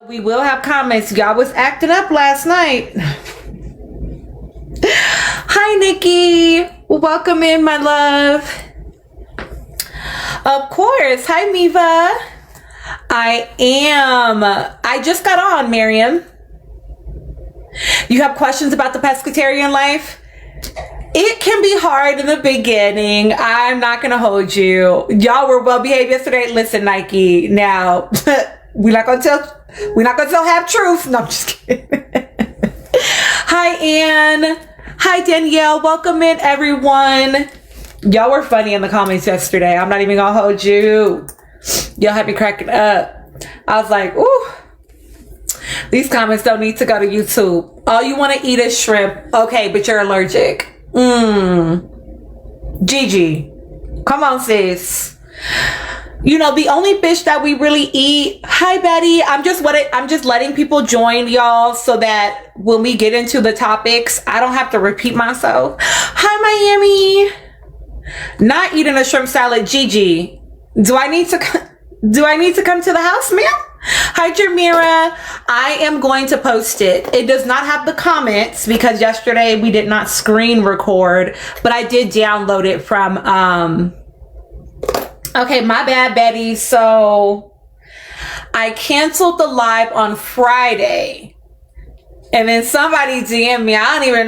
We will have comments. Y'all was acting up last night. Hi, Nikki. Welcome in, my love. Of course. Hi, Miva. I just got on, Miriam. You have questions about the pescatarian life? It can be hard in the beginning. I'm not going to hold you. Y'all were well behaved yesterday. Listen, Nike. Now, we're not going to tell half truth. No, I'm just kidding. Hi, Anne. Hi, Danielle. Welcome in, everyone. Y'all were funny in the comments yesterday. I'm not even going to hold you. Y'all had me cracking up. I was like, ooh. These comments don't need to go to YouTube. All you want to eat is shrimp. Okay, but you're allergic. Gigi. Come on, sis. You know, the only fish that we really eat. Hi, Betty. I'm just letting people join, y'all, so that when we get into the topics, I don't have to repeat myself. Hi, Miami. Not eating a shrimp salad, Gigi. Do I need to come to the house, ma'am? Hi, Jamira. I am going to post it. It does not have the comments because yesterday we did not screen record, but I did download it from, okay, my bad, Betty. So I canceled the live on Friday. And then somebody DM'd me. I don't even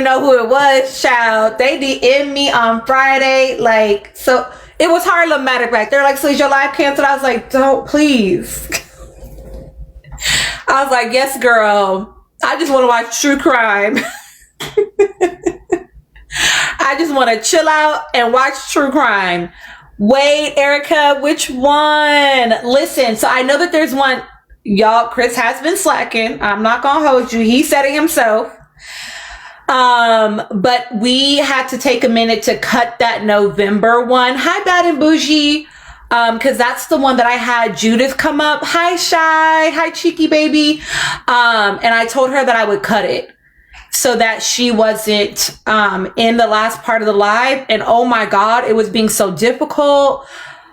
know who it was, child. They DM'd me on Friday. Like, so it was Harlem, matter of fact. They're like, so is your live canceled? I was like, don't, please. I was like, yes, girl. I just want to watch true crime. I just want to chill out and watch true crime. Wait, Erica, which one? Listen, so I know that there's one. Y'all, Chris has been slacking. I'm not going to hold you. He said it himself. But we had to take a minute to cut that November one. Hi, Bad and Bougie. Cause that's the one that I had Judith come up. Hi, Shy. Hi, Cheeky Baby. And I told her that I would cut it so that she wasn't, in the last part of the live. And oh my God, it was being so difficult.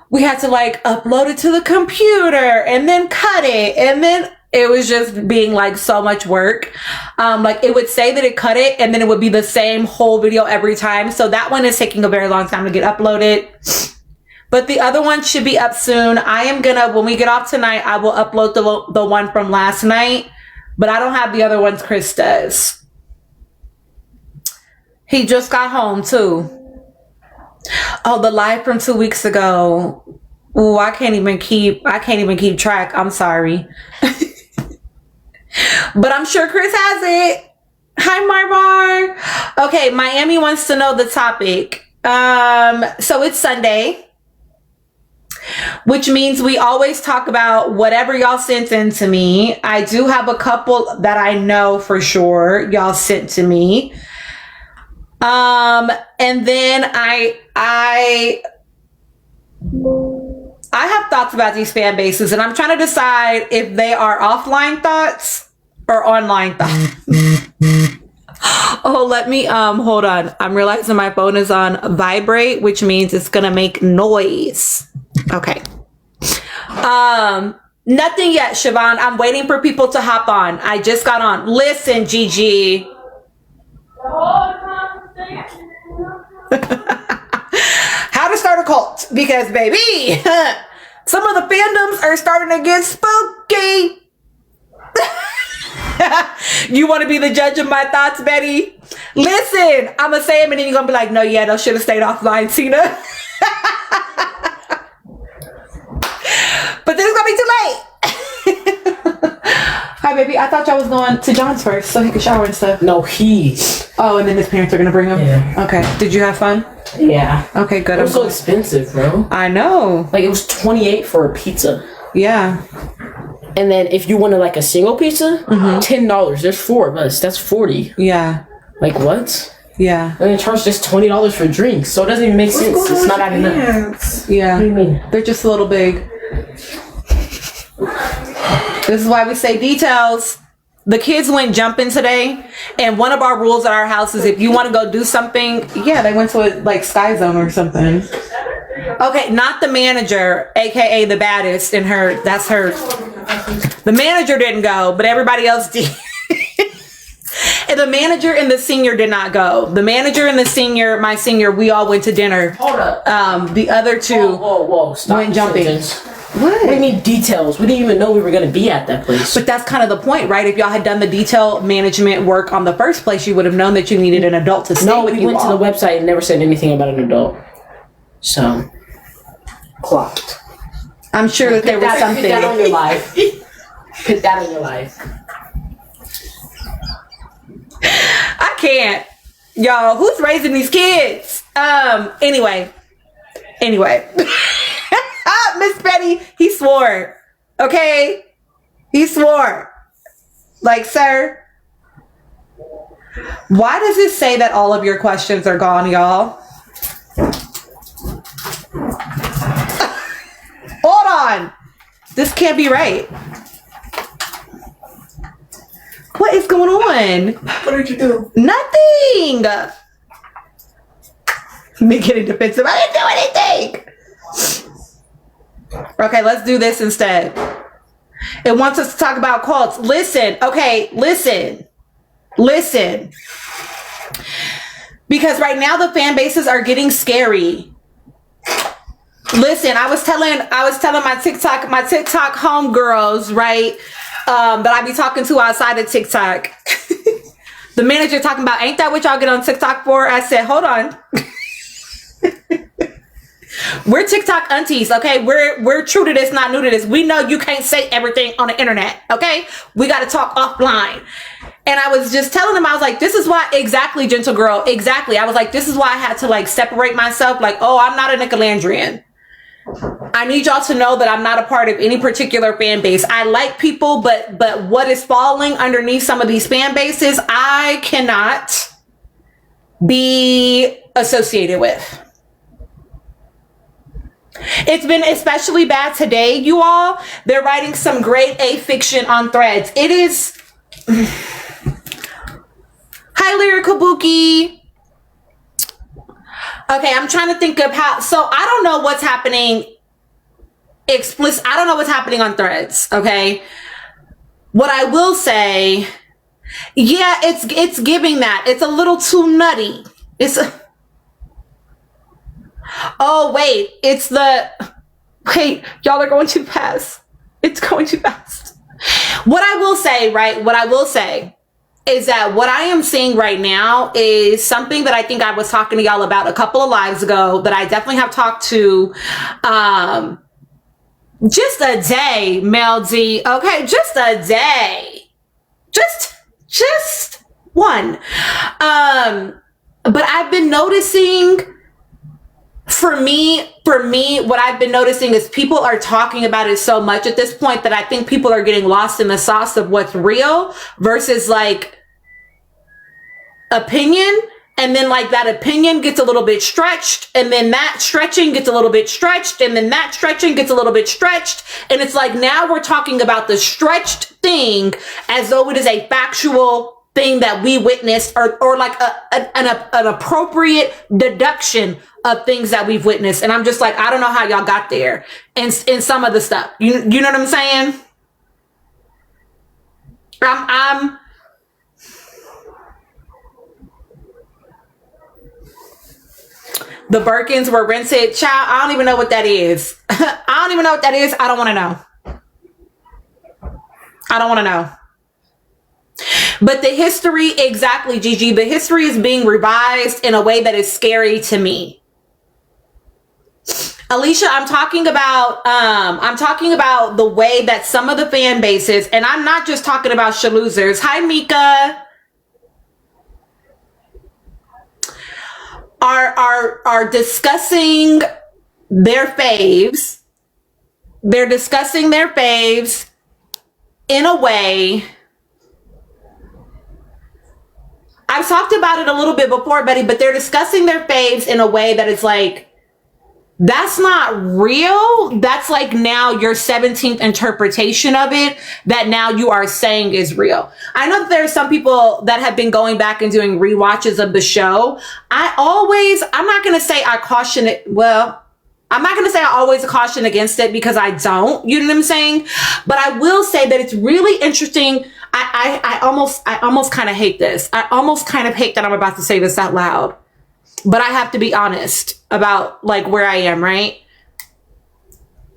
We had to like upload it to the computer and then cut it. And then it was just being like so much work. Like it would say that it cut it and then it would be the same whole video every time. So that one is taking a very long time to get uploaded. But the other one should be up soon. I am gonna, when we get off tonight, I will upload the one from last night. But I don't have the other ones Chris does. He just got home too. Oh, the live from 2 weeks ago. Oh, I can't even keep track. I'm sorry. But I'm sure Chris has it. Hi, Marvar. Okay, Miami wants to know the topic. So it's Sunday, which means we always talk about whatever y'all sent in to me. I do have a couple that I know for sure y'all sent to me. And then I have thoughts about these fan bases, and I'm trying to decide if they are offline thoughts or online thoughts. Oh, let me, hold on. I'm realizing my phone is on vibrate, which means it's going to make noise. Okay. Nothing yet, Siobhan. I'm waiting for people to hop on. I just got on. Listen, Gigi. How to start a cult, because baby, some of the fandoms are starting to get spooky. You want to be the judge of my thoughts, Betty? Listen, I'm gonna say them and then you're gonna be like, no, yeah, those should have stayed offline, Tina. But this is gonna be too late. Hi, baby. I thought y'all was going to John's first so he could shower and stuff. No, Oh, and then his parents are gonna bring him? Yeah. Okay. Did you have fun? Yeah. Okay, good. It was so expensive, bro. I know. Like, it was $28 for a pizza. Yeah. And then if you wanted like a single pizza, $10. There's 4 of us. That's $40. Yeah. Like, what? Yeah. And they charge just $20 for drinks, so it doesn't even make sense. It's not adding up. Yeah. What do you mean? They're just a little big. This is why we say details. The kids went jumping today, and one of our rules at our house is if you want to go do something, yeah, they went to a like Sky Zone or something. Okay, not the manager, aka the baddest in her. That's her. The manager didn't go, but everybody else did. And the manager and the senior did not go. The manager and the senior, my senior, we all went to dinner. Hold up. The other two Whoa. Stop went jumping. What do you mean details? We didn't even know we were going to be at that place. But that's kind of the point, right? If y'all had done the detail management work on the first place, you would have known that you needed an adult to stay with you. No, we went to the website and never said anything about an adult. So, clocked. I'm sure that there was something. Put that on your life. Put that on your life. I can't. Y'all, who's raising these kids? Anyway. Miss Betty, he swore. Okay? He swore. Like, sir. Why does it say that all of your questions are gone, y'all? Hold on. This can't be right. What is going on? What did you do? Nothing. Me getting defensive. I didn't do anything. Okay, let's do this instead. It wants us to talk about cults. Listen. Okay, listen. Because right now the fan bases are getting scary. Listen, I was telling my TikTok homegirls, right? That I be talking to outside of TikTok. The manager talking about, ain't that what y'all get on TikTok for? I said, hold on. We're TikTok aunties, okay? We're true to this, not new to this. We know you can't say everything on the internet, okay? We got to talk offline. And I was just telling them, I was like, this is why, exactly, gentle girl, exactly. I was like, this is why I had to like separate myself. Like, oh, I'm not a Nicolandrian. I need y'all to know that I'm not a part of any particular fan base. I like people, but what is falling underneath some of these fan bases, I cannot be associated with. It's been especially bad today, you all. They're writing some grade A fiction on Threads. It is... Hi, Lyric Kabuki. Okay, I'm trying to think of how... So, I don't know what's happening I don't know what's happening on Threads, okay? What I will say... Yeah, it's giving that. It's a little too nutty. Oh, wait. Wait, y'all are going too fast. It's going too fast. What I will say, right? What I will say is that what I am seeing right now is something that I think I was talking to y'all about a couple of lives ago that I definitely have talked to just a day, Mel D. Okay, just a day. Just one. But I've been noticing, for me, what I've been noticing is people are talking about it so much at this point that I think people are getting lost in the sauce of what's real versus like opinion. And then like that opinion gets a little bit stretched, and then that stretching gets a little bit stretched, and then that stretching gets a little bit stretched. And it's like now we're talking about the stretched thing as though it is a factual thing that we witnessed, or like an appropriate deduction of things that we've witnessed. And I'm just like, I don't know how y'all got there in some of the stuff. You know what I'm saying? I'm the Birkins were rented. Child, I don't even know what that is. I don't even know what that is. I don't want to know. I don't want to know. But the history, exactly, Gigi, the history is being revised in a way that is scary to me. Alicia, I'm talking about the way that some of the fan bases, and I'm not just talking about Shaloozers. Hi, Mika. Are discussing their faves. They're discussing their faves in a way. I've talked about it a little bit before, Betty, but they're discussing their faves in a way that is like, that's not real. That's like now your 17th interpretation of it that now you are saying is real. I know that there are some people that have been going back and doing rewatches of the show. I'm not going to say I caution it. Well, I'm not going to say I always caution against it because I don't, you know what I'm saying? But I will say that it's really interesting. I almost kind of hate this. I almost kind of hate that I'm about to say this out loud, but I have to be honest about like where I am, right?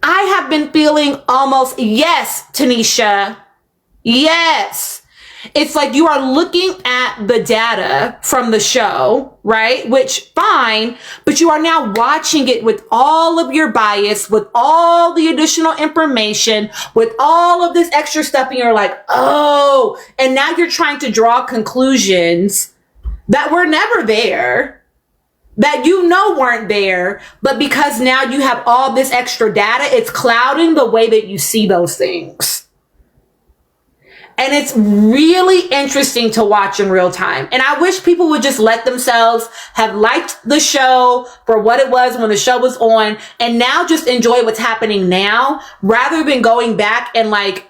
I have been feeling almost, yes, Tanisha, yes. It's like you are looking at the data from the show, right? Which, fine, but you are now watching it with all of your bias, with all the additional information, with all of this extra stuff, and you're like, oh, and now you're trying to draw conclusions that were never there, that you know weren't there, but because now you have all this extra data, it's clouding the way that you see those things. And it's really interesting to watch in real time. And I wish people would just let themselves have liked the show for what it was when the show was on, and now just enjoy what's happening now, rather than going back and like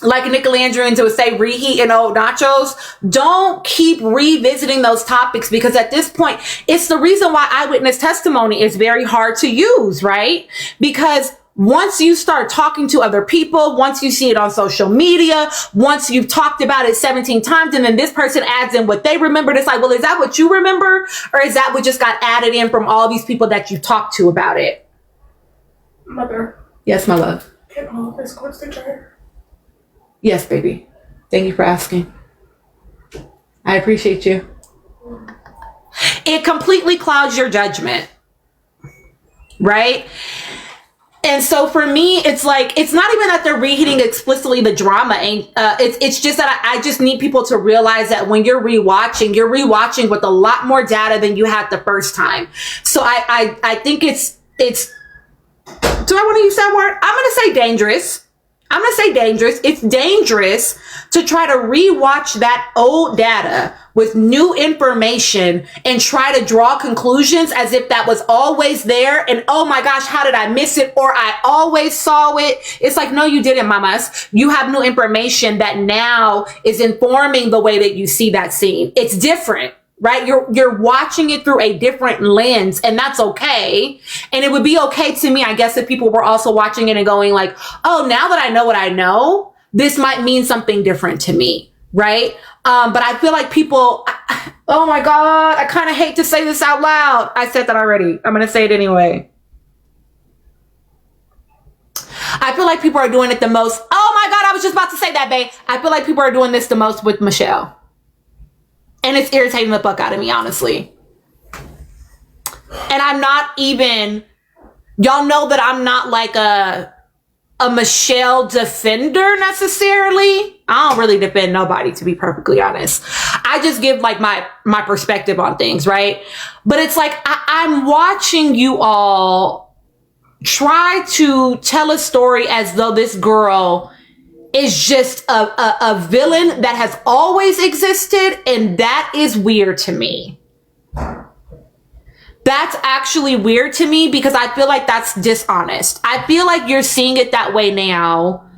Nicolandrians would say, reheating old nachos. Don't keep revisiting those topics, because at this point, it's the reason why eyewitness testimony is very hard to use, right? Because once you start talking to other people, once you see it on social media, once you've talked about it 17 times, and then this person adds in what they remembered, it's like, well, is that what you remember? Or is that what just got added in from all these people that you talked to about it? Mother. Yes, my love. Can all of this go to the dryer? Yes, baby. Thank you for asking. I appreciate you. It completely clouds your judgment, right? And so for me, it's like, it's not even that they're reheating explicitly the drama. And it's just that I just need people to realize that when you're rewatching with a lot more data than you had the first time. So I think it's, do I want to use that word? I'm going to say dangerous. I'm going to say dangerous. It's dangerous to try to rewatch that old data with new information and try to draw conclusions as if that was always there. And oh my gosh, how did I miss it? Or I always saw it. It's like, no, you didn't, mamas. You have new information that now is informing the way that you see that scene. It's different. Right? You're watching it through a different lens, and that's okay. And it would be okay to me, I guess, if people were also watching it and going like, oh, now that I know what I know, this might mean something different to me. Right? But I feel like people, oh my God, I kind of hate to say this out loud. I said that already. I'm going to say it anyway. I feel like people are doing it the most. Oh my God, I was just about to say that, babe. I feel like people are doing this the most with Michelle. And it's irritating the fuck out of me, honestly. And I'm not even, y'all know that I'm not like a Michelle defender necessarily. I don't really defend nobody, to be perfectly honest. I just give like my perspective on things, right? But it's like, I'm watching you all try to tell a story as though this girl is just a villain that has always existed, and that is weird to me. That's actually weird to me because I feel like that's dishonest. I feel like you're seeing it that way now.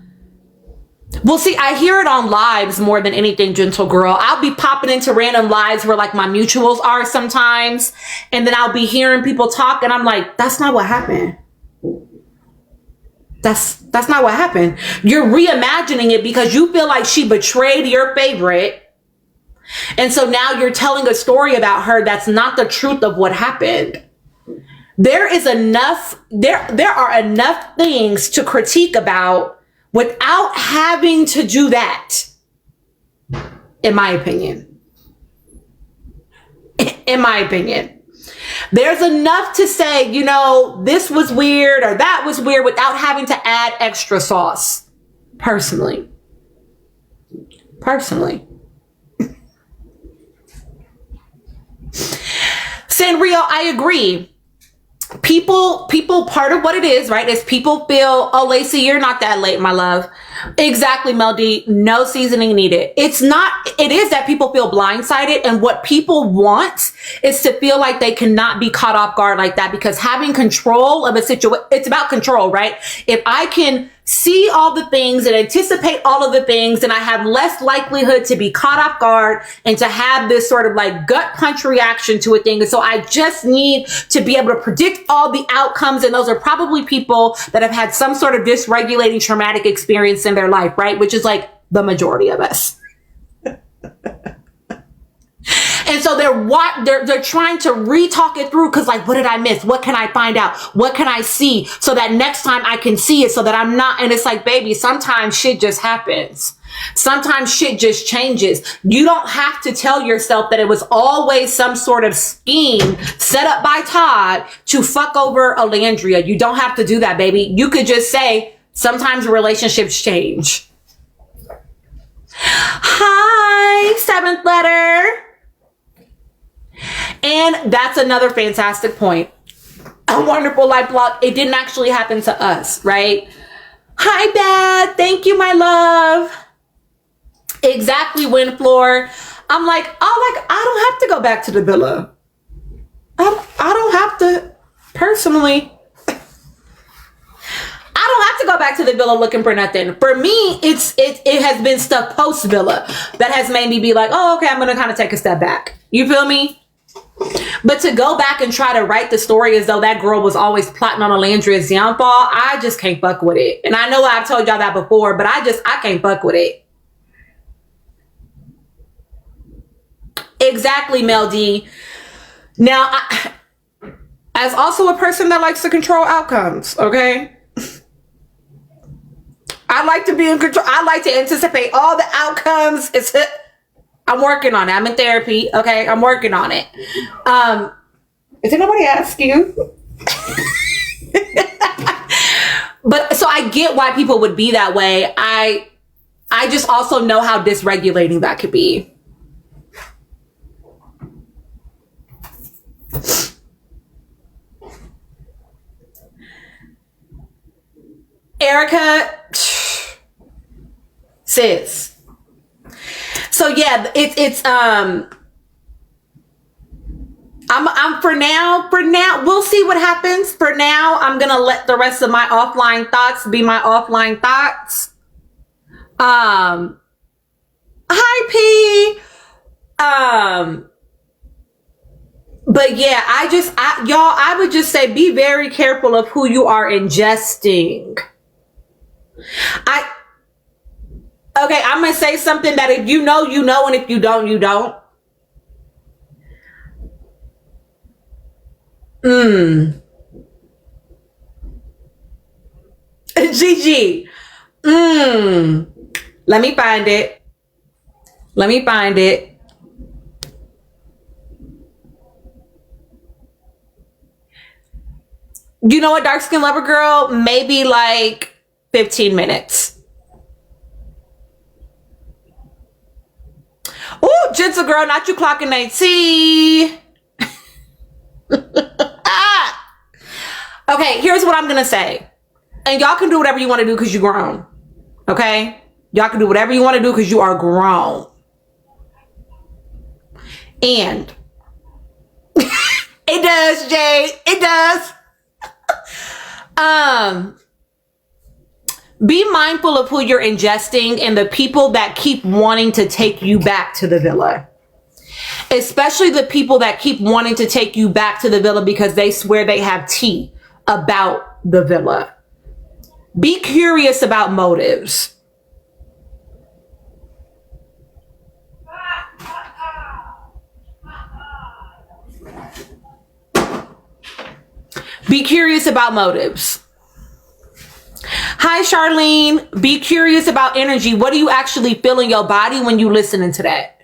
Well, see, I hear it on lives more than anything, gentle girl. I'll be popping into random lives where like my mutuals are sometimes, and then I'll be hearing people talk, and I'm like, that's not what happened. That's not what happened. You're reimagining it because you feel like she betrayed your favorite. And so now you're telling a story about her that's not the truth of what happened. There are enough things to critique about without having to do that. In my opinion. In my opinion. There's enough to say, you know, this was weird or that was weird without having to add extra sauce. Personally. Sanrio, I agree. People, part of what it is, right, is people feel, oh, Lacey, you're not that late, my love. Exactly, Mel D. No seasoning needed. It is that people feel blindsided, and what people want is to feel like they cannot be caught off guard like that, because having control of a situation, it's about control, right? If I can see all the things and anticipate all of the things, and I have less likelihood to be caught off guard and to have this sort of like gut punch reaction to a thing. And so I just need to be able to predict all the outcomes. And those are probably people that have had some sort of dysregulating traumatic experience in their life, right? Which is like the majority of us. And so they're trying to re-talk it through, because like, what did I miss? What can I find out? What can I see so that next time I can see it, so that I'm not, and it's like, baby, sometimes shit just happens. Sometimes shit just changes. You don't have to tell yourself that it was always some sort of scheme set up by Todd to fuck over Alandria. You don't have to do that, baby. You could just say, sometimes relationships change. Hi, seventh letter. And that's another fantastic point. A wonderful life block. It didn't actually happen to us, right? Hi, Bad. Thank you, my love. Exactly, Winfloor. I'm like, I don't have to go back to the villa. I don't have to, personally. I don't have to go back to the villa looking for nothing. For me, it has been stuff post villa that has made me be like, oh, okay, I'm gonna kind of take a step back. You feel me? But to go back and try to write the story as though that girl was always plotting on Alandria's downfall, I just can't fuck with it. And I know I've told y'all that before, but I can't fuck with it. Exactly, Mel D. Now, as also a person that likes to control outcomes, okay? I like to be in control. I like to anticipate all the outcomes. I'm working on it. I'm in therapy. Okay. I'm working on it. Did nobody ask you? But so I get why people would be that way. I just also know how dysregulating that could be. Erica, sis. So yeah, I'm for now, we'll see what happens. For now, I'm going to let the rest of my offline thoughts be my offline thoughts. Hi, P. But yeah, I would just say, be very careful of who you are ingesting. Okay, I'm going to say something that if you know, you know, and if you don't, you don't. Gigi. Let me find it. You know what, dark skin lover girl? Maybe like 15 minutes. Oh, gentle girl, not you clocking 90. Okay, here's what I'm gonna say. And y'all can do whatever you want to do because you're grown. Okay? Y'all can do whatever you want to do because you are grown. And it does, Jay. It does. Be mindful of who you're ingesting and the people that keep wanting to take you back to the villa. Especially the people that keep wanting to take you back to the villa because they swear they have tea about the villa. Be curious about motives. Be curious about motives. Hi, Charlene. Be curious about energy. What do you actually feel in your body when you listening to that?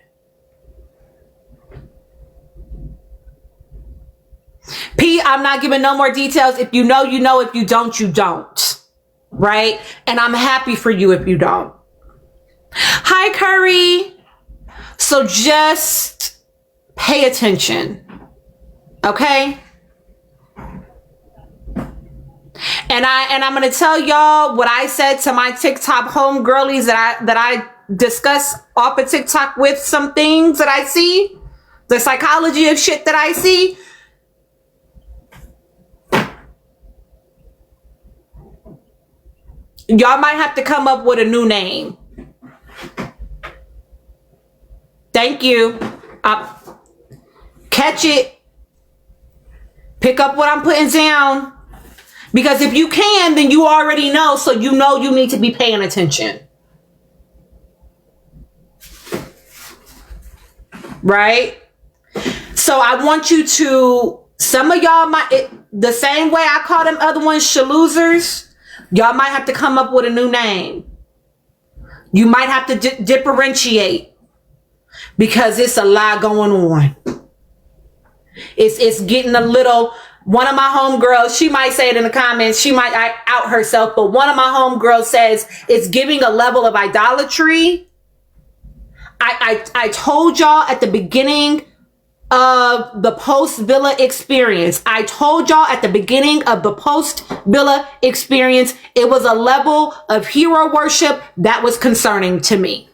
P, I'm not giving no more details. If you know, you know. If you don't, you don't. Right? And I'm happy for you if you don't. Hi, Curry. So just pay attention. Okay? And I'm going to tell y'all what I said to my TikTok homegirlies that I discuss off of TikTok with some things that I see. The psychology of shit that I see. Y'all might have to come up with a new name. Thank you. Catch it. Pick up what I'm putting down. Because if you can, then you already know. So you know you need to be paying attention. Right? So I want you to, some of y'all might, the same way I call them other ones shaloosers, y'all might have to come up with a new name. You might have to differentiate. Because it's a lot going on. It's getting a little, one of my homegirls, she might say it in the comments, she might out herself, but one of my homegirls says it's giving a level of idolatry. I told y'all at the beginning of the post Villa experience, I told y'all at the beginning of the post Villa experience, it was a level of hero worship that was concerning to me.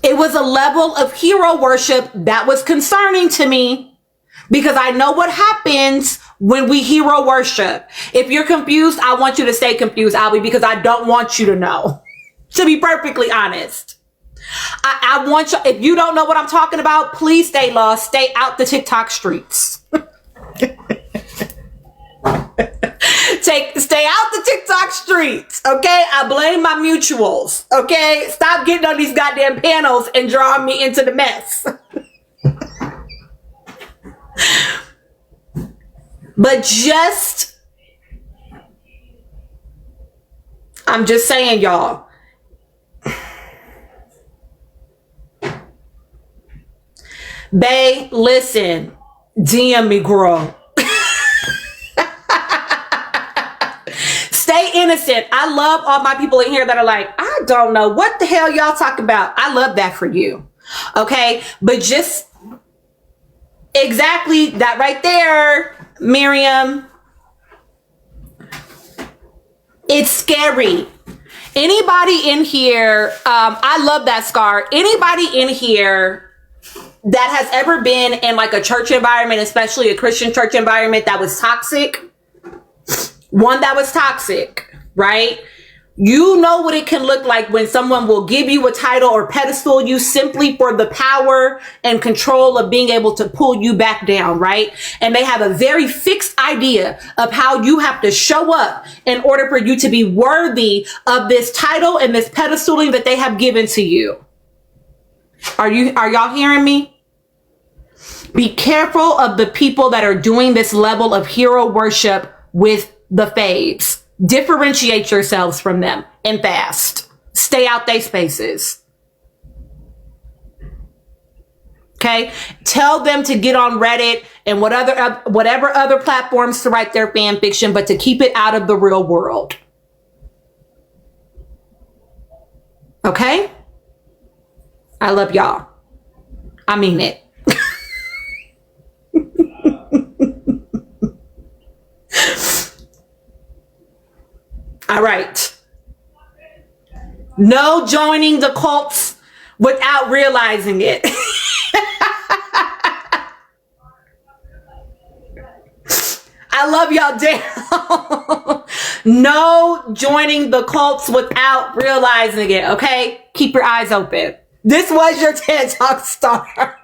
It was a level of hero worship that was concerning to me because I know what happens when we hero worship. If you're confused, I want you to stay confused, Albie, because I don't want you to know. To be perfectly honest, I want you, if you don't know what I'm talking about, please stay lost. Stay out the TikTok streets. Stay out the TikTok streets, okay? I blame my mutuals, okay? Stop getting on these goddamn panels and drawing me into the mess. But I'm just saying, y'all. Bae, listen, DM me, girl. Stay innocent. I love all my people in here that are like, I don't know what the hell y'all talking about. I love that for you. Okay. But just exactly that right there, Miriam. It's scary. Anybody in here, I love that scar. Anybody in here that has ever been in like a church environment, especially a Christian church environment that was toxic, one that was toxic, right? You know what it can look like when someone will give you a title or pedestal you simply for the power and control of being able to pull you back down, right? And they have a very fixed idea of how you have to show up in order for you to be worthy of this title and this pedestaling that they have given to you. Are y'all hearing me? Be careful of the people that are doing this level of hero worship with the faves. Differentiate yourselves from them and fast. Stay out their spaces. Okay? Tell them to get on Reddit and whatever other platforms to write their fan fiction, but to keep it out of the real world. Okay? I love y'all. I mean it. All right. No joining the cults without realizing it. I love y'all down. No joining the cults without realizing it, okay? Keep your eyes open. This was your TED Talk star.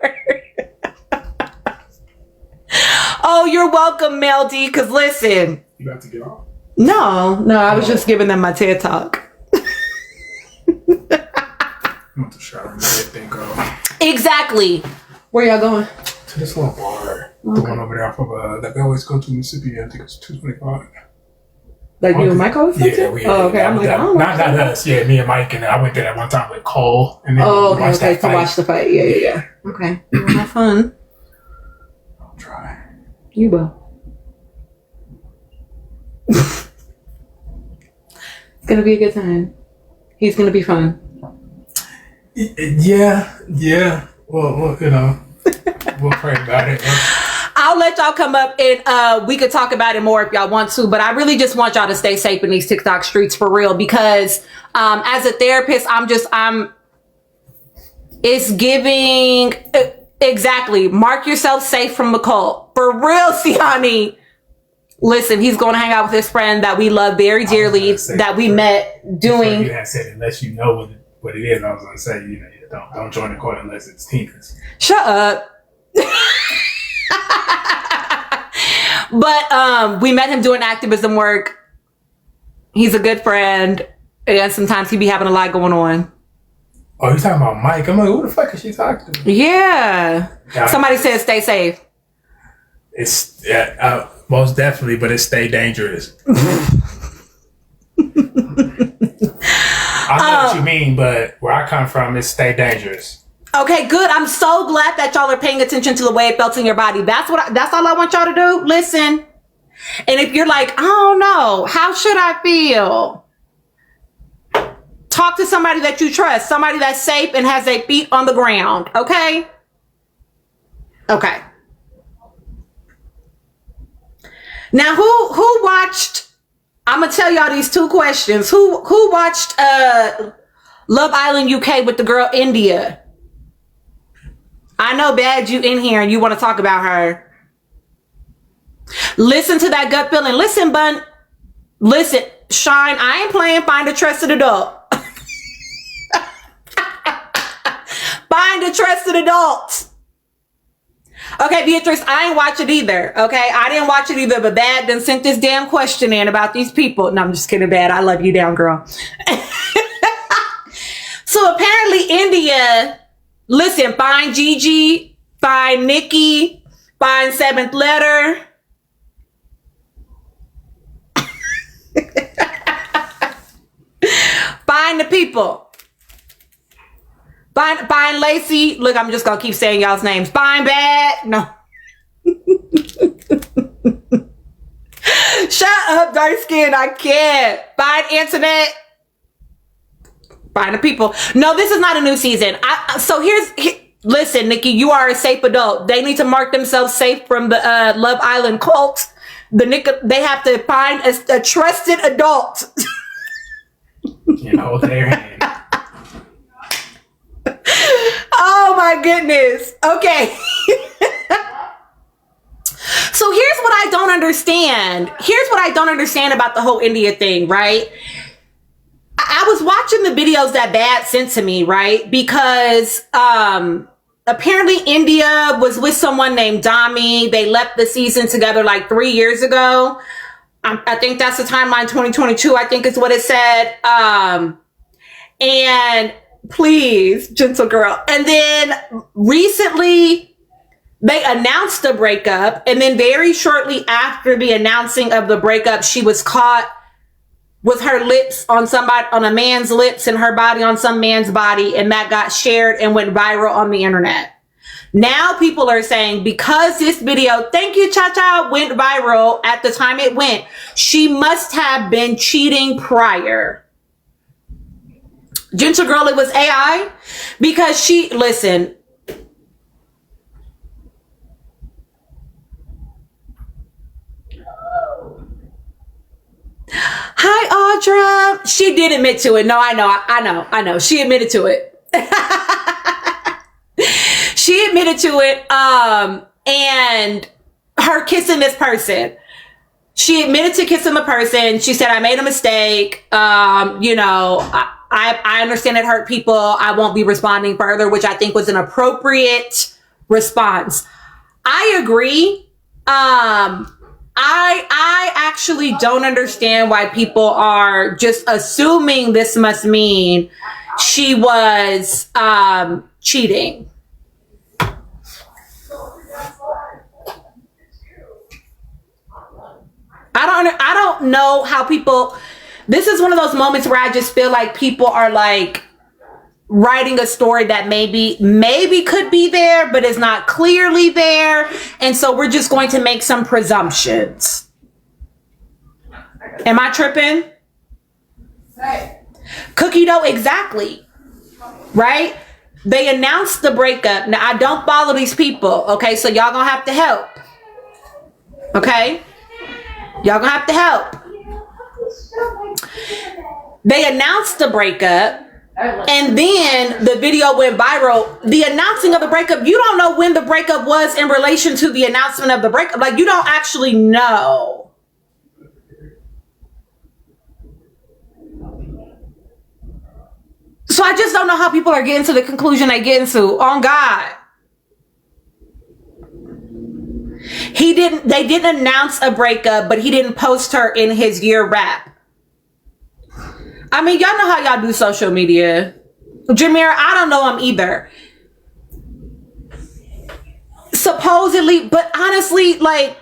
Oh, you're welcome, Mel D, because listen. You about to get off? No, I was just giving them my TED Talk. I'm going to shower and let everything go. Exactly. Where y'all going? To this little bar. Okay. The one over there off of, that we always go to Mississippi. I think it's 225. Like you and Mike always go to? Yeah, we Oh, okay. I'm like, I don't know. Not us. Yeah, me and Mike. And I went there that one time with Cole. And then okay. To watch the fight. Yeah. Okay. Well, have fun. I'll try. You will. It's gonna be a good time. He's gonna be fun. Yeah. Well, you know, we'll pray about it. I'll let y'all come up and we could talk about it more if y'all want to, but I really just want y'all to stay safe in these TikTok streets for real, because as a therapist, it's giving exactly. Mark yourself safe from the cult. For real, Siani. Listen, he's going to hang out with his friend that we love very dearly, that we met doing. You had said unless you know what it is. I was going to say, don't join the court unless it's Tina's. Shut up. But we met him doing activism work. He's a good friend, and sometimes he be having a lot going on. Oh, you talking about Mike? I'm like, who the fuck is she talking to? Yeah. Somebody said stay safe. It's most definitely, but it stay dangerous. I know what you mean, but where I come from, it stay dangerous. Okay, good. I'm so glad that y'all are paying attention to the way it felt in your body. That's all I want y'all to do. Listen. And if you're like, I don't know, how should I feel? Talk to somebody that you trust, somebody that's safe and has their feet on the ground. Okay? Okay. Now, who watched? I'm gonna tell y'all these two questions. Who watched Love Island UK with the girl India? I know, Bad, you in here and you want to talk about her. Listen to that gut feeling. Listen, Bun. Listen, Shine. I ain't playing find a trusted adult. Find a trusted adult. Okay, Beatrice, I ain't watch it either. Okay, I didn't watch it either, but Bad done sent this damn question in about these people. No, I'm just kidding, Bad. I love you down, girl. So apparently India, listen, find Gigi, find Nikki, find Seventh Letter. Find the people. Find Lacey. Look, I'm just gonna keep saying y'all's names. Find Bad. No. Shut up, dark skin. I can't. Find Internet. Find the people. No, this is not a new season. Listen, Nikki, you are a safe adult. They need to mark themselves safe from the Love Island cult. They have to find a trusted adult. Hold their hand. Oh my goodness. Okay. So here's what I don't understand. Here's what I don't understand about the whole India thing, right? I was watching the videos that Bad sent to me, right? Because apparently India was with someone named Dami. They left the season together like 3 years ago. I think that's the timeline, 2022, I think is what it said. And please, gentle girl. And then recently they announced the breakup. And then very shortly after the announcing of the breakup, she was caught with her lips on a man's lips and her body on some man's body. And that got shared and went viral on the internet. Now people are saying because this video, thank you, Cha-Cha, went viral at the time it went, she must have been cheating prior. Gentle girl, it was AI because listen. Hi, Audra. She did admit to it. No, I know. She admitted to it. She admitted to it. And her kissing this person. She admitted to kissing the person. She said, I made a mistake. I understand it hurt people. I won't be responding further, which I think was an appropriate response. I agree. I actually don't understand why people are just assuming this must mean she was cheating. I don't know how people. This is one of those moments where I just feel like people are like writing a story that maybe could be there, but is not clearly there. And so we're just going to make some presumptions. Am I tripping? Right. Cookie dough, exactly. Right? They announced the breakup. Now, I don't follow these people. Okay, so y'all gonna have to help. Okay? Y'all gonna have to help. They announced the breakup. And then the video went viral. The announcing of the breakup, you don't know when the breakup was in relation to the announcement of the breakup. Like, you don't actually know. So I just don't know how people are getting to the conclusion they get into. On God. They didn't announce a breakup, but he didn't post her in his year wrap. I mean, y'all know how y'all do social media. Jameer, I don't know him either. Supposedly, but honestly, like,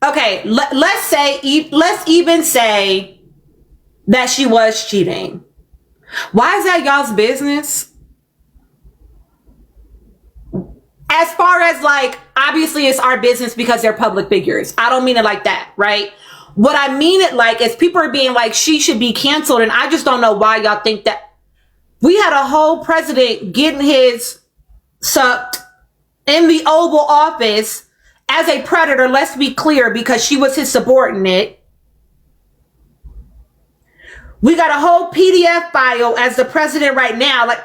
okay, let's even say that she was cheating. Why is that y'all's business? As far as like, obviously it's our business because they're public figures. I don't mean it like that, right? What I mean it like is people are being like, she should be canceled. And I just don't know why y'all think that. We had a whole president getting his sucked in the Oval Office as a predator, let's be clear, because she was his subordinate. We got a whole PDF file as the president right now. Like,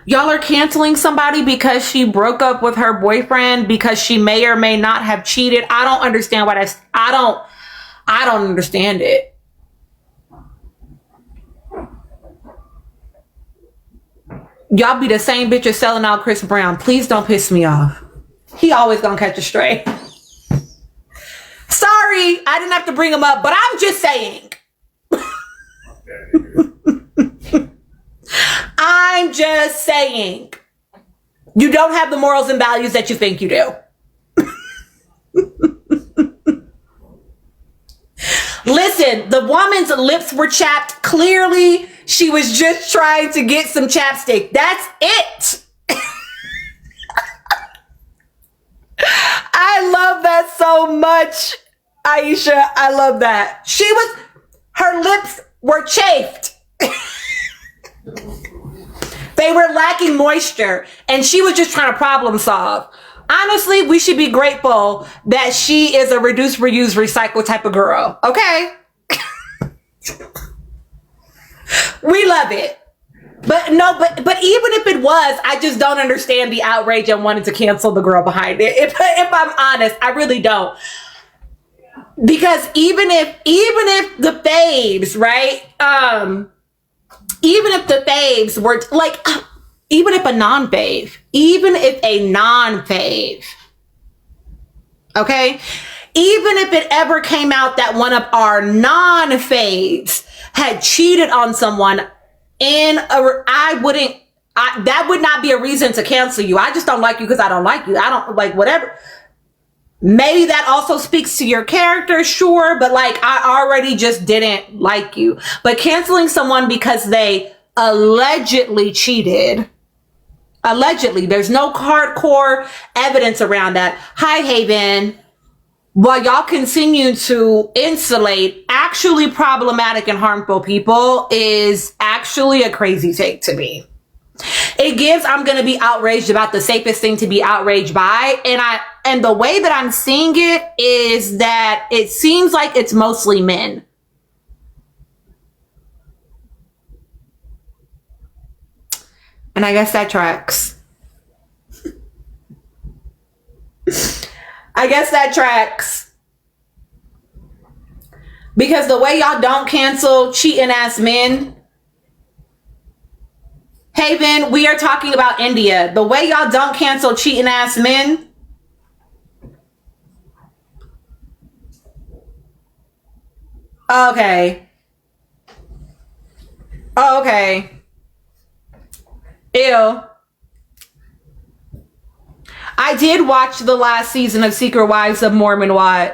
y'all are canceling somebody because she broke up with her boyfriend because she may or may not have cheated. I don't understand why I don't understand it. Y'all be the same bitches selling out Chris Brown. Please don't piss me off. He always gonna catch a stray. Sorry, I didn't have to bring him up, but I'm just saying. I'm just saying. You don't have the morals and values that you think you do. Listen, the woman's lips were chapped. Clearly, she was just trying to get some chapstick. That's it. I love that so much, Aisha. I love that. Her lips were chafed. They were lacking moisture, and she was just trying to problem solve. Honestly, we should be grateful that she is a reduce, reuse, recycle type of girl. Okay? We love it. But even if it was, I just don't understand the outrage and wanting to cancel the girl behind it. If I'm honest, I really don't. Because even if the faves, right? Even if the faves were like, even if a non-fave, okay? Even if it ever came out that one of our non-faves had cheated on someone that would not be a reason to cancel you. I just don't like you because I don't like you. I don't like whatever. Maybe that also speaks to your character, sure, but like I already just didn't like you. But canceling someone because they allegedly cheated, there's no hardcore evidence around that. Hi, Haven. While y'all continue to insulate actually problematic and harmful people is actually a crazy take to me. It gives I'm going to be outraged about the safest thing to be outraged by. And the way that I'm seeing it is that it seems like it's mostly men. And I guess that tracks. Because the way y'all don't cancel cheating ass men. Haven, we are talking about India. The way y'all don't cancel cheating ass men. Okay. Ew. I did watch the last season of Secret Lives of Mormon Wives.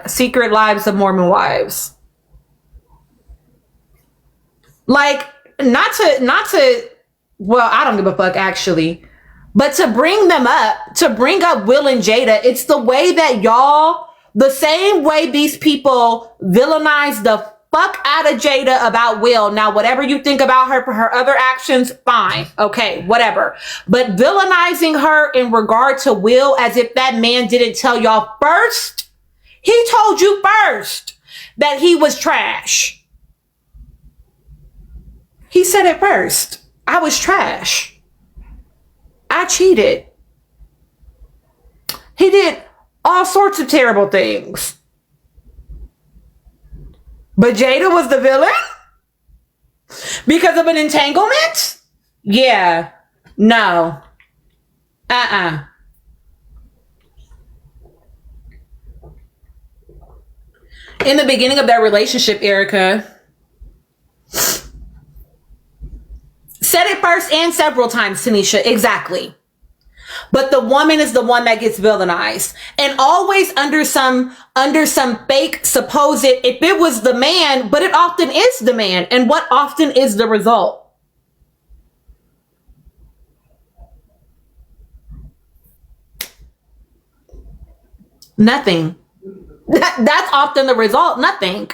Like, not to, well, I don't give a fuck actually, but to bring up Will and Jada, it's the way that y'all, the same way these people villainize the fuck out of Jada about Will. Now, whatever you think about her for her other actions, fine. Okay, whatever. But villainizing her in regard to Will as if that man didn't tell y'all first. He told you first that he was trash. He said it first. I was trash. I cheated. He did all sorts of terrible things. But Jada was the villain? Because of an entanglement? Yeah. No. In the beginning of their relationship, Erica said it first and several times, Tanisha. Exactly. But the woman is the one that gets villainized, and always under some fake supposed, if it was the man, but it often is the man. And what often is the result? Nothing. That's often the result. Nothing.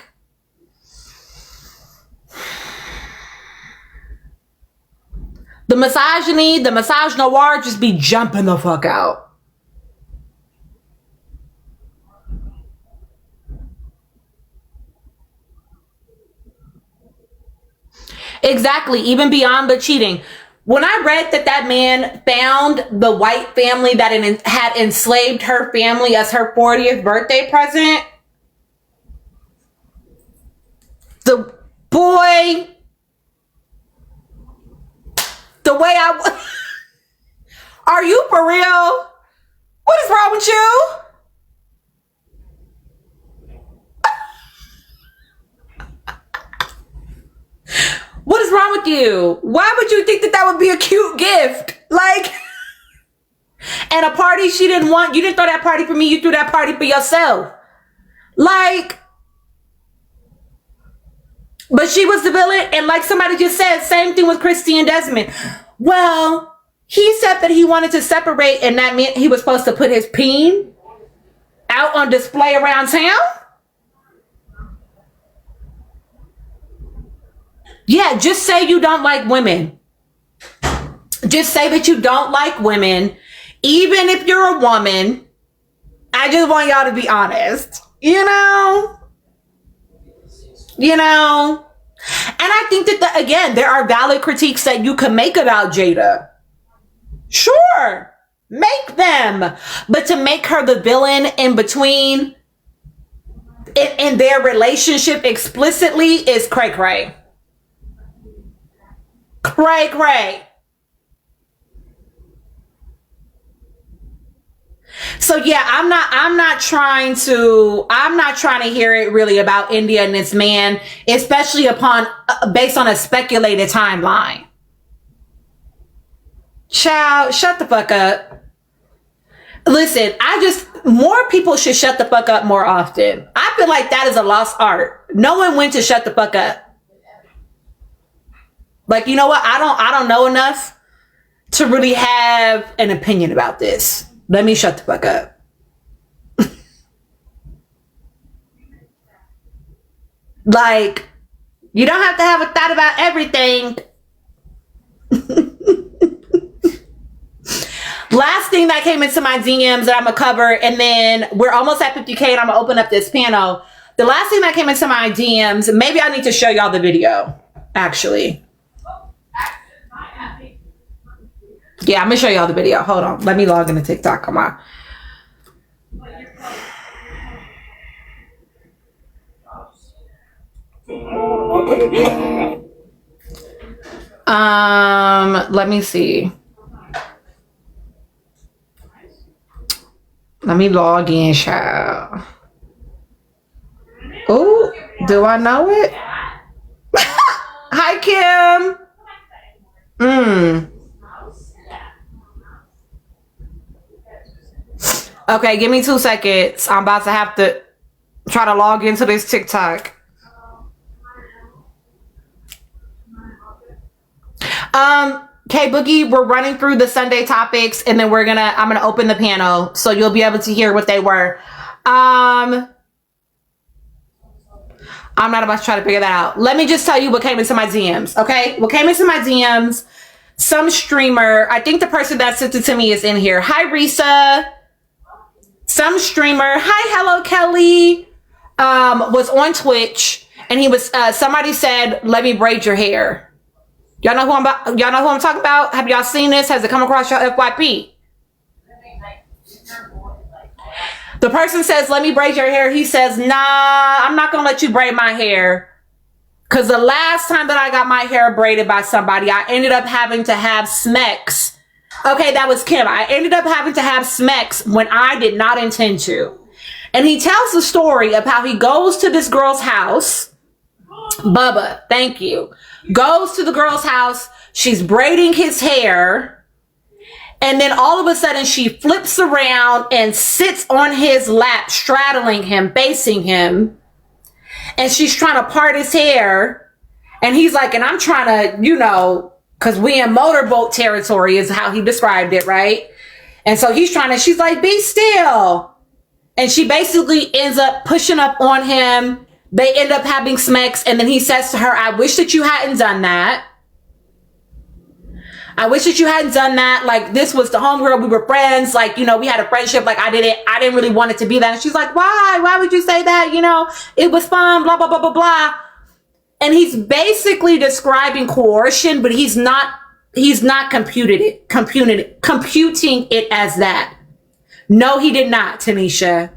The misogyny, the massage noir just be jumping the fuck out. Exactly. Even beyond the cheating. When I read that man found the white family that had enslaved her family as her 40th birthday present, the boy, the way are you for real? What is wrong with you? What is wrong with you? Why would you think that would be a cute gift? Like, and a party she didn't want. You didn't throw that party for me. You threw that party for yourself. Like, but she was the villain. And like somebody just said, same thing with Christy and Desmond. Well, he said that he wanted to separate, and that meant he was supposed to put his peen out on display around town. Yeah, just say you don't like women. Just say that you don't like women. Even if you're a woman, I just want y'all to be honest. You know? And I think that, again, there are valid critiques that you can make about Jada. Sure. Make them. But to make her the villain in between in their relationship explicitly is cray-cray. Cray-cray. So yeah, I'm not trying to hear it really about India and this man, especially based on a speculated timeline. Child, shut the fuck up. Listen, more people should shut the fuck up more often. I feel like that is a lost art. No one went to shut the fuck up. Like, you know what? I don't know enough to really have an opinion about this. Let me shut the fuck up. Like, you don't have to have a thought about everything. Last thing that came into my DMs that I'm gonna cover, and then we're almost at 50K and I'm gonna open up this panel. The last thing that came into my DMs, maybe I need to show y'all the video, actually. Yeah, I'm gonna show y'all the video. Hold on. Let me log into TikTok. Come on. Let me see. Let me log in, child. Oh, do I know it? Hi, Kim. Okay, give me 2 seconds. I'm about to have to try to log into this TikTok. K Boogie, we're running through the Sunday topics, and then I'm gonna open the panel so you'll be able to hear what they were. I'm not about to try to figure that out. Let me just tell you what came into my DMs, okay? What came into my DMs, some streamer, I think the person that sent it to me is in here. Hi, Risa. Some streamer, hi, hello, Kelly, was on Twitch, and he was, somebody said, let me braid your hair. Y'all know who I'm talking about? Have y'all seen this? Has it come across your FYP? The person says, let me braid your hair. He says, nah, I'm not going to let you braid my hair. Because the last time that I got my hair braided by somebody, I ended up having to have Smex. Okay, that was Kim. I ended up having to have Smex when I did not intend to. And he tells the story of how he goes to this girl's house. Bubba, thank you. Goes to the girl's house. She's braiding his hair. And then all of a sudden she flips around and sits on his lap, straddling him, facing him. And she's trying to part his hair. And he's like, and I'm trying to, because we in motorboat territory is how he described it, right? And so she's like, be still. And she basically ends up pushing up on him. They end up having Smex. And then he says to her, I wish that you hadn't done that. I wish that you hadn't done that. Like, this was the homegirl. We were friends. Like, we had a friendship. Like, I didn't really want it to be that. And she's like, why? Why would you say that? It was fun, blah, blah, blah, blah, blah. And he's basically describing coercion, but he's not computing it as that. No, he did not, Tanisha.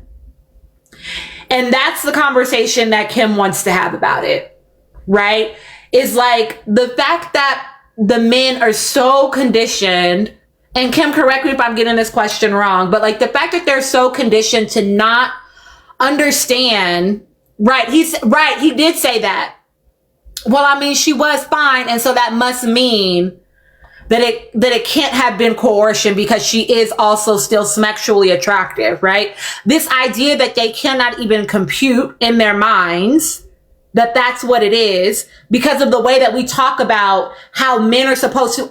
And that's the conversation that Kim wants to have about it, right? Is like the fact that the men are so conditioned, and Kim, correct me if I'm getting this question wrong, but like the fact that they're so conditioned to not understand, right? He did say that. Well, I mean, she was fine. And so that must mean that it can't have been coercion because she is also still sexually attractive, right? This idea that they cannot even compute in their minds that that's what it is because of the way that we talk about how men are supposed to.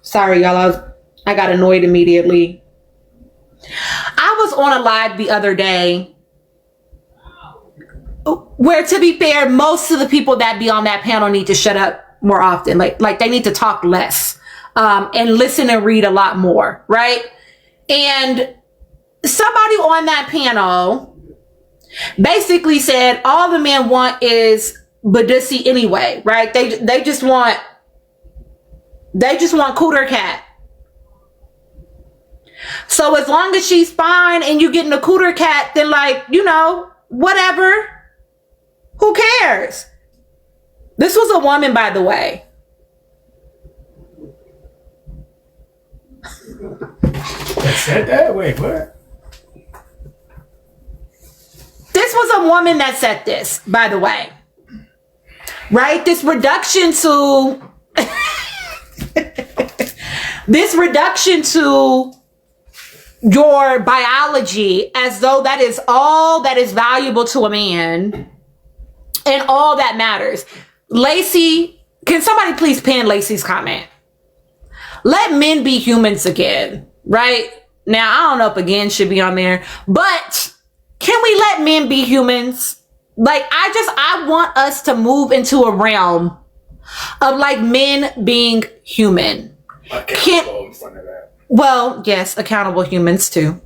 Sorry, y'all. I got annoyed immediately. I was on a live the other day where, to be fair, most of the people that be on that panel need to shut up more often. Like they need to talk less, and listen and read a lot more. Right. And somebody on that panel basically said all the men want is Badussi anyway. Right. They just want cooter cat. So as long as she's fine and you getting a cooter cat, then whatever. Who cares? This was a woman, by the way. That said that? Wait, what? This was a woman that said this, by the way. Right? This reduction to your biology as though that is all that is valuable to a man and all that matters. Lacey, can somebody please pin Lacey's comment? Let men be humans again, right? Now, I don't know if again should be on there, but can we let men be humans? Like, I want us to move into a realm of like men being human. Accountable in front of that. Well, yes, accountable humans too.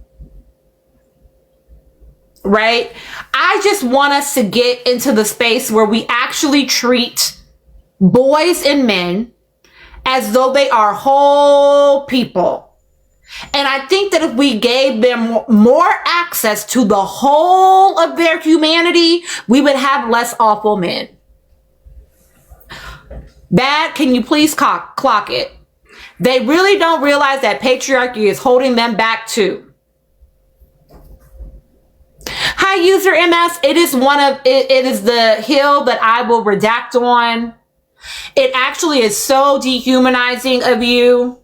Right? I just want us to get into the space where we actually treat boys and men as though they are whole people. And I think that if we gave them more access to the whole of their humanity, we would have less awful men. Bad, can you please clock it? They really don't realize that patriarchy is holding them back too. Hi, user MS. It is the hill that I will redact on. It actually is so dehumanizing of you.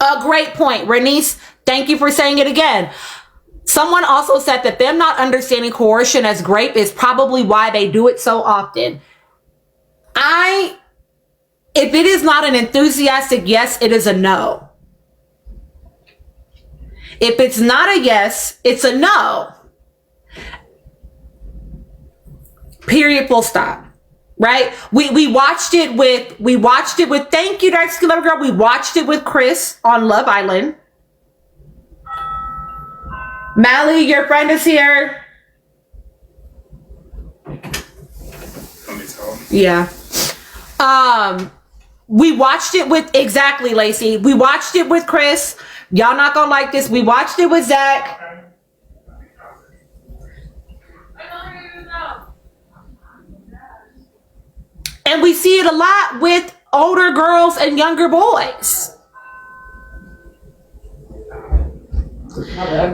A great point, Renice. Thank you for saying it again. Someone also said that them not understanding coercion as grape is probably why they do it so often. If it is not an enthusiastic yes, it is a no. If it's not a yes, it's a no. Period, full stop. Right? We watched it with thank you, Dark Skin Lover Girl. We watched it with Chris on Love Island. Mally, your friend is here. Let me tell him. Yeah. We watched it with, exactly, Lacey. We watched it with Chris. Y'all not gonna like this. We watched it with Zach. And we see it a lot with older girls and younger boys.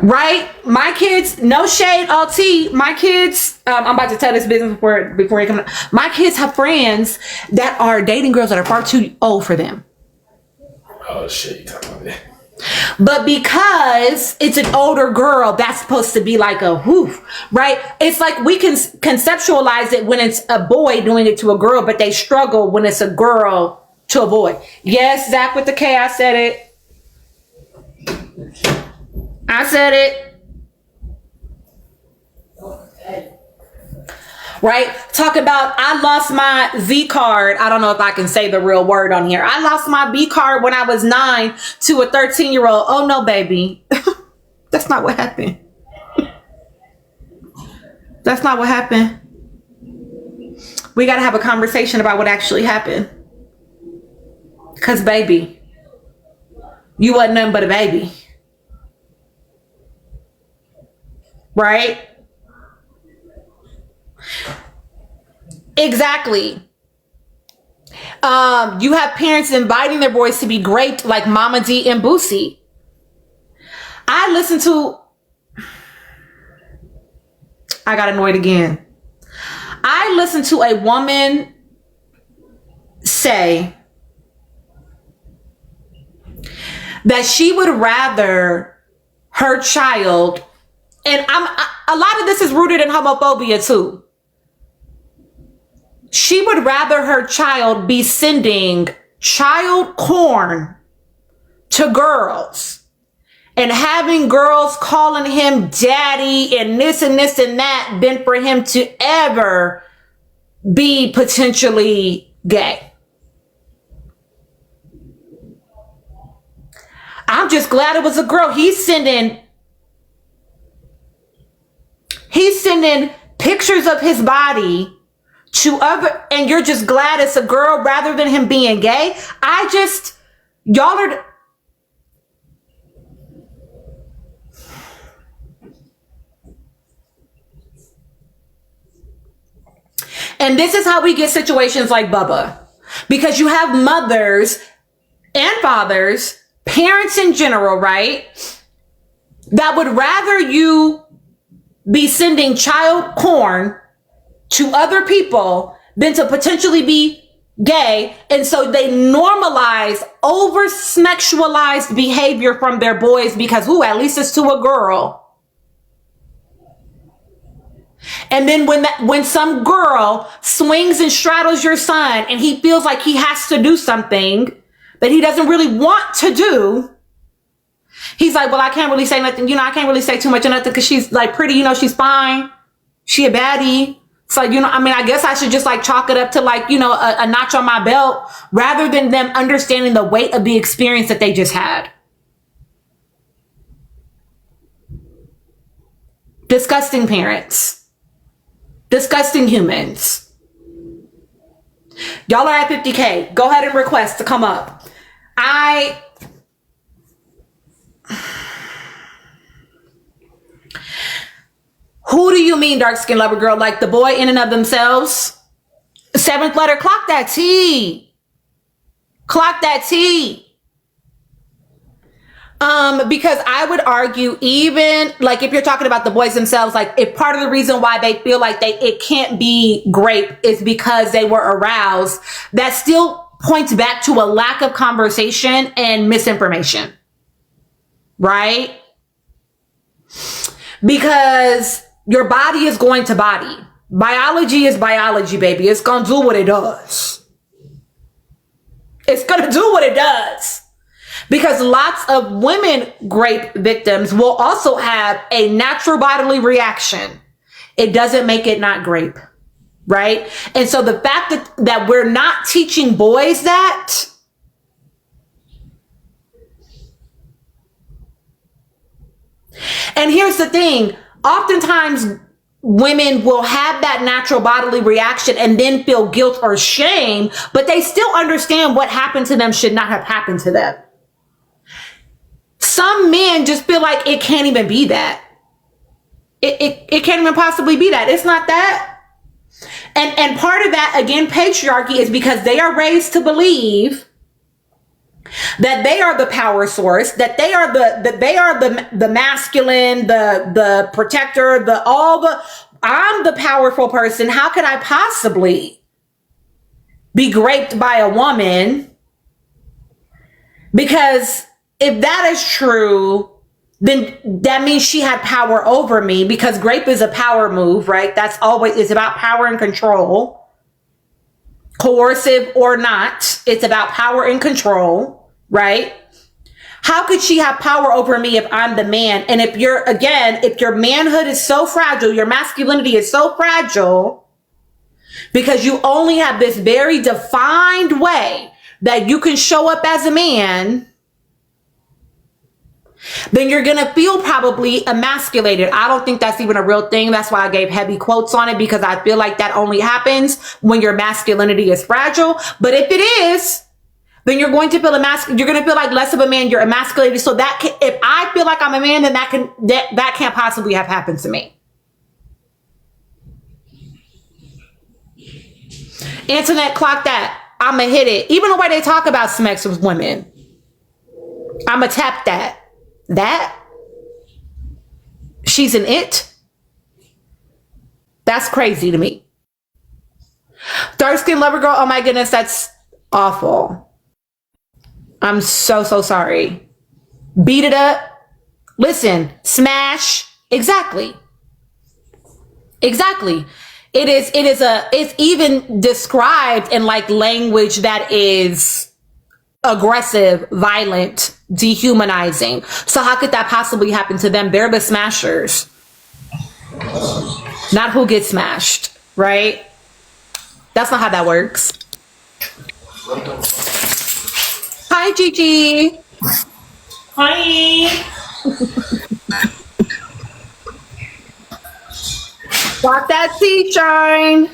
Right? My kids, no shade, all tea. My kids, I'm about to tell this business before you come. My kids have friends that are dating girls that are far too old for them. Oh shit, you talking about that? But because it's an older girl, that's supposed to be like a whoo, right? It's like we can conceptualize it when it's a boy doing it to a girl, but they struggle when it's a girl to a boy. Yes, Zach with the K, I said it. I said it. Right? Talk about, I lost my V card. I don't know if I can say the real word on here. I lost my B card when I was 9 to a 13-year-old. Oh no, baby. That's not what happened. That's not what happened. We got to have a conversation about what actually happened. Because baby, you wasn't nothing but a baby. Right? Exactly. You have parents inviting their boys to be great, like Mama D and Boosie. I got annoyed again. I listened to a woman say that she would rather her child, and a lot of this is rooted in homophobia too. She would rather her child be sending child porn to girls and having girls calling him daddy and this and this and that than for him to ever be potentially gay. I'm just glad it was a girl. He's sending pictures of his body to other, and you're just glad it's a girl rather than him being gay. Y'all are. And this is how we get situations like Bubba. Because you have mothers and fathers, parents in general, right? That would rather you be sending child porn to other people than to potentially be gay. And so they normalize over sexualized behavior from their boys because, at least it's to a girl. And then when some girl swings and straddles your son and he feels like he has to do something that he doesn't really want to do, he's like, well, I can't really say nothing. I can't really say too much or nothing because she's like pretty, she's fine. She a baddie. So, I guess I should just like chalk it up to like, a notch on my belt rather than them understanding the weight of the experience that they just had. Disgusting parents. Disgusting humans. Y'all are at 50K. Go ahead and request to come up. Who do you mean dark skin lover girl? Like the boy in and of themselves? 7th letter, clock that T. Clock that T. Because I would argue even like if you're talking about the boys themselves, like if part of the reason why they feel like it can't be grape is because they were aroused, that still points back to a lack of conversation and misinformation. Right? Because your body is going to body. Biology is biology, baby. It's going to do what it does. It's going to do what it does. Because lots of women grape victims will also have a natural bodily reaction. It doesn't make it not grape, right? And so the fact that we're not teaching boys that, and here's the thing, oftentimes women will have that natural bodily reaction and then feel guilt or shame, but they still understand what happened to them should not have happened to them. Some men just feel like it can't even be that. It can't even possibly be that. It's not that. And part of that, again, patriarchy, is because they are raised to believe that they are the power source, that they are the masculine, the protector, I'm the powerful person. How could I possibly be raped by a woman? Because if that is true, then that means she had power over me, because rape is a power move, right? It's about power and control. Coercive or not, it's about power and control, right? How could she have power over me if I'm the man? And if your manhood is so fragile, your masculinity is so fragile, because you only have this very defined way that you can show up as a man, then you're going to feel probably emasculated. I don't think that's even a real thing. That's why I gave heavy quotes on it, because I feel like that only happens when your masculinity is fragile. But if it is, then you're going to feel you're going to feel like less of a man. You're emasculated. So if I feel like I'm a man, then that can't possibly have happened to me. Internet, clock that. I'ma hit it. Even the way they talk about sex with women, I'ma tap that. That she's an it. That's crazy to me. Dark skin lover girl. Oh my goodness, that's awful. I'm so sorry. Beat it up. Listen, smash. Exactly. It's even described in like language that is aggressive, violent, dehumanizing. So how could that possibly happen to them? They're the smashers, not who gets smashed, right? That's not how that works. Hi, Gigi. Hi. Got that sea shine.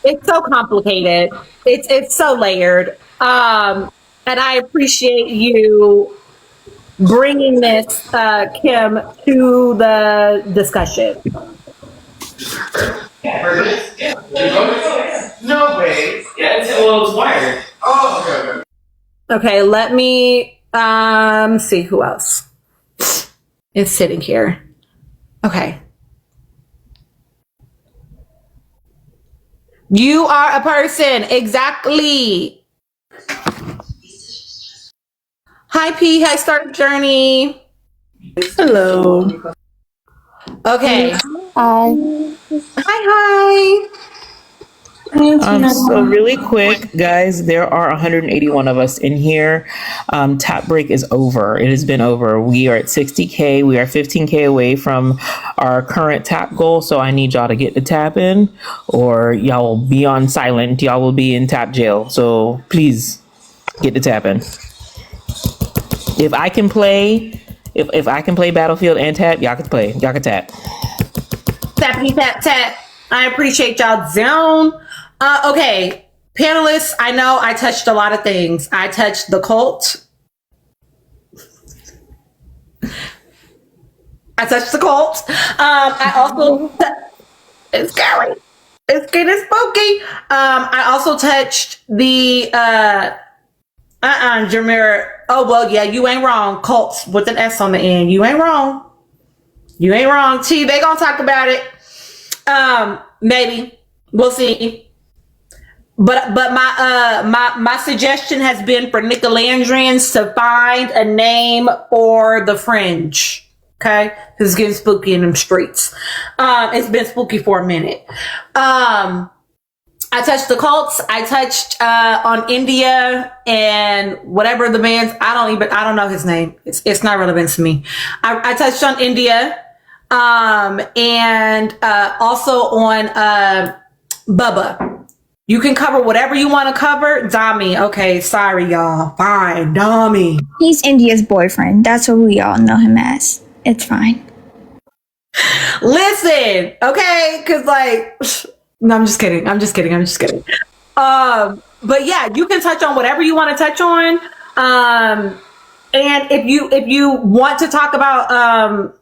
It's so complicated. It's so layered. And I appreciate you bringing this, Kim, to the discussion. No way. Yeah, it's wired. Oh, okay. Okay, let me see who else is sitting here. Okay. You are a person. Exactly. Hi, P. Hi, Start Journey. Hello. Okay. Hi. Hi. So really quick, guys, there are 181 of us in here. Tap break is over. It has been over. We are at 60K. We are 15K away from our current tap goal. So I need y'all to get the tap in, or y'all will be on silent. Y'all will be in tap jail. So please get the tap in. If I can play, if I can play Battlefield and tap, y'all can play. Y'all can tap. Tappity tap tap. I appreciate y'all down. Okay, panelists, I know I touched a lot of things. I touched the cult. I also, it's scary. It's getting spooky. I also touched the, Jameer. Oh, well, yeah, you ain't wrong. Cults with an S on the end. You ain't wrong. T, they gonna talk about it. Maybe. We'll see. But my suggestion has been for Nicolandrians to find a name for the fringe. Okay? Because it's getting spooky in them streets. It's been spooky for a minute. I touched the cults. I touched on India and whatever the man's, I don't know his name. It's not relevant to me. I touched on India. And also on Bubba. You can cover whatever you want to cover. Dami. Okay, sorry, y'all. Fine. Dami. He's India's boyfriend. That's what we all know him as. It's fine. Listen, okay? Because, like, no, I'm just kidding. But yeah, you can touch on whatever you want to touch on. And if you want to talk about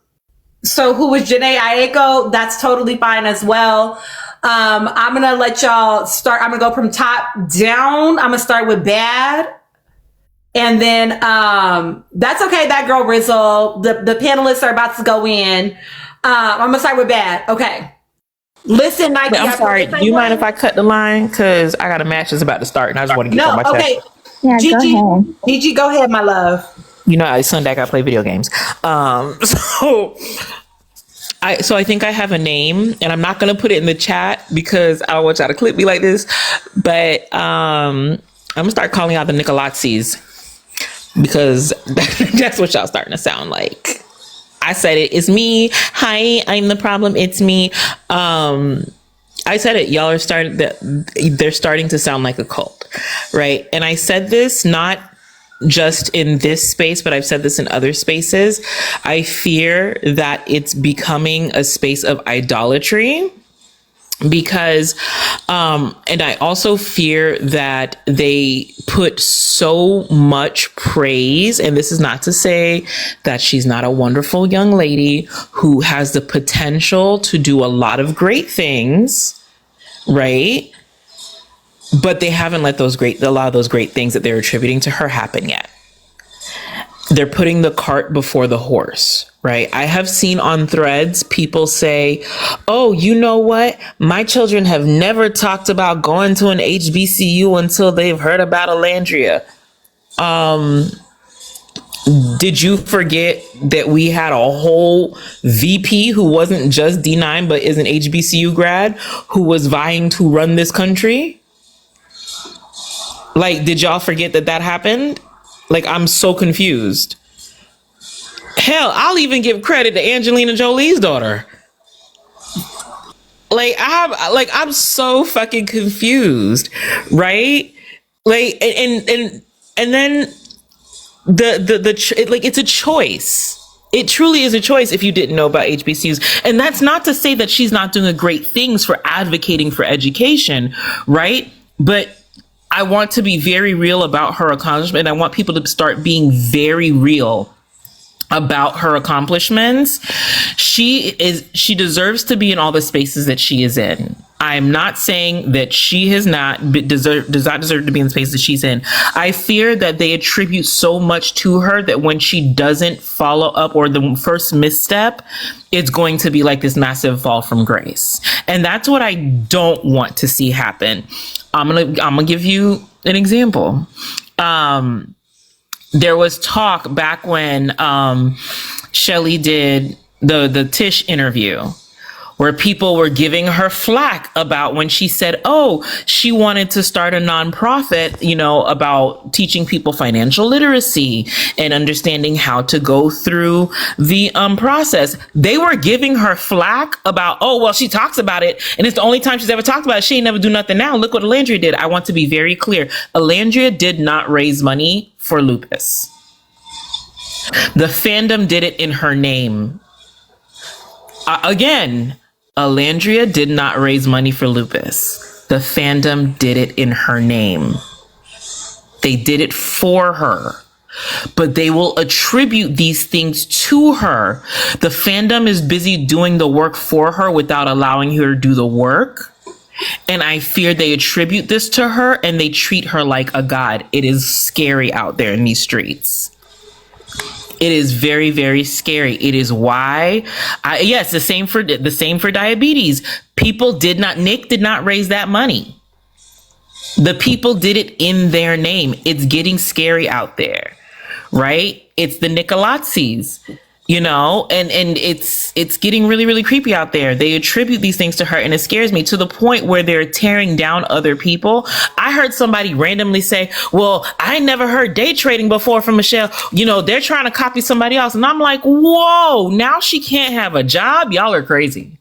So who was Janae Aiko? That's totally fine as well. I'm gonna let y'all start. I'm gonna go from top down. I'm gonna start with bad. And then that's okay. That girl Rizzle. The panelists are about to go in. I'm gonna start with bad. Okay. Listen, Nike. I'm sorry. Do you mind if I cut the line? Because I got a match that's about to start, and I just want to get on my okay. chest. Yeah, Gigi, go ahead. Gigi, go ahead, my love. You know, Sunday I got to play video games. So I think I have a name, and I'm not gonna put it in the chat because I don't want y'all to clip me like this. But I'm gonna start calling out the Nicolazzis because that's what y'all starting to sound like. I said it. It's me. Hi, I'm the problem. It's me. I said it. Y'all are they're starting to sound like a cult, right? And I said this not just in this space, but I've said this in other spaces. I fear that it's becoming a space of idolatry because, and I also fear that they put so much praise, and this is not to say that she's not a wonderful young lady who has the potential to do a lot of great things, right? But they haven't let a lot of those great things that they're attributing to her happen yet. They're putting the cart before the horse, right? I have seen on threads people say, oh, you know what? My children have never talked about going to an HBCU until they've heard about Alandria. Did you forget that we had a whole VP who wasn't just D9, but is an HBCU grad who was vying to run this country? Like, did y'all forget that happened? Like, I'm so confused. Hell, I'll even give credit to Angelina Jolie's daughter. I'm so fucking confused, right? Like, and then it's a choice. It truly is a choice if you didn't know about HBCUs. And that's not to say that she's not doing great things for advocating for education, right? But I want to be very real about her accomplishment. I want people to start being very real about her accomplishments. She deserves to be in all the spaces that she is in. I'm not saying that she does not deserve to be in the space that she's in. I fear that they attribute so much to her that when she doesn't follow up or the first misstep, it's going to be like this massive fall from grace. And that's what I don't want to see happen. I'm gonna give you an example. There was talk back when Shelly did the Tish interview where people were giving her flack about when she said, oh, she wanted to start a nonprofit, about teaching people financial literacy and understanding how to go through the process. They were giving her flack about, oh, well, she talks about it and it's the only time she's ever talked about it. She ain't never do nothing now. Look what Alandria did. I want to be very clear. Alandria did not raise money for lupus. The fandom did it in her name. Again, Alandria did not raise money for lupus. The fandom did it in her name. They did it for her. But they will attribute these things to her. The fandom is busy doing the work for her without allowing her to do the work. And I fear they attribute this to her and they treat her like a god. It is scary out there in these streets. It is very, very scary. It is why, yes, the same for diabetes. Nick did not raise that money. The people did it in their name. It's getting scary out there, right? It's the Nicolazzis, and it's getting really, really creepy out there. They attribute these things to her and it scares me to the point where they're tearing down other people. I heard somebody randomly say, well, I never heard day trading before from Michelle. They're trying to copy somebody else. And I'm like, whoa, now she can't have a job. Y'all are crazy.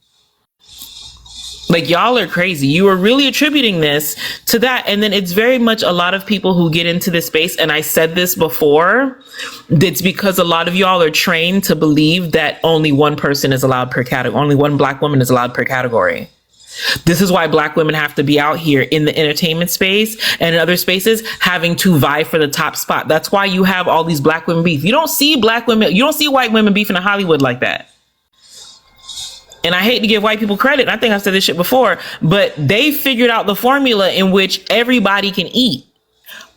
Like, y'all are crazy. You are really attributing this to that. And then it's very much a lot of people who get into this space. And I said this before, it's because a lot of y'all are trained to believe that only one person is allowed per category. Only one Black woman is allowed per category. This is why Black women have to be out here in the entertainment space and in other spaces having to vie for the top spot. That's why you have all these Black women beef. You don't see white women beef in Hollywood like that. And I hate to give white people credit. I think I've said this shit before, but they figured out the formula in which everybody can eat.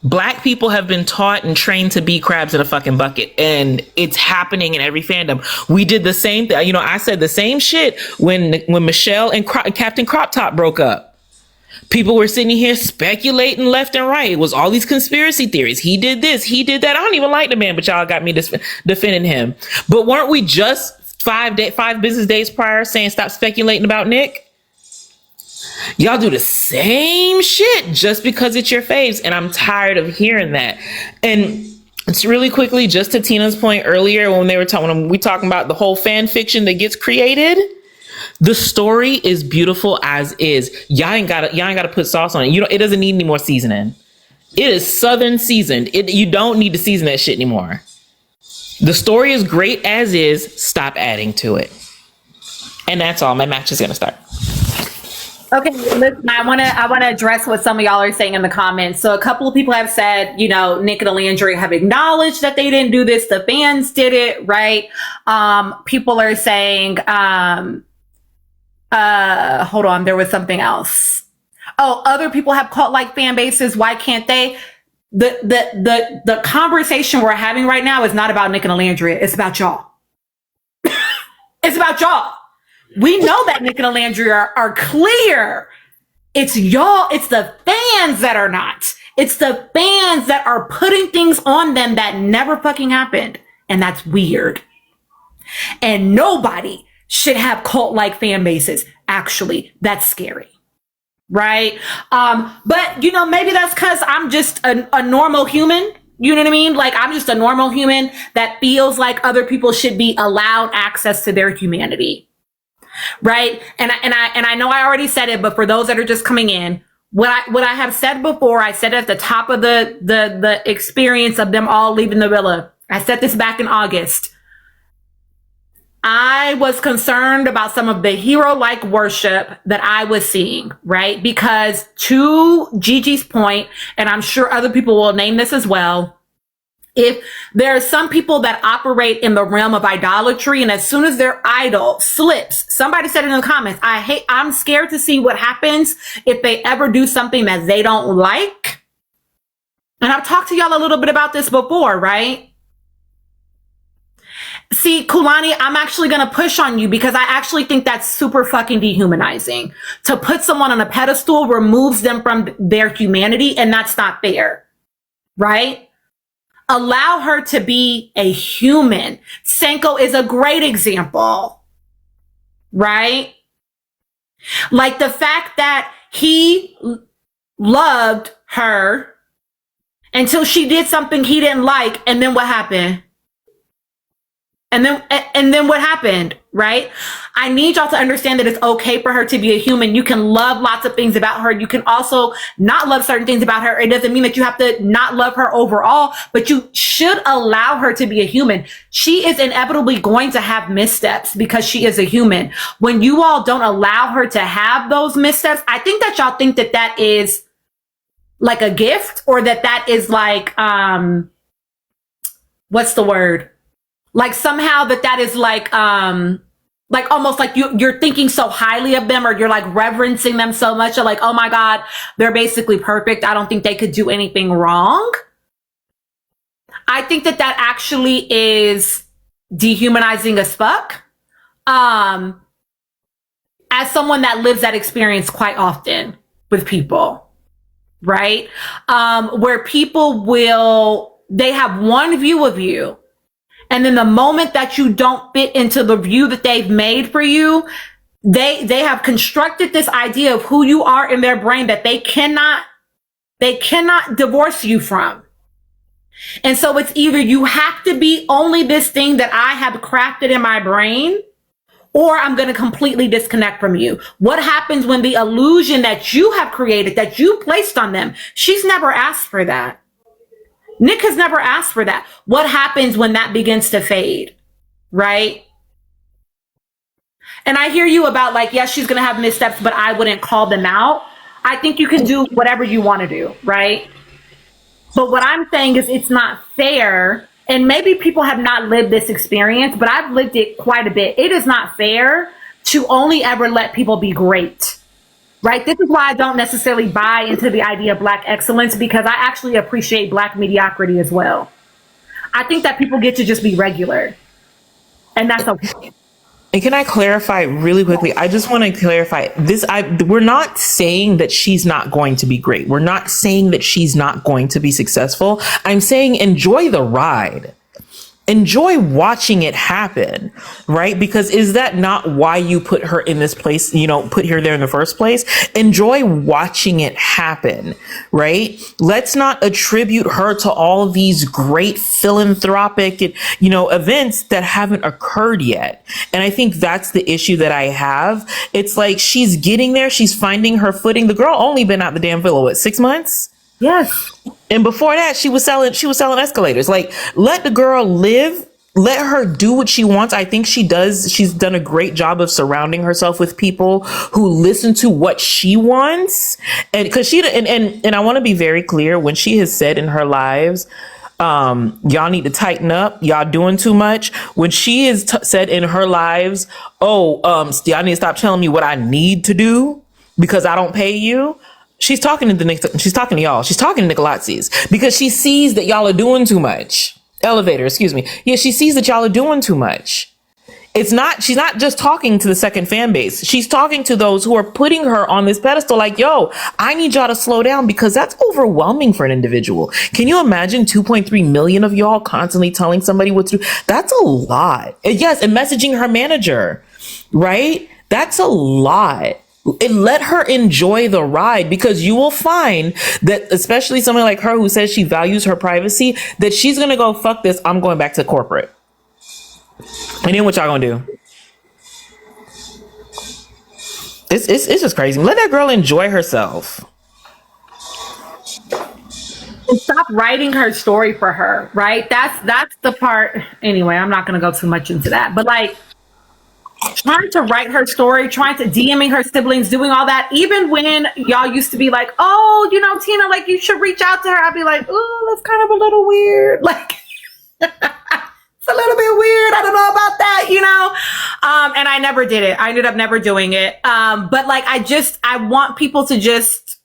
Black people have been taught and trained to be crabs in a fucking bucket, and it's happening in every fandom. We did the same thing. You know, I said the same shit when Michelle and Captain Crop Top broke up. People were sitting here speculating left and right. It was all these conspiracy theories. He did this, he did that. I don't even like the man, but y'all got me defending him. But weren't we just 5 business days prior saying stop speculating about Nick? Y'all do the same shit just because it's your faves, and I'm tired of hearing that. And it's really quickly, just to Tina's point earlier when we talking about the whole fan fiction that gets created. The story is beautiful as is. Y'all ain't gotta put sauce on it. It doesn't need any more seasoning. It is Southern seasoned. You don't need to season that shit anymore. The story is great as is. Stop adding to it. And that's all. My match is gonna start. Okay, listen, I want to address what some of y'all are saying in the comments. So a couple of people have said, Nick and Landry have acknowledged that they didn't do this. The fans did it, right? People are saying, hold on, there was something else. Oh, other people have cult-like fan bases. Why can't they? The conversation we're having right now is not about Nick and Landry. It's about y'all. It's about y'all. We know that Nick and Landry are clear. It's y'all. It's the fans that are not. It's the fans that are putting things on them that never fucking happened. And that's weird. And nobody should have cult-like fan bases. Actually, that's scary. Right? But maybe that's because I'm just a normal human. You know what I mean? Like, I'm just a normal human that feels like other people should be allowed access to their humanity. Right. And I know I already said it, but for those that are just coming in, what I have said before, I said at the top of the experience of them all leaving the villa. I said this back in August. I was concerned about some of the hero-like worship that I was seeing, right? Because to Gigi's point, and I'm sure other people will name this as well, if there are some people that operate in the realm of idolatry, and as soon as their idol slips, somebody said in the comments, I'm scared to see what happens if they ever do something that they don't like. And I've talked to y'all a little bit about this before, right? See, Kulani, I'm actually going to push on you because I actually think that's super fucking dehumanizing. To put someone on a pedestal removes them from their humanity, and that's not fair, right? Allow her to be a human. Senko is a great example, right? Like the fact that he loved her until she did something he didn't like, and then what happened? And then what happened, right? I need y'all to understand that it's okay for her to be a human. You can love lots of things about her. You can also not love certain things about her. It doesn't mean that you have to not love her overall, but you should allow her to be a human. She is inevitably going to have missteps because she is a human. When you all don't allow her to have those missteps, I think that y'all think that that is like a gift, or that is like, what's the word? Like somehow that is like almost like you're thinking so highly of them, or you're like reverencing them so much. You're like, oh my God, they're basically perfect. I don't think they could do anything wrong. I think that actually is dehumanizing as fuck. As someone that lives that experience quite often with people, right? Where people they have one view of you. And then the moment that you don't fit into the view that they've made for you, they have constructed this idea of who you are in their brain that they cannot divorce you from. And so it's either you have to be only this thing that I have crafted in my brain, or I'm going to completely disconnect from you. What happens when the illusion that you have created, that you placed on them, she's never asked for that. Nick has never asked for that. What happens when that begins to fade, right? And I hear you about like, yes, she's going to have missteps, but I wouldn't call them out. I think you can do whatever you want to do, right? But what I'm saying is it's not fair. And maybe people have not lived this experience, but I've lived it quite a bit. It is not fair to only ever let people be great. Right? This is why I don't necessarily buy into the idea of Black excellence, because I actually appreciate Black mediocrity as well. I think that people get to just be regular, and that's okay. And can I clarify really quickly? I just want to clarify this. We're not saying that she's not going to be great. We're not saying that she's not going to be successful. I'm saying enjoy the ride. Enjoy watching it happen, right? Because is that not why you put her in this place, put her there in the first place? Enjoy watching it happen, right? Let's not attribute her to all of these great philanthropic, events that haven't occurred yet. And I think that's the issue that I have. It's like she's getting there. She's finding her footing. The girl only been out the damn villa, what, 6 months? Yes. And before that, she was selling escalators. Like, let the girl live. Let her do what she wants. I think she does. She's done a great job of surrounding herself with people who listen to what she wants. And because and I want to be very clear, when she has said in her lives, y'all need to tighten up, y'all doing too much. When she has said in her lives, y'all need to stop telling me what I need to do because I don't pay you. She's talking to y'all. She's talking to Nicolazzis because she sees that y'all are doing too much. Elevator, excuse me. Yeah, she sees that y'all are doing too much. She's not just talking to the second fan base. She's talking to those who are putting her on this pedestal like, yo, I need y'all to slow down because that's overwhelming for an individual. Can you imagine 2.3 million of y'all constantly telling somebody what to do? That's a lot. And yes, and messaging her manager, right? That's a lot. And let her enjoy the ride, because you will find that, especially someone like her who says she values her privacy, that she's going to go, fuck this, I'm going back to corporate. And then what y'all going to do? It's just crazy. Let that girl enjoy herself. And stop writing her story for her, right? That's the part. Anyway, I'm not going to go too much into that, but like, trying to write her story, trying to DMing her siblings, doing all that. Even when y'all used to be like, oh, Tina, like you should reach out to her. I'd be like, oh, that's kind of a little weird. Like, it's a little bit weird. I don't know about that, and I never did it. I ended up never doing it. But like, I want people to just,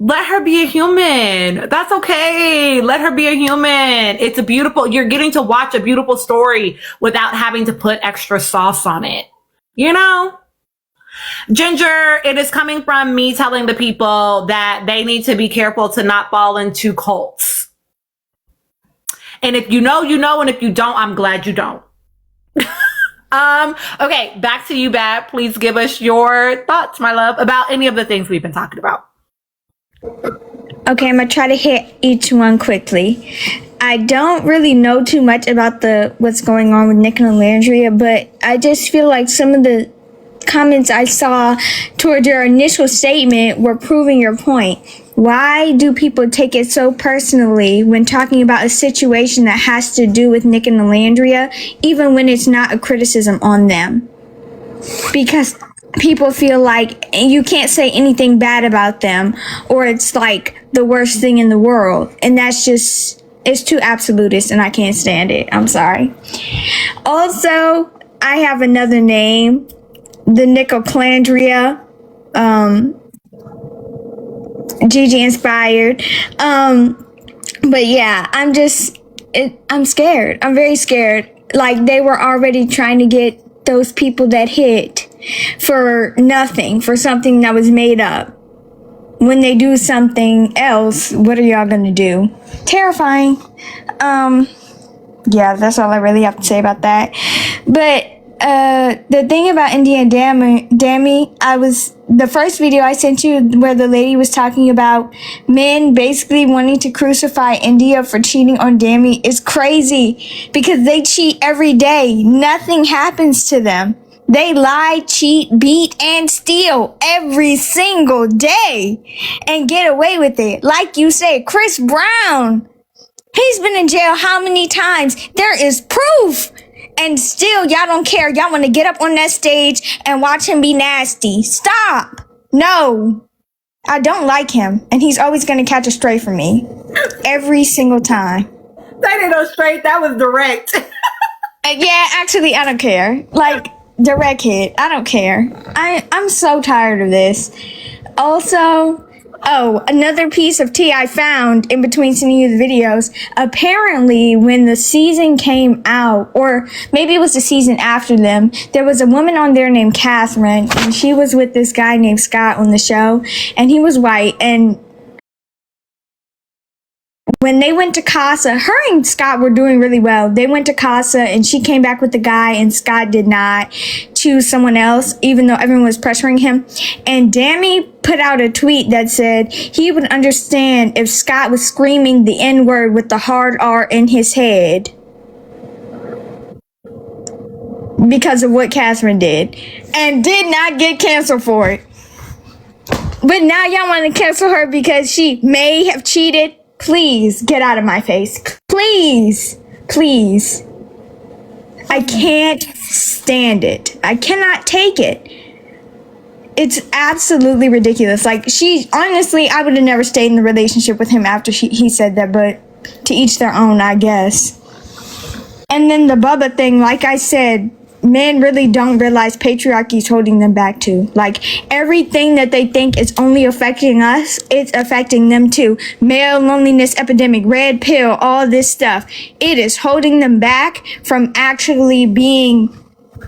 let her be a human. That's okay. Let her be a human. You're getting to watch a beautiful story without having to put extra sauce on it. Ginger, it is coming from me telling the people that they need to be careful to not fall into cults. And if you know, and if you don't, I'm glad you don't. Okay, back to you, Bab. Please give us your thoughts, my love, about any of the things we've been talking about. Okay, I'm gonna try to hit each one quickly. I don't really know too much about what's going on with Nick and Landria, but I just feel like some of the comments I saw toward your initial statement were proving your point. Why do people take it so personally when talking about a situation that has to do with Nick and Landria, even when it's not a criticism on them? Because people feel like you can't say anything bad about them, or it's like the worst thing in the world. And that's just, it's too absolutist and I can't stand it. I'm sorry. Also, I have another name, the Nickelandria, Gigi inspired. But yeah, I'm scared. I'm very scared. Like, they were already trying to get those people that hit for nothing, for something that was made up. When they do something else, what are y'all gonna do? Terrifying. Yeah, that's all I really have to say about that. But the thing about India and Dammy, the first video I sent you where the lady was talking about men basically wanting to crucify India for cheating on Dammy is crazy, because they cheat every day. Nothing happens to them. They lie, cheat, beat, and steal every single day and get away with it. Like you said, Chris Brown, he's been in jail how many times? There is proof. And still, y'all don't care. Y'all want to get up on that stage and watch him be nasty. Stop. No. I don't like him. And he's always going to catch a stray from me. Every single time. That ain't no straight. That was direct. Yeah, actually, I don't care. Like, direct hit. I don't care. I'm so tired of this. Also, another piece of tea I found in between sending you the videos. Apparently, when the season came out, or maybe it was the season after them, there was a woman on there named Catherine, and she was with this guy named Scott on the show, and he was white, and when they went to Casa, her and Scott were doing really well. They went to Casa and she came back with the guy and Scott did not choose someone else, even though everyone was pressuring him. And Dammy put out a tweet that said he would understand if Scott was screaming the N-word with the hard R in his head because of what Catherine did and did not get canceled for it. But now y'all want to cancel her because she may have cheated. Please get out of my face. Please. Please. I can't stand it. I cannot take it. It's absolutely ridiculous. Like, honestly, I would have never stayed in the relationship with him after he said that, but to each their own, I guess. And then the Bubba thing, like I said, men really don't realize patriarchy is holding them back too. Like, everything that they think is only affecting us, it's affecting them too. Male loneliness epidemic, red pill, all this stuff. It is holding them back from actually being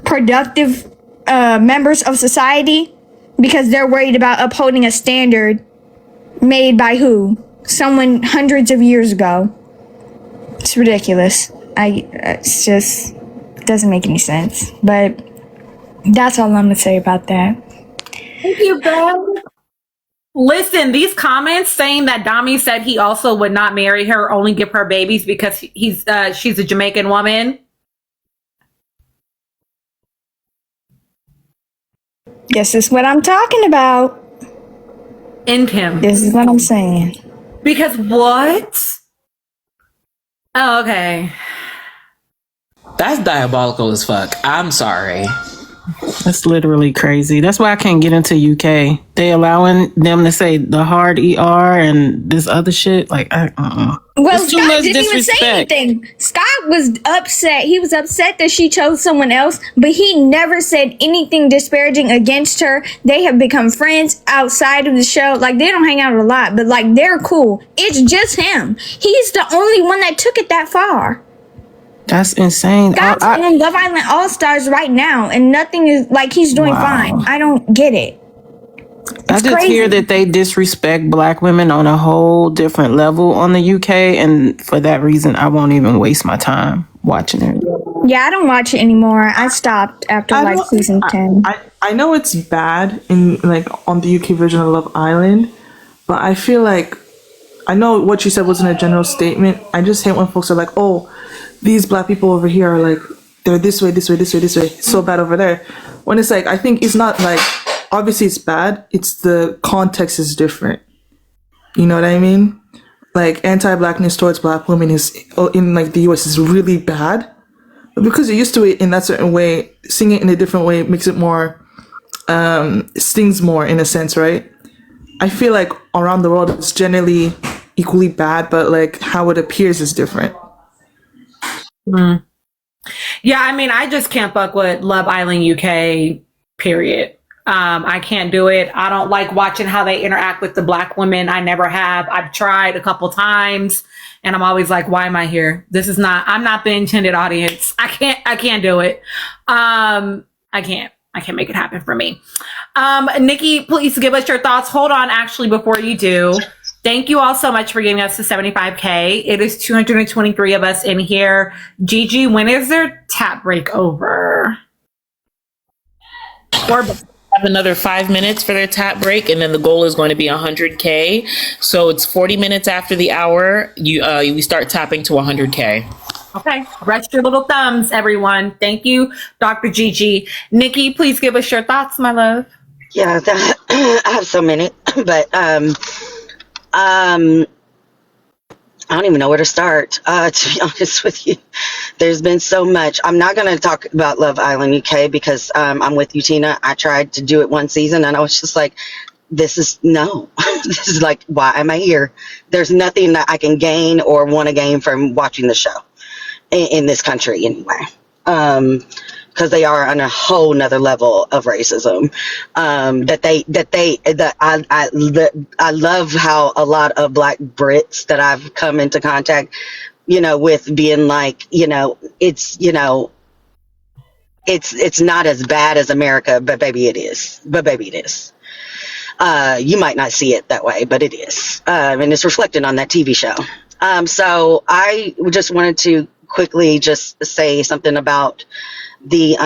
productive members of society because they're worried about upholding a standard made by who? Someone hundreds of years ago. It's ridiculous. It's just... doesn't make any sense, but that's all I'm gonna say about that. Thank you, Belle. Listen, these comments saying that Dami said he also would not marry her, only give her babies because she's a Jamaican woman. This is what I'm talking about. End him. This is what I'm saying. Because what? Oh, okay. That's diabolical as fuck. I'm sorry. That's literally crazy. That's why I can't get into UK. They allowing them to say the hard ER and this other shit. Like, Well, it's too Scott much didn't even say disrespect. anything. Scott was upset. He was upset that she chose someone else, but he never said anything disparaging against her. They have become friends outside of the show. Like, they don't hang out a lot, but like, they're cool. It's just him. He's the only one that took it that far. That's insane. Scott's on Love Island All Stars right now, and nothing is like he's doing fine. I don't get it. I just hear that they disrespect black women on a whole different level on the UK, and for that reason, I won't even waste my time watching it. Yeah, I don't watch it anymore. I stopped after like season 10. I know it's bad in like on the UK version of Love Island, but I feel like I know what you said wasn't a general statement. I just hate when folks are like, "Oh, these black people over here are like they're this way, this way, this way, this way. It's so bad over there." When it's like, I think it's not like obviously it's bad. It's the context is different. You know what I mean? Like anti-blackness towards black women is in like the US is really bad. But because you're used to it in that certain way, seeing it in a different way makes it more stings more in a sense, right? I feel like around the world it's generally equally bad, but like how it appears is different. Yeah, I mean, I just can't fuck with Love Island UK, period. I can't do it. I don't like watching how they interact with the black women. I never have. I've tried a couple times and I'm always like, why am I here? I'm not the intended audience. I can't do it. I can't make it happen for me. Nikki, please give us your thoughts. Hold on, actually, before you do. Thank you all so much for giving us the 75K. It is 223 of us in here. Gigi, when is their tap break over? Or have another 5 minutes for their tap break, and then the goal is going to be 100K. So it's 40 minutes after the hour. We start tapping to 100K. Okay, rest your little thumbs, everyone. Thank you, Dr. Gigi. Nikki, please give us your thoughts, my love. Yeah, I have so many, but I don't even know where to start. To be honest with you, there's been so much. I'm not going to talk about Love Island UK because I'm with you, Tina. I tried to do it one season and I was just like, this is like, why am I here? There's nothing that I can gain or want to gain from watching the show in this country anyway. because they are on a whole nother level of racism. I love how a lot of Black Brits that I've come into contact, with being like, it's not as bad as America, but baby, it is. You might not see it that way, but it is. And it's reflected on that TV show. So I just wanted to quickly just say something about the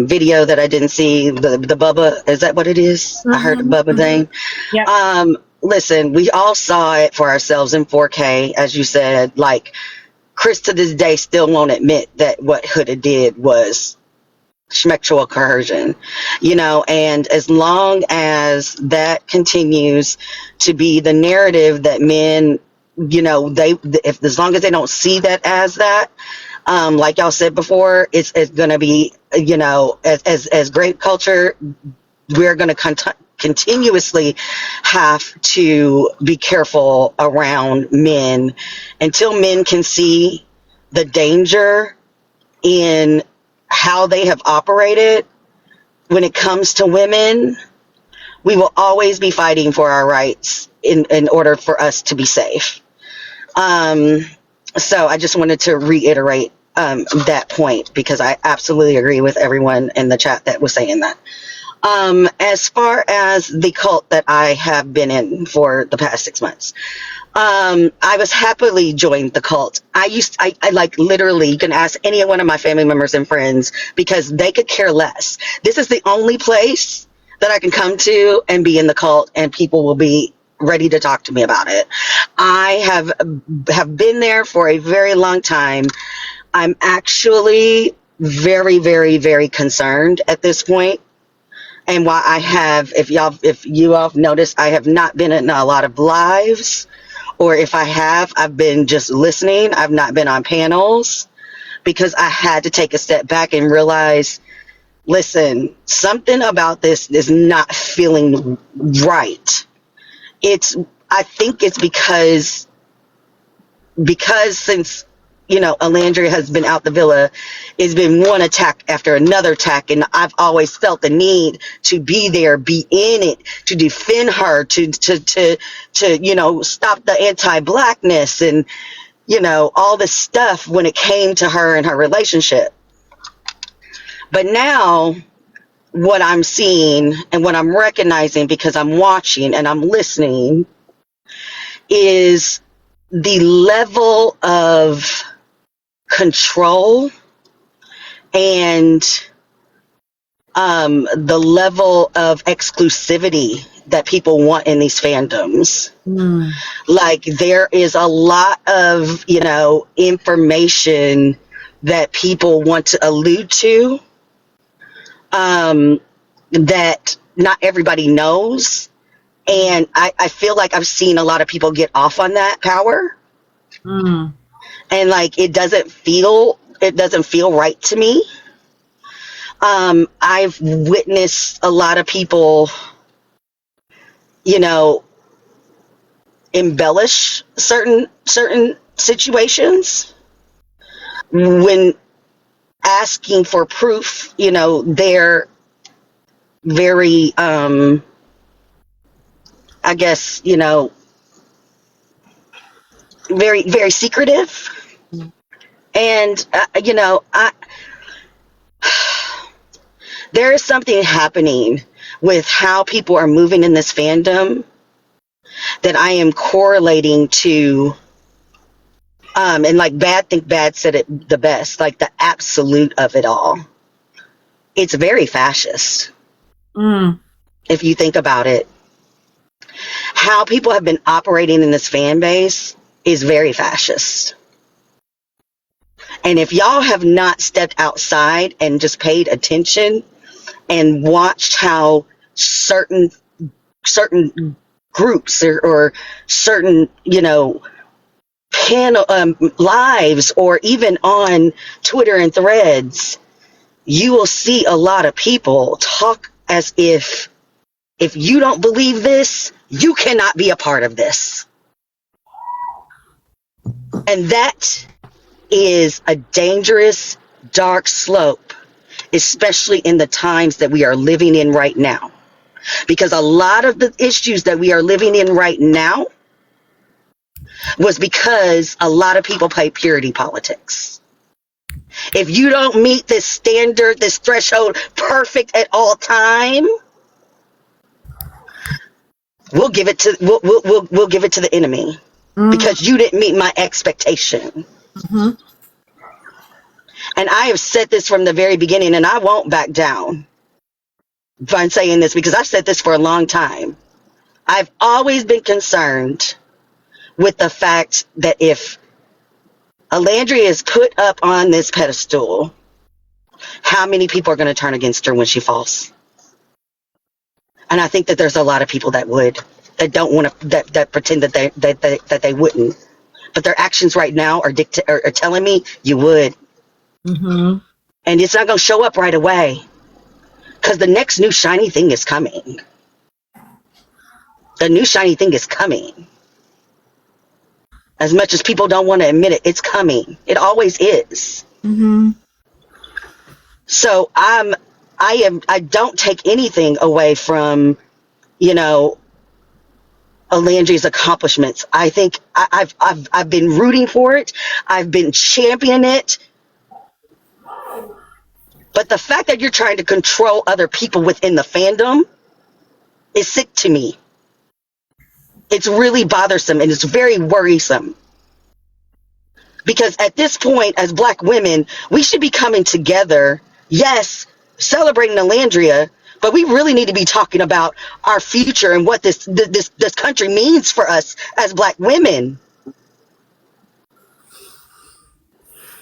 video that I didn't see, the Bubba. Is that what it is? I heard the Bubba thing. Yeah. Listen, we all saw it for ourselves in 4K, as you said. Like, Chris to this day still won't admit that what Huda did was sexual coercion, and as long as that continues to be the narrative that men, as long as they don't see that as that, like y'all said before, it's going to be, as great culture, we're going to continuously have to be careful around men until men can see the danger in how they have operated when it comes to women. We will always be fighting for our rights in order for us to be safe. So I just wanted to reiterate that point, because I absolutely agree with everyone in the chat that was saying that. As far as the cult that I have been in for the past 6 months, I was happily joined the cult. I like, literally, you can ask any one of my family members and friends, because they could care less. This is the only place that I can come to and be in the cult, and people will be ready to talk to me about it. I have been there for a very long time. I'm actually very, very, very concerned at this point. And while if you all have noticed, I have not been in a lot of lives, or if I have, I've been just listening. I've not been on panels, because I had to take a step back and realize, listen, something about this is not feeling right. I think it's because since, Alandria has been out the villa, it's been one attack after another attack, and I've always felt the need to be there, be in it, to defend her, to stop the anti-Blackness and, all this stuff when it came to her and her relationship. But now, what I'm seeing and what I'm recognizing, because I'm watching and I'm listening, is the level of control and the level of exclusivity that people want in these fandoms. Like, there is a lot of, information that people want to allude to, that not everybody knows. And I feel like I've seen a lot of people get off on that power. And like, it doesn't feel right to me. I've witnessed a lot of people, embellish certain situations when asking for proof. They're very, I guess, very, very secretive. And, there is something happening with how people are moving in this fandom that I am correlating to, and like Think Bad said it the best, like the absolute of it all. It's very fascist. If you think about it, how people have been operating in this fan base is very fascist. And if y'all have not stepped outside and just paid attention and watched how certain groups or certain, panel lives, or even on Twitter and Threads, you will see a lot of people talk as if you don't believe this, you cannot be a part of this. And that is a dangerous, dark slope, especially in the times that we are living in right now. Because a lot of the issues that we are living in right now was because a lot of people play purity politics. If you don't meet this standard, this threshold perfect at all time, we'll give it to we'll give it to the enemy because you didn't meet my expectation. And I have said this from the very beginning, and I won't back down by saying this because I've said this for a long time. I've always been concerned with the fact that if Alandria is put up on this pedestal, how many people are going to turn against her when she falls? And I think that there's a lot of people that would, that don't want to, that pretend that they wouldn't, but their actions right now are telling me you would. And it's not going to show up right away because the next new shiny thing is coming. The new shiny thing is coming. As much as people don't want to admit it, it's coming. It always is. So I don't take anything away from, Alandria's accomplishments. I think I've been rooting for it. I've been championing it. But the fact that you're trying to control other people within the fandom is sick to me. It's really bothersome and it's very worrisome. Because at this point, as Black women, we should be coming together, yes, celebrating Alandria, but we really need to be talking about our future and what this country means for us as Black women.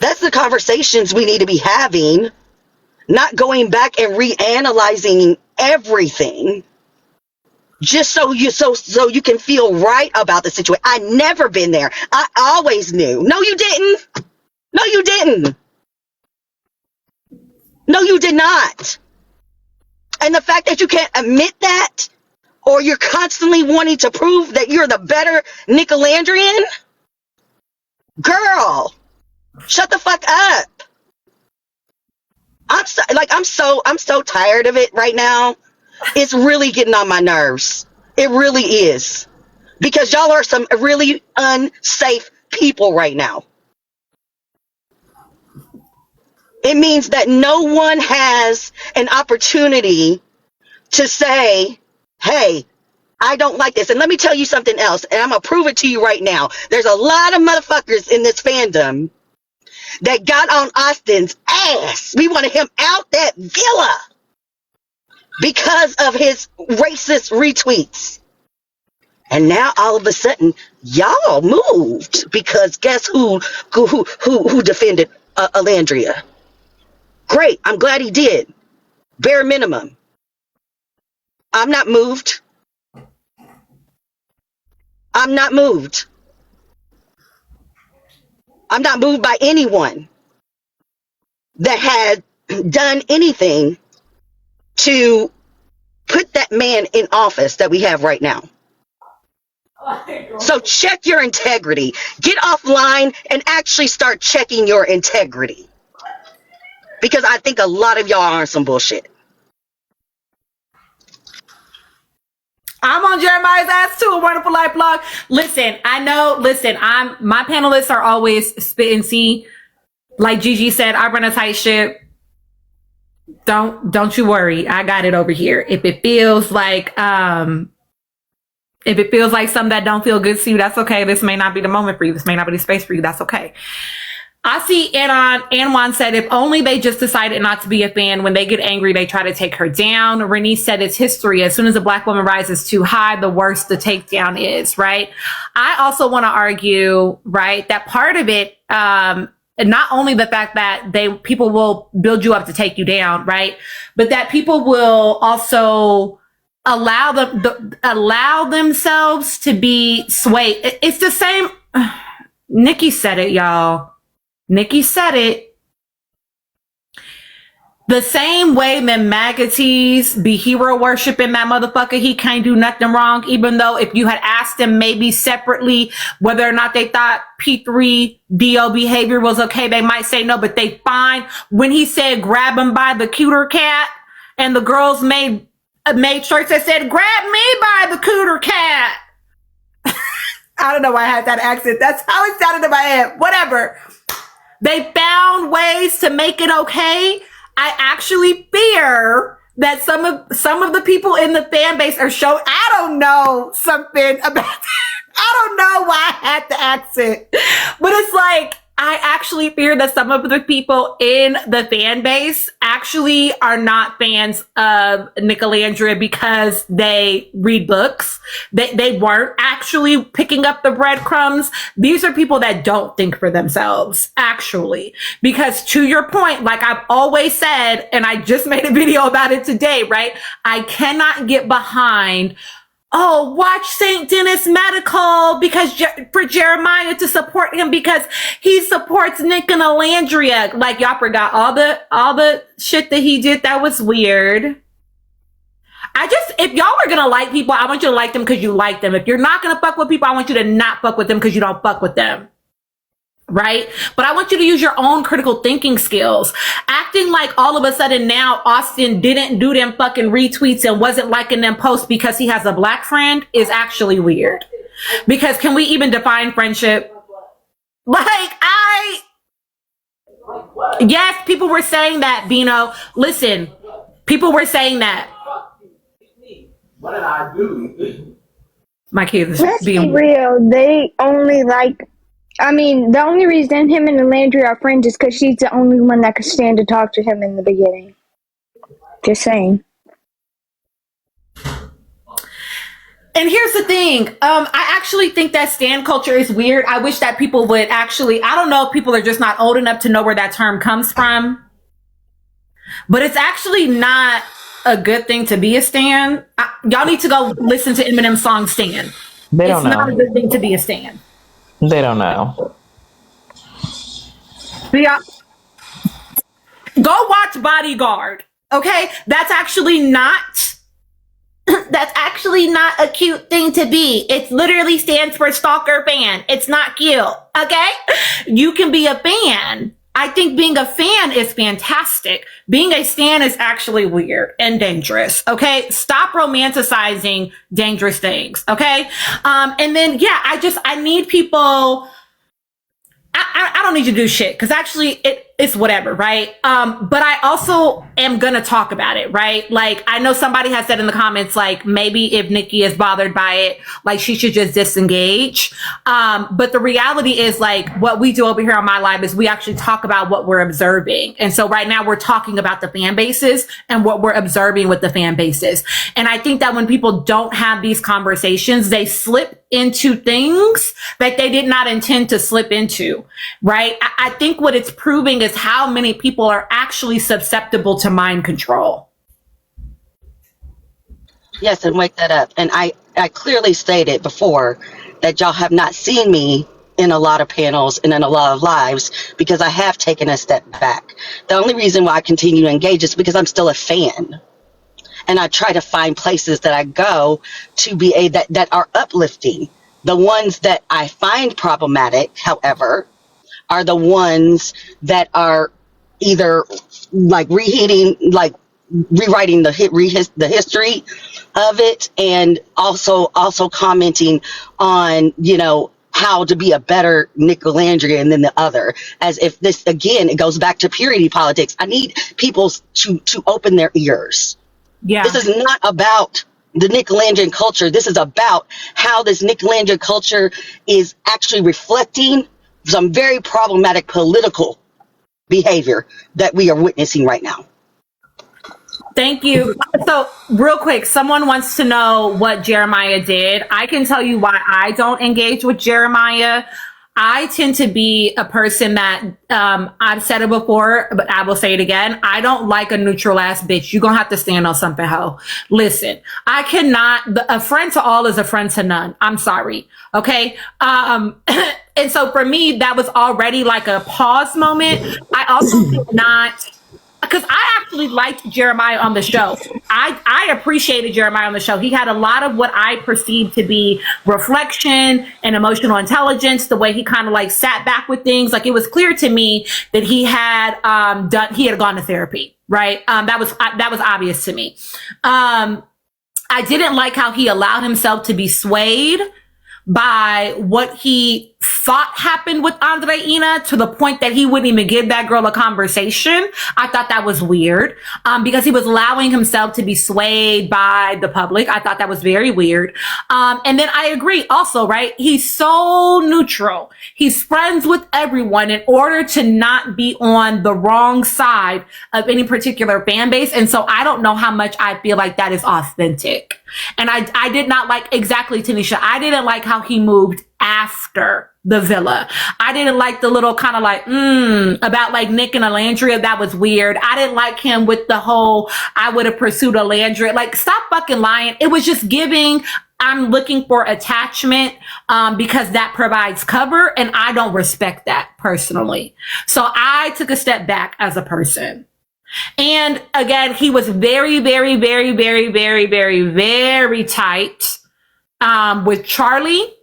That's the conversations we need to be having, not going back and reanalyzing everything just so you can feel right about the situation. I never been there. I always knew. No, you didn't. No, you didn't. No, you did not. And the fact that you can't admit that, or you're constantly wanting to prove that you're the better Nicolandrian, girl, shut the fuck up. I'm so tired of it right now. It's really getting on my nerves. It really is. Because y'all are some really unsafe people right now. It means that no one has an opportunity to say, hey, I don't like this. And let me tell you something else, and I'm going to prove it to you right now. There's a lot of motherfuckers in this fandom that got on Austin's ass. We wanted him out that villa because of his racist retweets. And now all of a sudden, y'all moved because guess who defended Alandria? Great, I'm glad he did. Bare minimum. I'm not moved. I'm not moved. I'm not moved by anyone that had done anything to put that man in office that we have right now. So check your integrity. Get offline and actually start checking your integrity. Because I think a lot of y'all are on some bullshit. I'm on Jeremiah's ass too, a wonderful life blog. My panelists are always spit and see. Like Gigi said, I run a tight ship. Don't you worry. I got it over here. If it feels like something that don't feel good to you, that's okay. This may not be the moment for you. This may not be the space for you. That's okay. I see Anwan said, if only they just decided not to be a fan. When they get angry, they try to take her down. Renee said, it's history. As soon as a Black woman rises too high, the worse the takedown is, right? I also want to argue, right, that part of it, not only the fact that people will build you up to take you down, right, but that people will also allow themselves to be swayed. It's the same. Nikki said it, y'all. Nikki said it. The same way them maggoties be hero worshiping that motherfucker, he can't do nothing wrong, even though if you had asked them maybe separately whether or not they thought P3DO behavior was okay, they might say no, but they fine. When he said grab him by the cuter cat and the girls made shirts that said grab me by the cooter cat. I don't know why I had that accent. That's how it sounded in my head. Whatever. They found ways to make it okay. I actually fear that some of the people in the fan base are I don't know something about that. I don't know why I had the accent, but it's like, I actually fear that some of the people in the fan base actually are not fans of Nicolandria because they read books. They weren't actually picking up the breadcrumbs. These are people that don't think for themselves, actually. Because to your point, like I've always said, and I just made a video about it today, right? I cannot get behind, oh, watch St. Denis Medical because for Jeremiah to support him because he supports Nick and Alandria. Like y'all forgot all the shit that he did. That was weird. If y'all are gonna like people, I want you to like them because you like them. If you're not gonna fuck with people, I want you to not fuck with them because you don't fuck with them. Right? But I want you to use your own critical thinking skills. Acting like all of a sudden now Austin didn't do them fucking retweets and wasn't liking them posts because he has a black friend is actually weird. Because can we even define friendship? Yes, people were saying that, Bino. Listen, people were saying that. What did I do? My kids Let's be being real. They only like. I mean, the only reason him and Landry are friends is because she's the only one that could stand to talk to him in the beginning. Just saying. And here's the thing. I actually think that stan culture is weird. I wish that people would actually, I don't know if people are just not old enough to know where that term comes from, but it's actually not a good thing to be a stan. Y'all need to go listen to Eminem's song Stan. They don't know. It's not a good thing to be a stan. They don't know. Yeah. Go watch Bodyguard. Okay? That's actually not a cute thing to be. It literally stands for stalker fan. It's not cute. Okay? You can be a fan. I think being a fan is fantastic. Being a stan is actually weird and dangerous. Okay? Stop romanticizing dangerous things. Okay? And then, yeah, I need people. I don't need you to do shit because actually it's whatever, right? But I also am gonna talk about it, right? Like I know somebody has said in the comments, like maybe if Nikki is bothered by it, like she should just disengage. But the reality is like what we do over here on My Live is we actually talk about what we're observing. And so right now we're talking about the fan bases and what we're observing with the fan bases. And I think that when people don't have these conversations, they slip into things that they did not intend to slip into, right? I think what it's proving is how many people are actually susceptible to mind control. Yes, and wake that up. And I clearly stated before that y'all have not seen me in a lot of panels and in a lot of lives because I have taken a step back. The only reason why I continue to engage is because I'm still a fan. And I try to find places that I go to be that are uplifting. The ones that I find problematic, however, are the ones that are either like rewriting the history of it, and also commenting on how to be a better Nicolandrian than the other. As if this again, it goes back to purity politics. I need people to open their ears. Yeah. This is not about the Nicolandrian culture. This is about how this Nicolandrian culture is actually reflecting some very problematic political behavior that we are witnessing right now. Thank you. So real quick, someone wants to know what Jeremiah did. I can tell you why I don't engage with Jeremiah. I tend to be a person that, I've said it before, but I will say it again. I don't like a neutral ass bitch. You're going to have to stand on something, ho. Listen, I cannot, a friend to all is a friend to none. I'm sorry. Okay. And so for me, that was already like a pause moment. I also did not because I actually liked Jeremiah on the show. I appreciated Jeremiah on the show. He had a lot of what I perceived to be reflection and emotional intelligence, the way he kind of like sat back with things. Like, it was clear to me that he had gone to therapy, right? That was obvious to me. I didn't like how he allowed himself to be swayed by what he thought happened with Andreina, to the point that he wouldn't even give that girl a conversation. I thought that was weird, because he was allowing himself to be swayed by the public. I thought that was very weird. And then I agree also, right? He's so neutral. He's friends with everyone in order to not be on the wrong side of any particular fan base. And so I don't know how much I feel like that is authentic. And I did not like, exactly, Tanisha, I didn't like how he moved after the villa. I didn't like the little kind of like, about like Nick and Alandria. That was weird. I didn't like him with the whole, I would have pursued Alandria. Like, stop fucking lying. It was just giving, I'm looking for attachment, because that provides cover, and I don't respect that personally. So I took a step back as a person. And again, he was very, very, very, very, very, very, very tight, with Charlie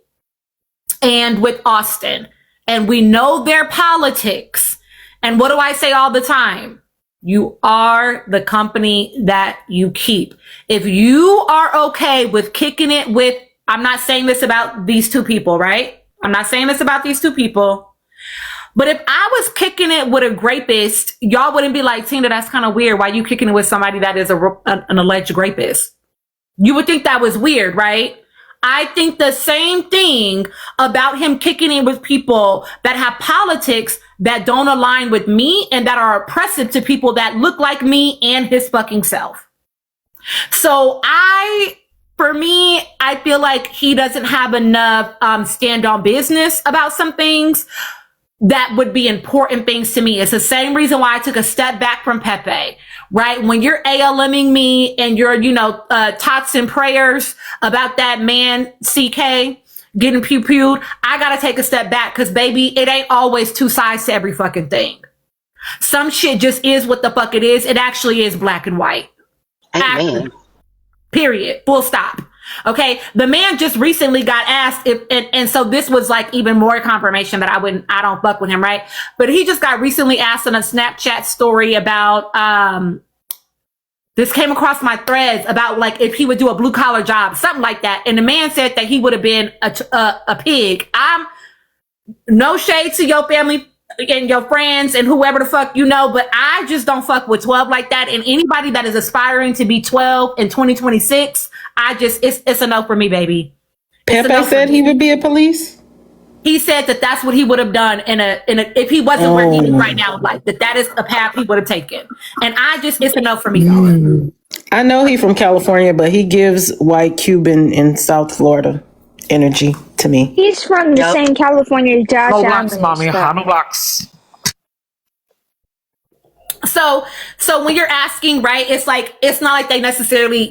and with Austin. And we know their politics. And what do I say all the time? You are the company that you keep. If you are okay with kicking it with, I'm not saying this about these two people, right? I'm not saying this about these two people. But if I was kicking it with a rapist, y'all wouldn't be like, Tina, that's kind of weird. Why you kicking it with somebody that is an alleged rapist? You would think that was weird, right? I think the same thing about him kicking in with people that have politics that don't align with me and that are oppressive to people that look like me and his fucking self. So for me, I feel like he doesn't have enough stand on business about some things that would be important things to me. It's the same reason why I took a step back from Pepe, right? When you're ALMing me and you're, tots and prayers about that man, CK, getting pew-pewed, I gotta take a step back, because baby, it ain't always two sides to every fucking thing. Some shit just is what the fuck it is. It actually is black and white. Amen. Period. Full stop. Okay. The man just recently got asked if, and so this was like even more confirmation that I don't fuck with him, right? But he just got recently asked in a Snapchat story about, this came across my threads about like if he would do a blue collar job, something like that. And the man said that he would have been a pig. I'm no shade to your family and your friends and whoever the fuck but I just don't fuck with 12 like that. And anybody that is aspiring to be 12 in 2026, it's a no for me, baby. Pepe said he would be a police. He said that that's what he would have done if he wasn't where he is right now in life, that is a path he would have taken. And it's a no for me. I know he from California, but he gives white Cuban in South Florida energy to me. He's from the same California as Josh No Allen. blocks, mommy. No blocks. So when you're asking, right, it's like, it's not like they necessarily,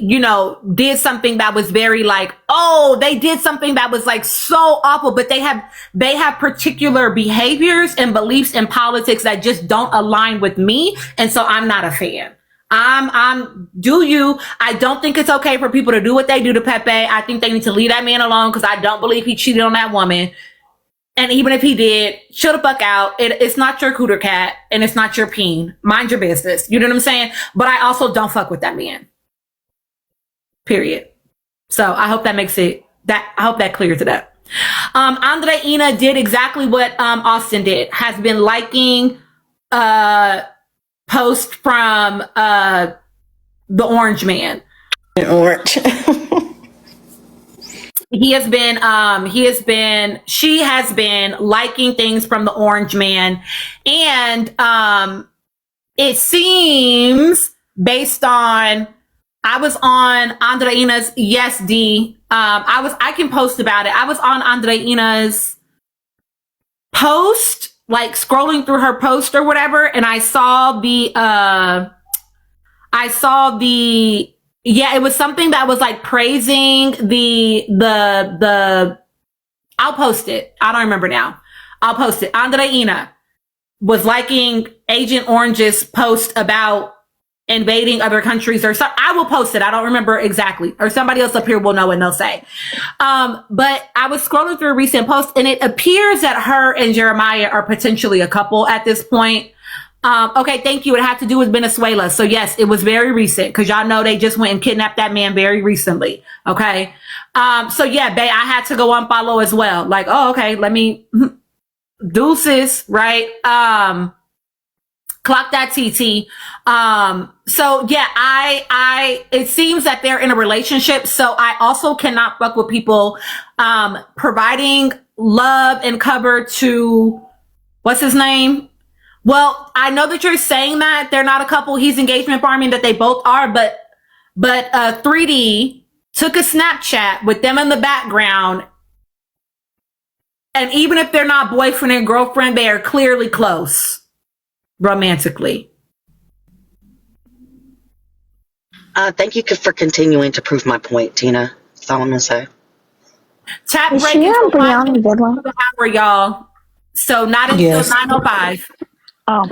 did something that was very like, oh, they did something that was like so awful, but they have particular behaviors and beliefs in politics that just don't align with me. And so I'm not a fan. I don't think it's okay for people to do what they do to Pepe. I think they need to leave that man alone, because I don't believe he cheated on that woman. And even if he did, chill the fuck out. It's not your cooter cat and it's not your peen. Mind your business. You know what I'm saying? But I also don't fuck with that man. Period. So I hope that I hope that clears it up. Andreina did exactly what Austin did. Has been liking post from the Orange Man. Orange. She has been liking things from the Orange Man. And it seems, based on, I was on Andreina's, yes, D. I can post about it. I was on Andreina's post, like scrolling through her post or whatever, and I saw it was something that was like praising I'll post it. I don't remember now. I'll post it. Andreina was liking Agent Orange's post about invading other countries or something. I will post it. I don't remember exactly. Or somebody else up here will know and they'll say. But I was scrolling through a recent post and it appears that her and Jeremiah are potentially a couple at this point. Okay, thank you. It had to do with Venezuela. So yes, it was very recent because y'all know they just went and kidnapped that man very recently. Okay. So yeah, babe, I had to go unfollow as well. Like, oh, okay, let me deuces, right? Clock that TT. So yeah, I it seems that they're in a relationship. So I also cannot fuck with people providing love and cover to what's his name? Well, I know that you're saying that they're not a couple, he's engagement farming, that they both are, but 3D took a Snapchat with them in the background. And even if they're not boyfriend and girlfriend, they are clearly close romantically. Thank you for continuing to prove my point, Tina. That's all I'm gonna say. Tap Is break she until on Beyond Deadline? hour, y'all. So not until Yes. 9:05. Oh,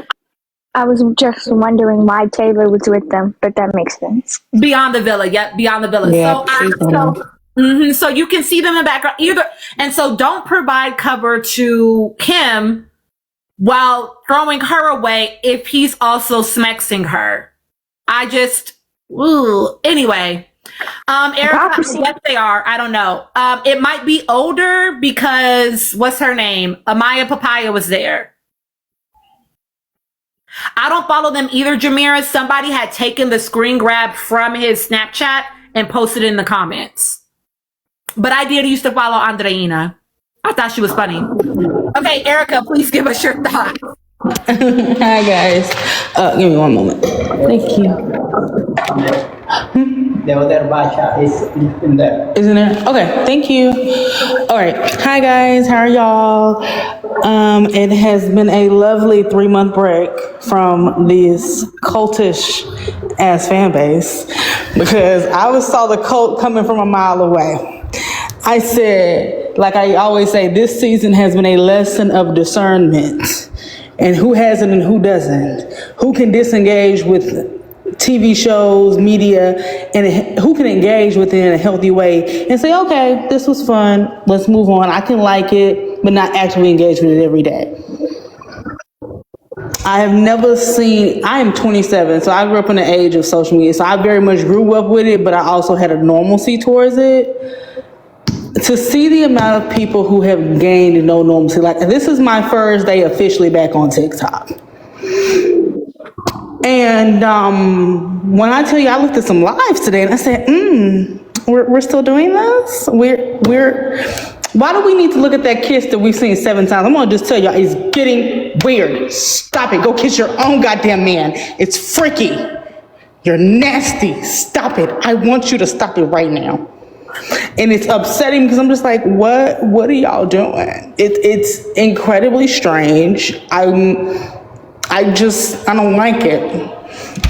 I was just wondering why Taylor was with them, but that makes sense. Beyond the Villa. Yep, Beyond the Villa. Yeah, she's So you can see them in the background either. And so don't provide cover to Kim while throwing her away if he's also smexing her. I just, anyway. Erica, what they are, I don't know. It might be older because what's her name? Amaya Papaya was there. I don't follow them either, Jamira. Somebody had taken the screen grab from his Snapchat and posted it in the comments. But I did used to follow Andreina. I thought she was funny. Okay, Erica, please give us your thoughts. Hi, guys. Give me one moment. Thank you. The other bacha is in there. Isn't there? Okay, thank you. All right. Hi, guys. How are y'all? It has been a lovely 3-month break from this cultish ass fan base because I saw the cult coming from a mile away. I said, like I always say, this season has been a lesson of discernment and who has it and who doesn't. Who can disengage with TV shows, media, and who can engage with it in a healthy way and say, okay, this was fun, let's move on. I can like it, but not actively engage with it every day. I have never seen, I am 27, so I grew up in the age of social media, so I very much grew up with it, but I also had a normalcy towards it. To see the amount of people who have gained no normalcy, like this is my first day officially back on TikTok. And when I tell you, I looked at some lives today and I said, we're still doing this? Why do we need to look at that kiss that we've seen 7 times? I'm gonna just tell y'all, it's getting weird. Stop it, go kiss your own goddamn man. It's freaky. You're nasty, stop it. I want you to stop it right now. And it's upsetting because I'm just like, what are y'all doing? It's incredibly strange. I don't like it.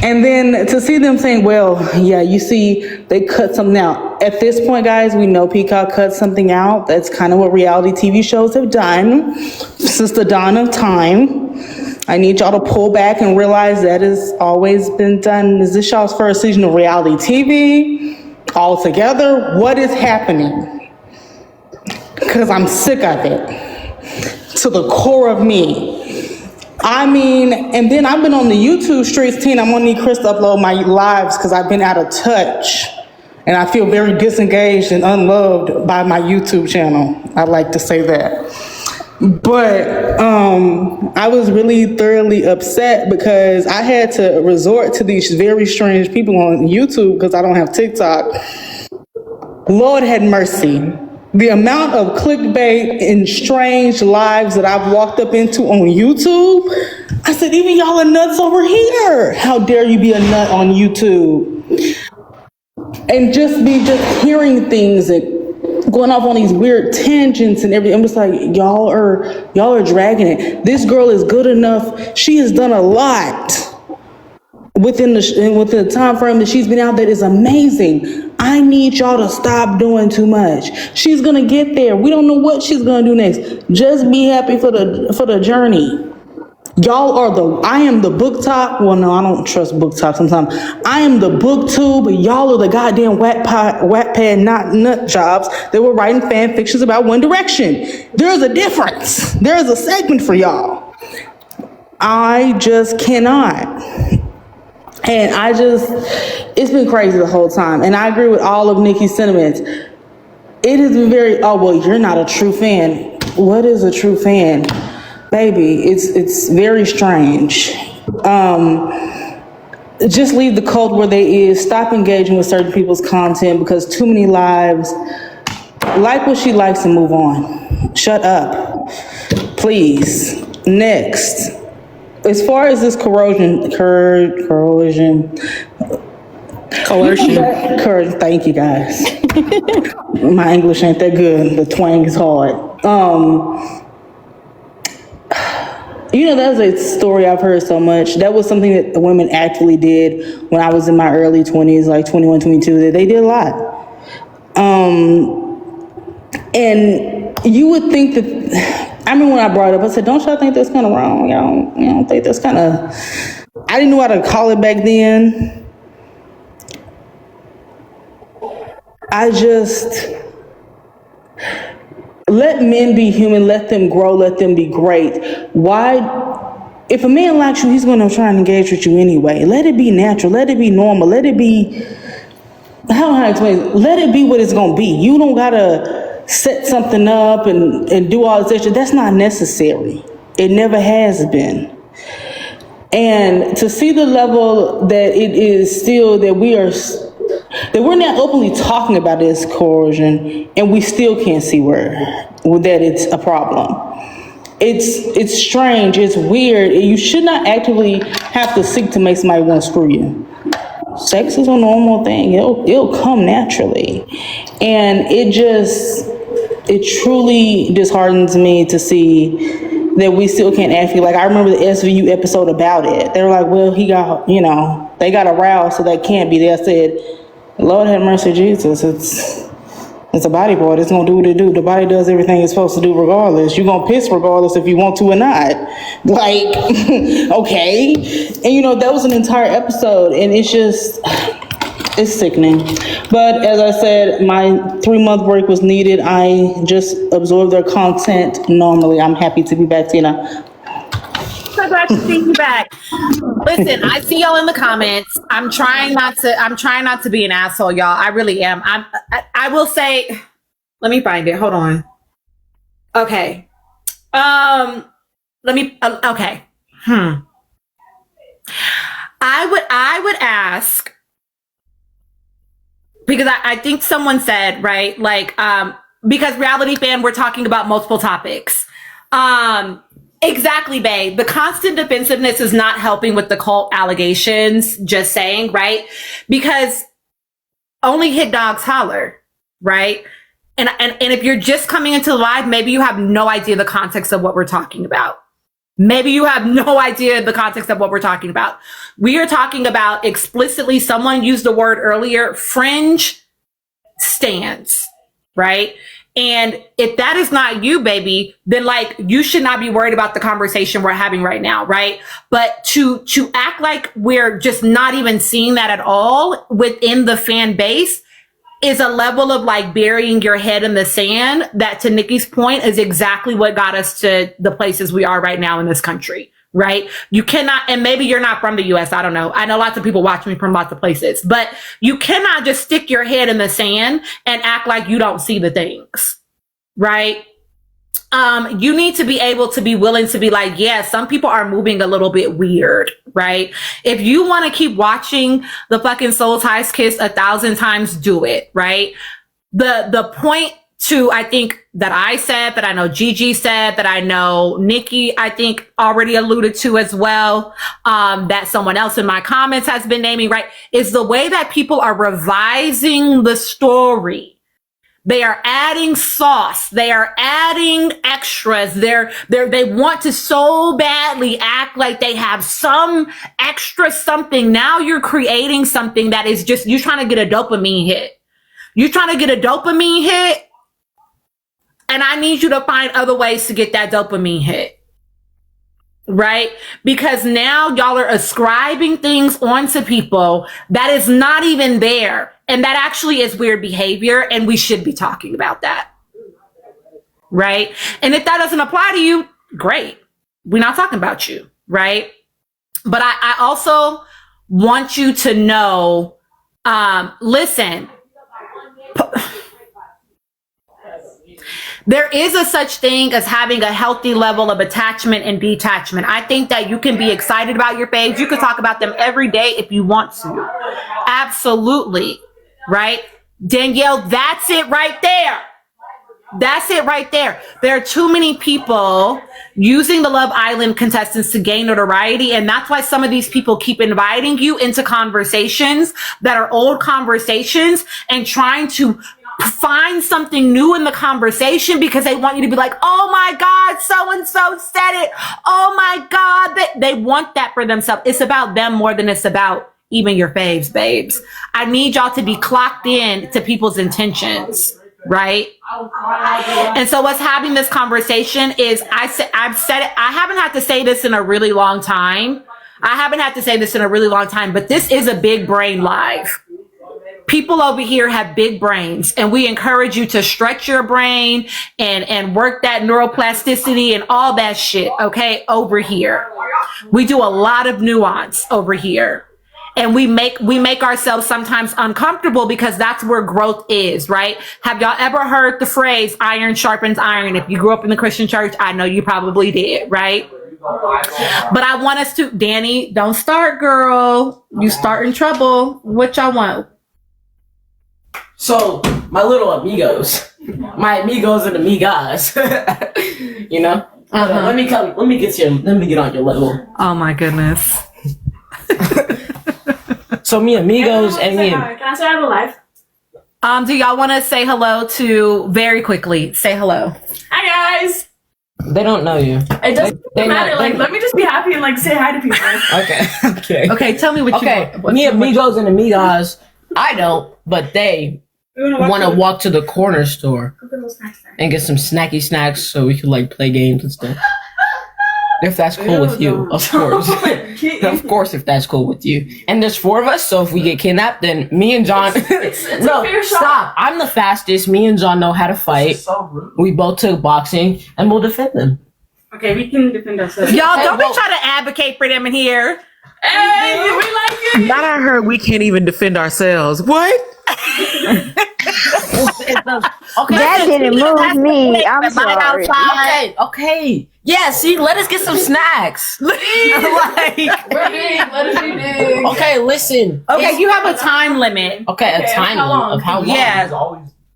And then to see them saying, well, yeah, you see, they cut something out. At this point, guys, we know Peacock cut something out. That's kind of what reality TV shows have done since the dawn of time. I need y'all to pull back and realize that has always been done. Is this y'all's first season of reality TV? All together? What is happening? Because I'm sick of it. To the core of me. I mean, and then I've been on the YouTube streets, Tina. I'm gonna need Chris to upload my lives because I've been out of touch. And I feel very disengaged and unloved by my YouTube channel. I'd like to say that. But I was really thoroughly upset because I had to resort to these very strange people on YouTube because I don't have TikTok. Lord had mercy. The amount of clickbait and strange lives that I've walked up into on YouTube, I said, even y'all are nuts over here. How dare you be a nut on YouTube? And just hearing things and going off on these weird tangents and everything. I'm just like, y'all are dragging it. This girl is good enough. She has done a lot within the time frame that she's been out that is amazing. I need y'all to stop doing too much. She's gonna get there. We don't know what she's gonna do next. Just be happy for the journey. Y'all are I am the book talk. Well, no, I don't trust book talk sometimes. I am the book tube, but y'all are the goddamn Wattpad not nut jobs that were writing fan fictions about One Direction. There's a difference. There's a segment for y'all. I just cannot. And it's been crazy the whole time. And I agree with all of Nikki's sentiments. It has been well, you're not a true fan. What is a true fan? Baby, it's very strange. Just leave the cult where they is. Stop engaging with certain people's content because too many lives. Like what she likes and move on. Shut up. Please. Next. As far as this coercion. Thank you guys. My English ain't that good. The twang is hard. That's a story I've heard so much. That was something that women actually did when I was in my early 20s, like 21, 22, that they did a lot. And you would think that, I remember when I brought it up, I said, don't y'all think that's kind of wrong? Y'all don't think that's kind of, I didn't know how to call it back then. I just, let men be human, let them grow, let them be great. Why, if a man likes you, he's going to try and engage with you anyway. Let it be natural, let it be normal, let it be, how do I explain it? Let it be what it's going to be. You don't got to set something up and do all this extra. That's not necessary. It never has been. And to see the level that it is still that we're not openly talking about this coercion, and we still can't see that it's a problem. It's strange. It's weird. You should not actively have to seek to make somebody want to screw you. Sex is a normal thing. It'll come naturally, and it truly disheartens me to see that we still can't actually, like, I remember the SVU episode about it. They were like, well, he got, they got aroused, so that can't be. They said, Lord have mercy, Jesus. It's a body part. It's gonna do what it do. The body does everything it's supposed to do regardless. You're gonna piss regardless if you want to or not. Like, okay. And that was an entire episode, and it's sickening. But as I said, my 3-month break was needed. I just absorbed their content normally. I'm happy to be back, Tina. So glad to see you back. Listen, I see y'all in the comments. I'm trying not to be an asshole, y'all. I really am. I will say, let me find it. Hold on. Okay. Okay. I would ask, because I think someone said, right, like, because Reality Fan, we're talking about multiple topics. Exactly, babe. The constant defensiveness is not helping with the cult allegations, just saying, right? Because only hit dogs holler, right? And if you're just coming into the live, maybe you have no idea the context of what we're talking about. Maybe you have no idea the context of what we're talking about. We are talking about explicitly, someone used the word earlier, fringe stands, right? And if that is not you, baby, then like you should not be worried about the conversation we're having right now, right? But to act like we're just not even seeing that at all within the fan base is a level of like burying your head in the sand that, to Nikki's point, is exactly what got us to the places we are right now in this country, right? You cannot, and maybe you're not from the US, I don't know. I know lots of people watch me from lots of places, but you cannot just stick your head in the sand and act like you don't see the things, right? You need to be able to be willing to be like, yeah, some people are moving a little bit weird, right? If you want to keep watching the fucking Soul Ties kiss 1,000 times, do it, right? The point to, I think, that I said, that I know Gigi said, that I know Nikki, I think, already alluded to as well, that someone else in my comments has been naming, right, is the way that people are revising the story. They are adding sauce. They are adding extras. They want to so badly act like they have some extra something. Now you're creating something that is just, you're trying to get a dopamine hit. You're trying to get a dopamine hit. And I need you to find other ways to get that dopamine hit. right? Because now y'all are ascribing things onto people that is not even there. And that actually is weird behavior. And we should be talking about that. Right? And if that doesn't apply to you, great. We're not talking about you. Right? But I also want you to know, listen, there is a such thing as having a healthy level of attachment and detachment. I think that you can be excited about your faves. You can talk about them every day if you want to. Absolutely. Right? Danielle, that's it right there. That's it right there. There are too many people using the Love Island contestants to gain notoriety. And that's why some of these people keep inviting you into conversations that are old conversations and trying to find something new in the conversation because they want you to be like, oh my God, so-and-so said it. Oh my God. They want that for themselves. It's about them more than it's about even your faves, babes. I need y'all to be clocked in to people's intentions. Right? And so what's having this conversation is I've said it. I haven't had to say this in a really long time. But this is a big brain live. People over here have big brains and we encourage you to stretch your brain and work that neuroplasticity and all that shit. Okay. Over here, we do a lot of nuance over here. And we make ourselves sometimes uncomfortable because that's where growth is, right? Have y'all ever heard the phrase iron sharpens iron? If you grew up in the Christian church, I know you probably did, right? But I want us to, Danny, don't start, girl. You start in trouble. What y'all want? So, my little amigos, my amigos and amigas, you know? Let me get on your level. Oh my goodness. So me amigos and me. Can I say I'm alive? Do y'all want to say hello to, very quickly, say hello. Hi guys. They don't know you. It doesn't matter. Let me just be happy and say hi to people. Okay. Tell me what you want. Me amigos and amigas, I don't, but they want to walk to the corner store and get some snacky snacks so we can play games and stuff. If that's cool with you, of course. Of course, if that's cool with you. And there's 4 of us, so if we get kidnapped, then me and John... No, stop. I'm the fastest. Me and John know how to fight. So we both took boxing, and we'll defend them. Okay, we can defend ourselves. Y'all, don't be trying to advocate for them in here. Hey, we like it. Not I heard we can't even defend ourselves. What? That didn't move me. I'm sorry. Okay. Yeah, see, let us get some snacks. We're big. Let us be big. Okay, listen. Okay, you have a time limit. Okay, a time limit of how long? Yeah.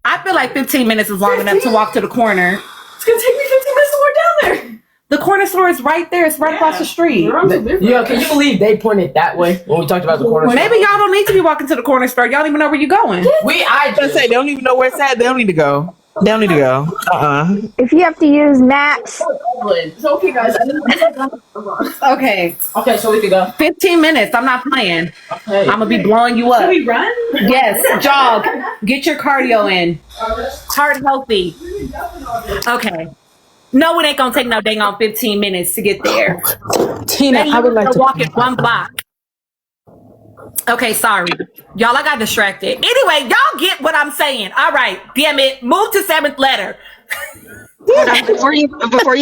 I feel like 15 minutes is long enough to walk to the corner. It's gonna take me 15 minutes to walk down there. The corner store is right there. It's right across the street. Yeah, can you believe they pointed that way when we talked about the corner store? Maybe y'all don't need to be walking to the corner store. Y'all don't even know where you're going. I just say they don't even know where it's at. They don't need to go. If you have to use maps. It's okay, guys. Okay. Okay, so we can go. 15 minutes. I'm not playing. Okay. I'm gonna be blowing you up. Can we run? Yes. Jog. Get your cardio in. Heart healthy. Okay. No, it ain't gonna take no dang on 15 minutes to get there. Tina, I would like to walk it 1 block. Okay, sorry. Y'all, I got distracted. Anyway, y'all get what I'm saying. All right, damn it. Move to 7th letter. Before you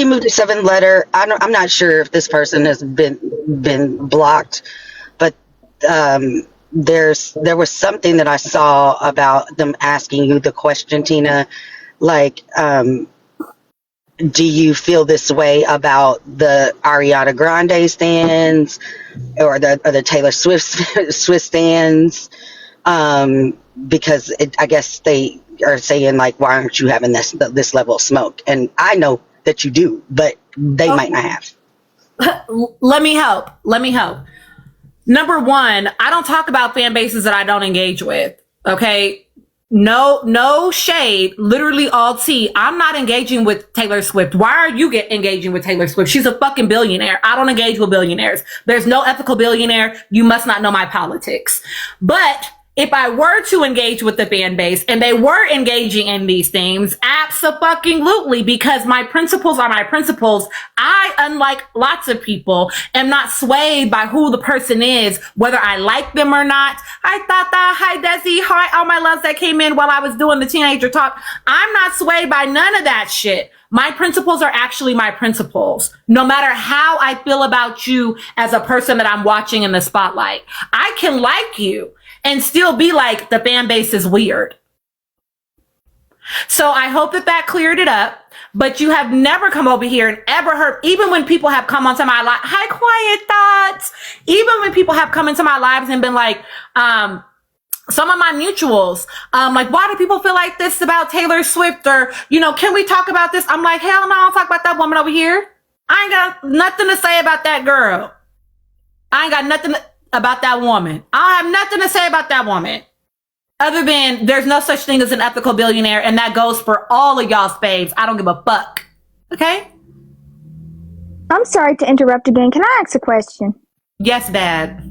move to 7th letter, I'm not sure if this person has been blocked, but there was something that I saw about them asking you the question, Tina, do you feel this way about the Ariana Grande stands or the Taylor Swift stands? Because I guess they are saying why aren't you having this level of smoke? And I know that you do, but they might not have. Let me help. Number 1, I don't talk about fan bases that I don't engage with. Okay. No shade, literally all tea. I'm not engaging with Taylor Swift. Why are you engaging with Taylor Swift? She's a fucking billionaire. I don't engage with billionaires. There's no ethical billionaire. You must not know my politics. But if I were to engage with the fan base and they were engaging in these things, abso-fucking-lutely, because my principles are my principles. I, unlike lots of people, am not swayed by who the person is, whether I like them or not. Hi, Tata. Hi, Desi. Hi, all my loves that came in while I was doing the teenager talk. I'm not swayed by none of that shit. My principles are actually my principles. No matter how I feel about you as a person that I'm watching in the spotlight, I can like you and still be like, the fan base is weird. So I hope that cleared it up. But you have never come over here and ever heard, even when people have come onto my life, hi, Quiet Thoughts. Even when people have come into my lives and been like, some of my mutuals, like, why do people feel like this about Taylor Swift? Or, you know, can we talk about this? I'm like, hell no, I'll talk about that woman over here. I ain't got nothing to say about that girl. I ain't got nothing about that woman. I have nothing to say about that woman. Other than there's no such thing as an ethical billionaire, and that goes for all of y'all's faves. I don't give a fuck. Okay? I'm sorry to interrupt again. Can I ask a question? Yes, Dad.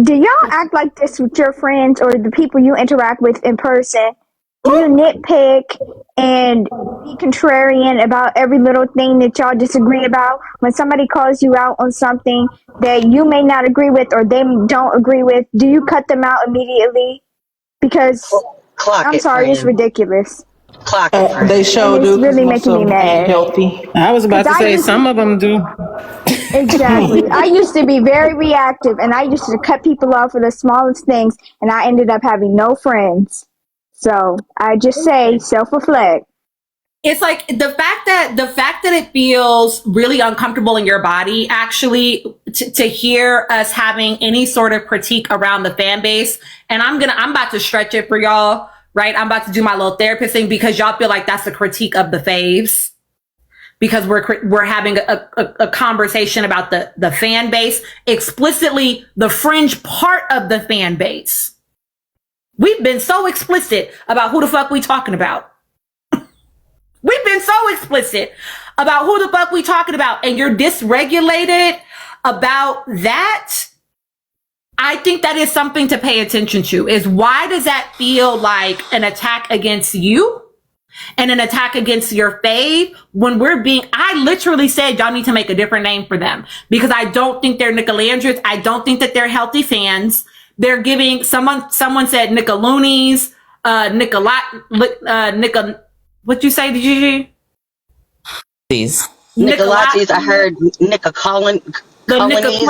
Do y'all act like this with your friends or the people you interact with in person? Do you nitpick and be contrarian about every little thing that y'all disagree about? When somebody calls you out on something that you may not agree with or they don't agree with, do you cut them out immediately? Because I'm sorry, it's ridiculous. They show it's do. really making me mad. Healthy. I was about to say some of them do. Exactly. I used to be very reactive, and I used to cut people off for the smallest things, and I ended up having no friends. So I just say self-reflect. It's like the fact that it feels really uncomfortable in your body, actually, to hear us having any sort of critique around the fan base. And I'm about to stretch it for y'all, right? I'm about to do my little therapist thing because y'all feel like that's a critique of the faves. Because we're having a conversation about the fan base, explicitly the fringe part of the fan base. We've been so explicit about who the fuck we talking about. We've been so explicit about who the fuck we talking about, and you're dysregulated about that. I think that is something to pay attention to. Is why does that feel like an attack against you? And an attack against your fave when I literally said y'all need to make a different name for them because I don't think they're Nicolandras. I don't think that they're healthy fans. They're giving someone said Nickeloonies, what'd you say, Gigi? Please. Nicolatis, I heard Colonies or something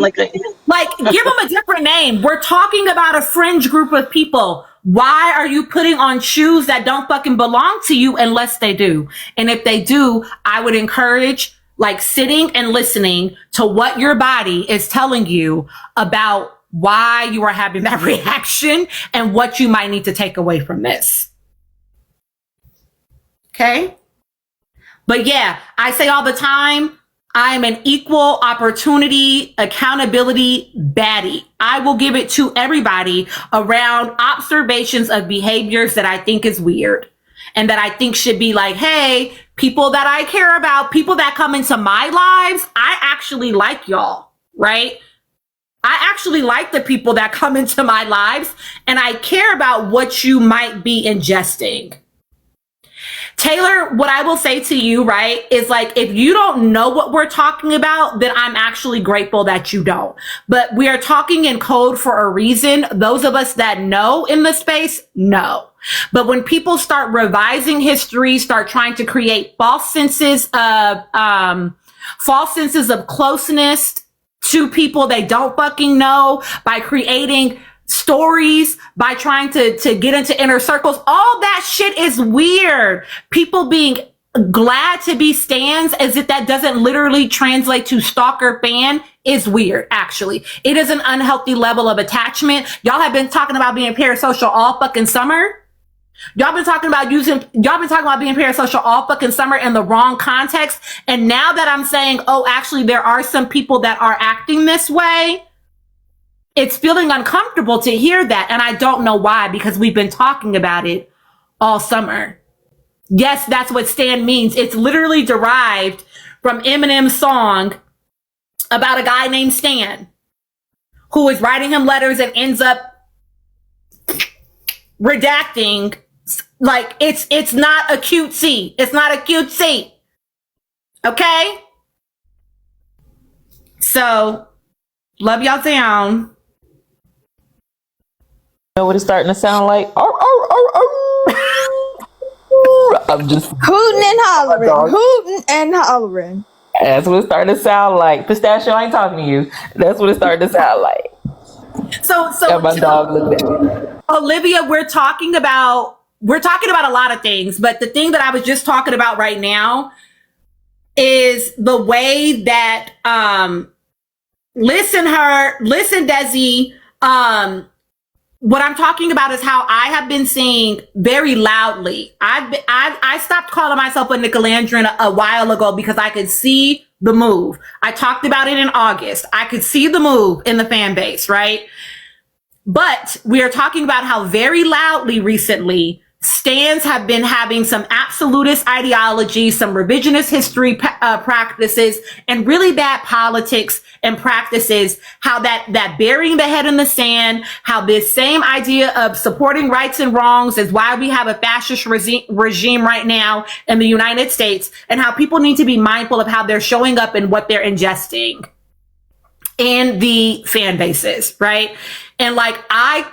like that. Like, give them a different name. We're talking about a fringe group of people. Why are you putting on shoes that don't fucking belong to you unless they do? And if they do, I would encourage like sitting and listening to what your body is telling you about why you are having that reaction and what you might need to take away from this. Okay? But yeah, I say all the time, I'm an equal opportunity accountability baddie. I will give it to everybody around observations of behaviors that I think is weird and that I think should be like, hey, people that I care about, people that come into my lives, I actually like y'all, right? I actually like the people that come into my lives and I care about what you might be ingesting. Taylor, what I will say to you, right, is like, if you don't know what we're talking about, then I'm actually grateful that you don't. But we are talking in code for a reason. Those of us that know in the space, know. But when people start revising history, start trying to create false senses of closeness to people they don't fucking know by creating stories, by trying to get into inner circles, all that shit is weird. People being glad to be stans as if that doesn't literally translate to stalker fan is weird, actually. It is an unhealthy level of attachment. Y'all have been talking about being parasocial all fucking summer. Y'all been talking about being parasocial all fucking summer in the wrong context. And now that I'm saying, oh, actually, there are some people that are acting this way, it's feeling uncomfortable to hear that. And I don't know why, because we've been talking about it all summer. Yes, that's what stan means. It's literally derived from Eminem's song about a guy named Stan who is writing him letters and ends up redacting, like it's not a cutesy. It's not a cutesy. Okay? So, love y'all down. You know what it's starting to sound like? I'm just hooting and hollering. That's what it's starting to sound like. Pistachio, I ain't talking to you. That's what it's starting to sound like. So my dog looked at me. Olivia, we're talking about a lot of things, but the thing that I was just talking about right now is the way that listen Desi, what I'm talking about is how I have been saying very loudly. I stopped calling myself a Nicolandrian a while ago because I could see the move. I talked about it in August. I could see the move in the fan base, right? But we are talking about how very loudly recently stands have been having some absolutist ideology, some revisionist history practices, and really bad politics and practices. How that burying the head in the sand, how this same idea of supporting rights and wrongs is why we have a fascist regime right now in the United States, and how people need to be mindful of how they're showing up and what they're ingesting in the fan bases, right? And like, I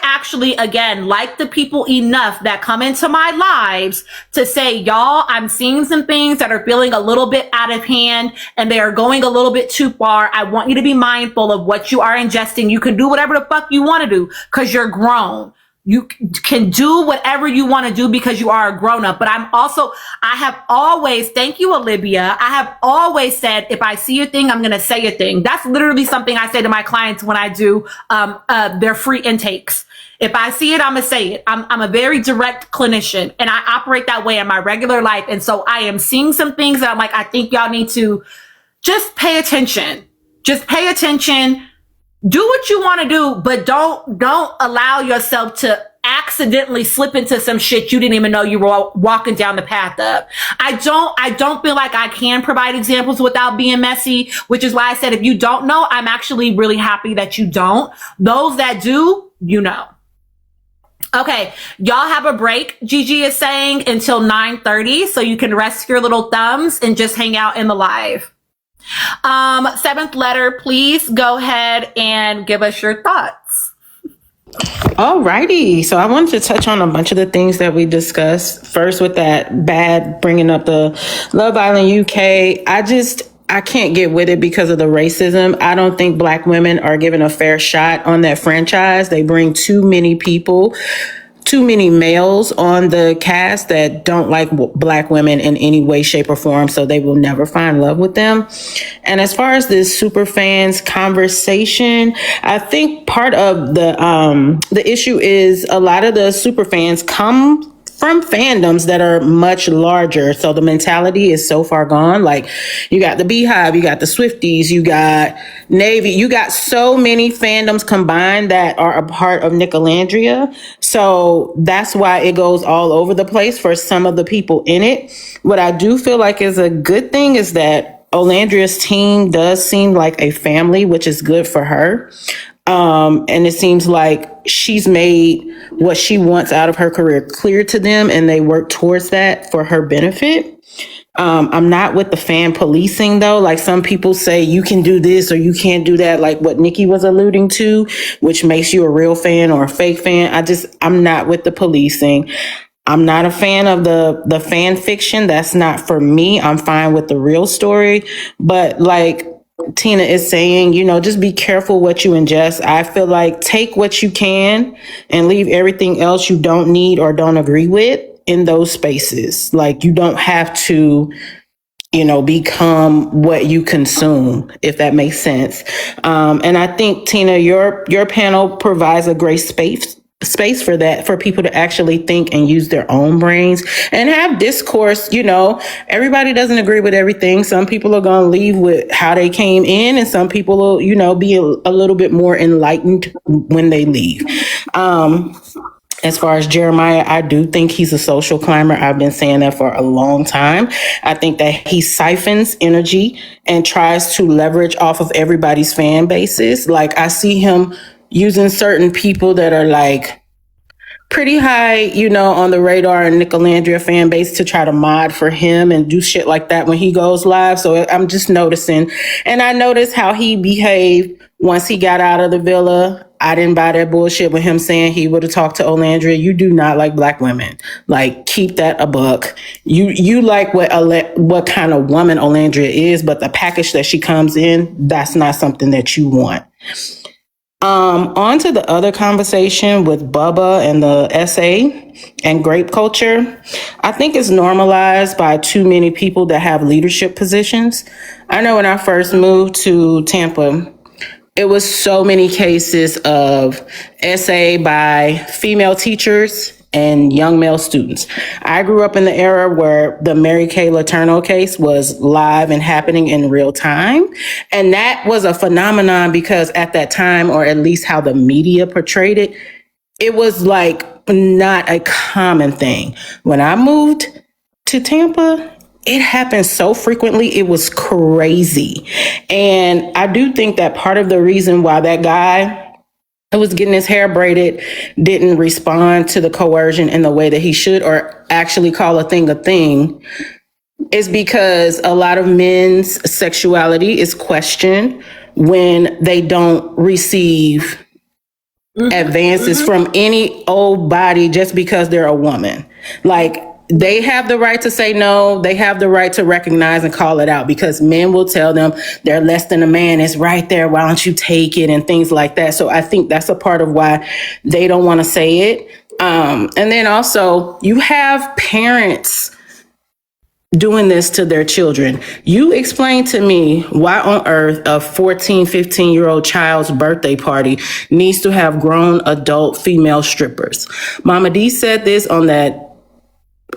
actually, again, like the people enough that come into my lives to say, y'all, I'm seeing some things that are feeling a little bit out of hand and they are going a little bit too far. I want you to be mindful of what you are ingesting. You can do whatever the fuck you want to do because you're grown. You can do whatever you want to do because you are a grown up. But I have always, thank you, Olivia. I have always said, if I see a thing, I'm going to say a thing. That's literally something I say to my clients when I do their free intakes. If I see it, I'm going to say it. I'm a very direct clinician and I operate that way in my regular life. And so I am seeing some things that I'm like, I think y'all need to just pay attention. Just pay attention. Do what you want to do, but don't allow yourself to accidentally slip into some shit you didn't even know you were walking down the path of. I don't feel like I can provide examples without being messy, which is why I said, if you don't know, I'm actually really happy that you don't. Those that do, you know. Okay, y'all have a break, Gigi is saying, until 9:30, so you can rest your little thumbs and just hang out in the live. Seventh letter, please go ahead and give us your thoughts. Alrighty, so I wanted to touch on a bunch of the things that we discussed. First, with that bad bringing up the Love Island UK, I can't get with it because of the racism. I don't think Black women are given a fair shot on that franchise. They bring too many people, too many males on the cast that don't like Black women in any way, shape, or form, so they will never find love with them. And as far as this super fans conversation, I think part of the issue is a lot of the super fans come from fandoms that are much larger. So the mentality is so far gone. Like, you got the Beehive, you got the Swifties, you got Navy, you got so many fandoms combined that are a part of Nicolandria. So that's why it goes all over the place for some of the people in it. What I do feel like is a good thing is that Olandria's team does seem like a family, which is good for her. And it seems like she's made what she wants out of her career clear to them, and they work towards that for her benefit. I'm not with the fan policing though. Like, some people say you can do this or you can't do that, like what Nikki was alluding to, which makes you a real fan or a fake fan. I'm not with the policing. I'm not a fan of the fan fiction. That's not for me. I'm fine with the real story. But like Tina is saying, just be careful what you ingest. I feel like take what you can and leave everything else you don't need or don't agree with in those spaces. Like, you don't have to, become what you consume, if that makes sense. And I think, Tina, your panel provides a great space for that, for people to actually think and use their own brains and have discourse. Everybody doesn't agree with everything. Some people are going to leave with how they came in, and some people will, be a little bit more enlightened when they leave. As far as Jeremiah, I do think he's a social climber. I've been saying that for a long time. I think that he siphons energy and tries to leverage off of everybody's fan bases. Like, I see him using certain people that are like pretty high, on the radar in Nicolandria fan base to try to mod for him and do shit like that when he goes live. So I'm just noticing. And I noticed how he behaved once he got out of the villa. I didn't buy that bullshit with him saying he would have talked to Olandria. You do not like black women. Like, keep that a buck. You like what kind of woman Olandria is, but the package that she comes in, that's not something that you want. On to the other conversation with Bubba and the SA and grape culture. I think it's normalized by too many people that have leadership positions. I know when I first moved to Tampa, it was so many cases of SA by female teachers and young male students. I grew up in the era where the Mary Kay Letourneau case was live and happening in real time. And that was a phenomenon because at that time, or at least how the media portrayed it, it was like not a common thing. When I moved to Tampa, it happened so frequently, it was crazy. And I do think that part of the reason why that guy who was getting his hair braided didn't respond to the coercion in the way that he should, or actually call a thing, is because a lot of men's sexuality is questioned when they don't receive advances from any old body just because they're a woman. Like, they have the right to say no. They have the right to recognize and call it out because men will tell them they're less than a man. It's right there. Why don't you take it? And things like that. So I think that's a part of why they don't want to say it. And then also you have parents doing this to their children. You explain to me why on earth a 14, 15-year-old child's birthday party needs to have grown adult female strippers. Mama D said this on that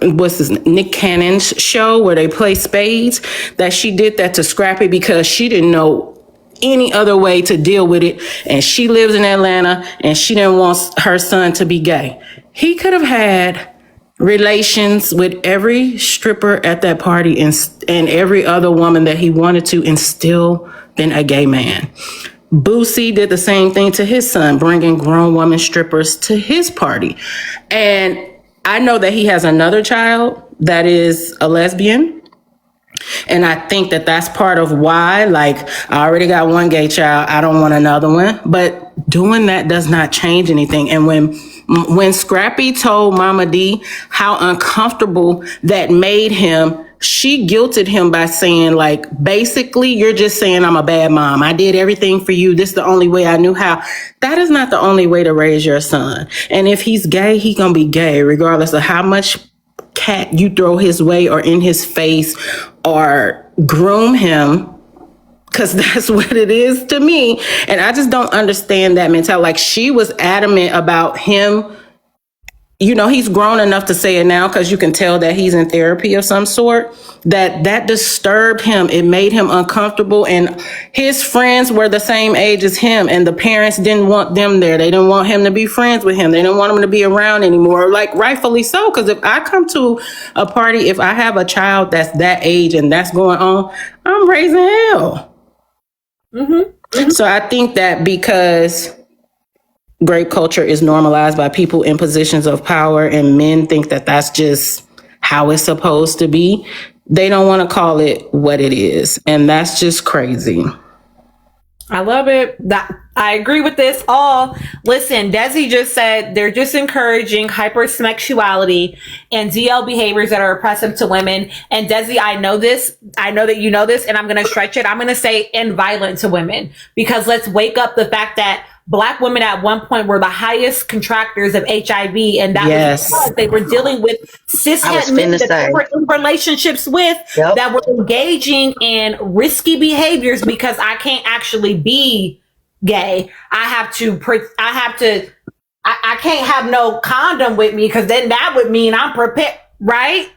Nick Cannon's show where they play spades, that she did that to Scrappy because she didn't know any other way to deal with it. And she lives in Atlanta and she didn't want her son to be gay. He could have had relations with every stripper at that party and every other woman that he wanted to and still been a gay man. Boosie did the same thing to his son, bringing grown woman strippers to his party. And I know that he has another child that is a lesbian. And I think that that's part of why, like, I already got one gay child. I don't want another one. But doing that does not change anything. And when Scrappy told Mama D how uncomfortable that made him, she guilted him by saying, like, basically, you're just saying I'm a bad mom. I did everything for you. This is the only way I knew how. That is not the only way to raise your son. And if he's gay, he gonna be gay, regardless of how much cat you throw his way or in his face or groom him, because that's what it is to me. And I just don't understand that mentality. Like, she was adamant about him. You know, he's grown enough to say it now because you can tell that he's in therapy of some sort, that disturbed him. It made him uncomfortable. And his friends were the same age as him. And the parents didn't want them there. They didn't want him to be friends with him. They didn't want him to be around anymore. Like, rightfully so. Because if I come to a party, if I have a child that's that age and that's going on, I'm raising hell. So I think that because grape culture is normalized by people in positions of power and men think that that's just how it's supposed to be, they don't want to call it what it is. And that's just crazy. I love it. I agree with this all. Listen, Desi just said they're just encouraging hypersexuality and DL behaviors that are oppressive to women. And Desi, I know this. I know that you know this, and I'm going to stretch it. I'm going to say and violent to women, because let's wake up the fact that Black women at one point were the highest contractors of HIV, and that was because they were dealing with cishet men that they were in relationships with that were engaging in risky behaviors. Because I can't actually be gay. I can't have no condom with me, because then that would mean I'm prepared, right?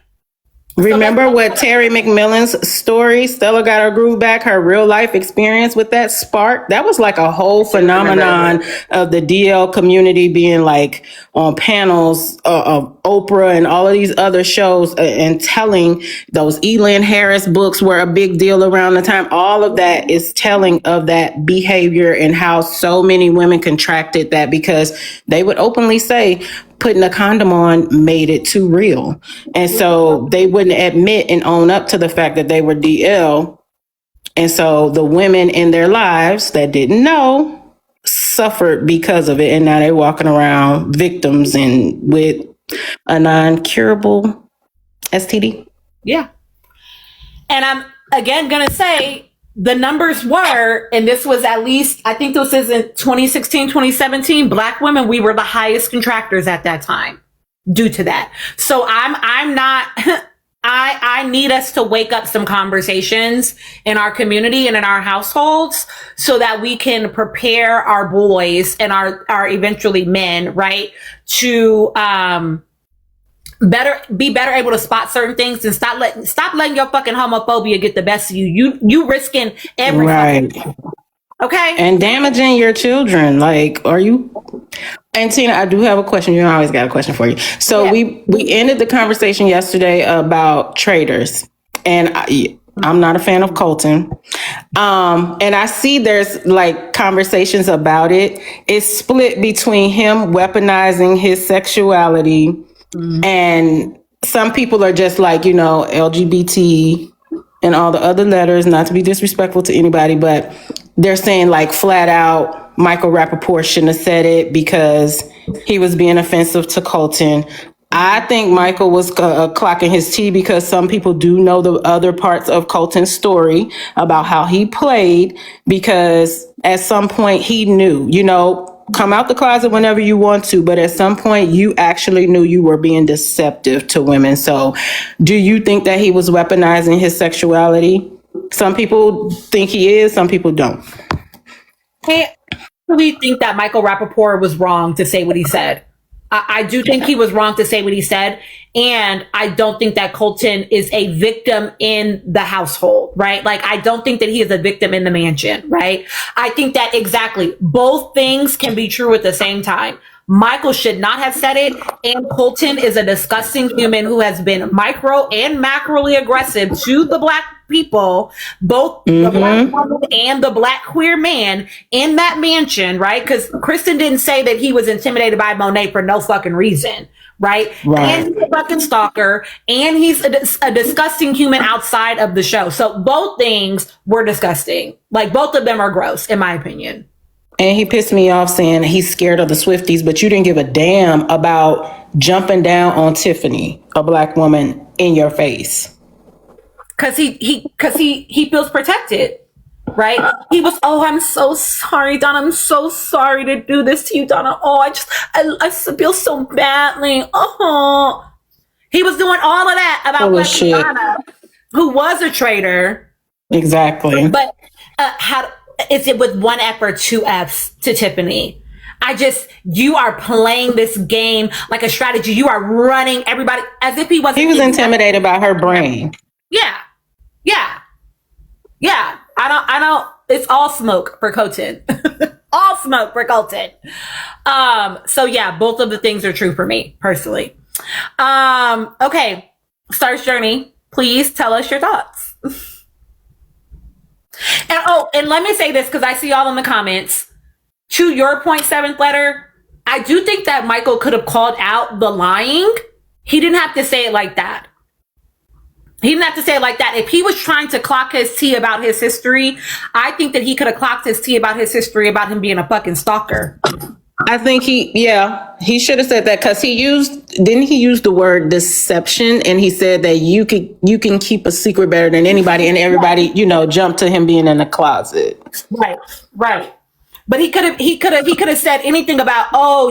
Remember what Terry McMillan's story? Stella got her groove back, her real life experience with that spark. That was like a whole phenomenon of the DL community being like on panels of Oprah and all of these other shows and telling those Elin Harris books were a big deal around the time. All of that is telling of that behavior and how so many women contracted that because they would openly say, putting a condom on made it too real. And so they wouldn't admit and own up to the fact that they were DL. And so the women in their lives that didn't know suffered because of it. And now they're walking around victims and with a non-curable STD. Yeah. And I'm again going to say the numbers were, and this was at least, I think this is in 2016, 2017, Black women, we were the highest contractors at that time due to that. So I'm not, I need us to wake up some conversations in our community and in our households so that we can prepare our boys and our eventually men, right, to, be better able to spot certain things and stop letting your fucking homophobia get the best of you. You risking everything. Right. Okay. And damaging your children. Like, are you? And Tina, I do have a question. You know, I always got a question for you. So we ended the conversation yesterday about traders, and I'm not a fan of Colton. And I see there's like conversations about it. It's split between him weaponizing his sexuality. And some people are just like, you know, LGBT and all the other letters, not to be disrespectful to anybody, but they're saying like flat out, Michael Rappaport shouldn't have said it because he was being offensive to Colton. I think Michael was clocking his tea because some people do know the other parts of Colton's story about how he played, because at some point he knew, you know, come out the closet whenever you want to, but at some point you actually knew you were being deceptive to women. So do you think that he was weaponizing his sexuality? Some people think he is, some people don't. I really think that Michael Rappaport was wrong to say what he said. I do think he was wrong to say what he said. And I don't think that Colton is a victim in the household, right? Like, I don't think that he is a victim in the mansion, right? I think that exactly both things can be true at the same time. Michael should not have said it, and Colton is a disgusting human who has been micro and macroly aggressive to the Black people, both the Black woman and the Black queer man in that mansion, right? Because Kristen didn't say that he was intimidated by Monet for no fucking reason, right? And he's a fucking stalker, and he's a disgusting human outside of the show. So both things were disgusting. Like, both of them are gross, in my opinion. And he pissed me off saying he's scared of the Swifties, but you didn't give a damn about jumping down on Tiffany, a Black woman, in your face. Cause he feels protected, right? He was, oh, I'm so sorry, Donna. I'm so sorry to do this to you, Donna. Oh, I feel so badly. Oh, he was doing all of that about Black Donna, who was a traitor. Exactly. But is it with one F or two Fs to Tiffany? You are playing this game like a strategy. You are running everybody as if he wasn't. He was intimidated by her brain. Yeah. I don't, it's all smoke for Colton. All smoke for Colton. So yeah, both of the things are true for me personally. Okay. Star's Journey, please tell us your thoughts. And let me say this, because I see all in the comments. To your point, Seventh Letter, I do think that Michael could have called out the lying. He didn't have to say it like that. If he was trying to clock his tea about his history, I think that he could have clocked his tea about his history about him being a fucking stalker. I think he should have said that, because didn't he use the word deception, and he said that you can keep a secret better than anybody, and everybody, you know, jumped to him being in the closet. Right. But he could have said anything about, oh,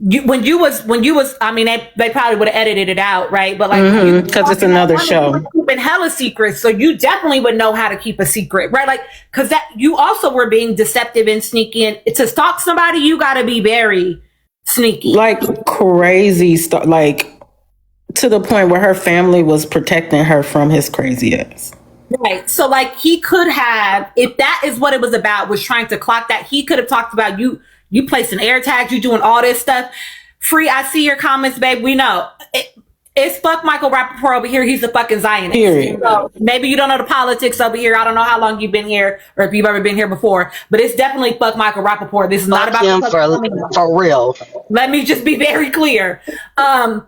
when you was, I mean, they probably would have edited it out, right? But like, because it's another show. Keeping hella secrets, so you definitely would know how to keep a secret, right? Like, because that you also were being deceptive and sneaky, and to stalk somebody, you got to be very sneaky, like crazy stuff, like to the point where her family was protecting her from his crazy ass. Right. So like he could have, if that is what it was about, was trying to clock that, he could have talked about you placing air tags, you doing all this stuff. Free, I see your comments, babe. We know. It's fuck Michael Rappaport over here. He's a fucking Zionist. Period. So maybe you don't know the politics over here. I don't know how long you've been here or if you've ever been here before, but it's definitely fuck Michael Rappaport. This is not about him for real. Let me just be very clear. But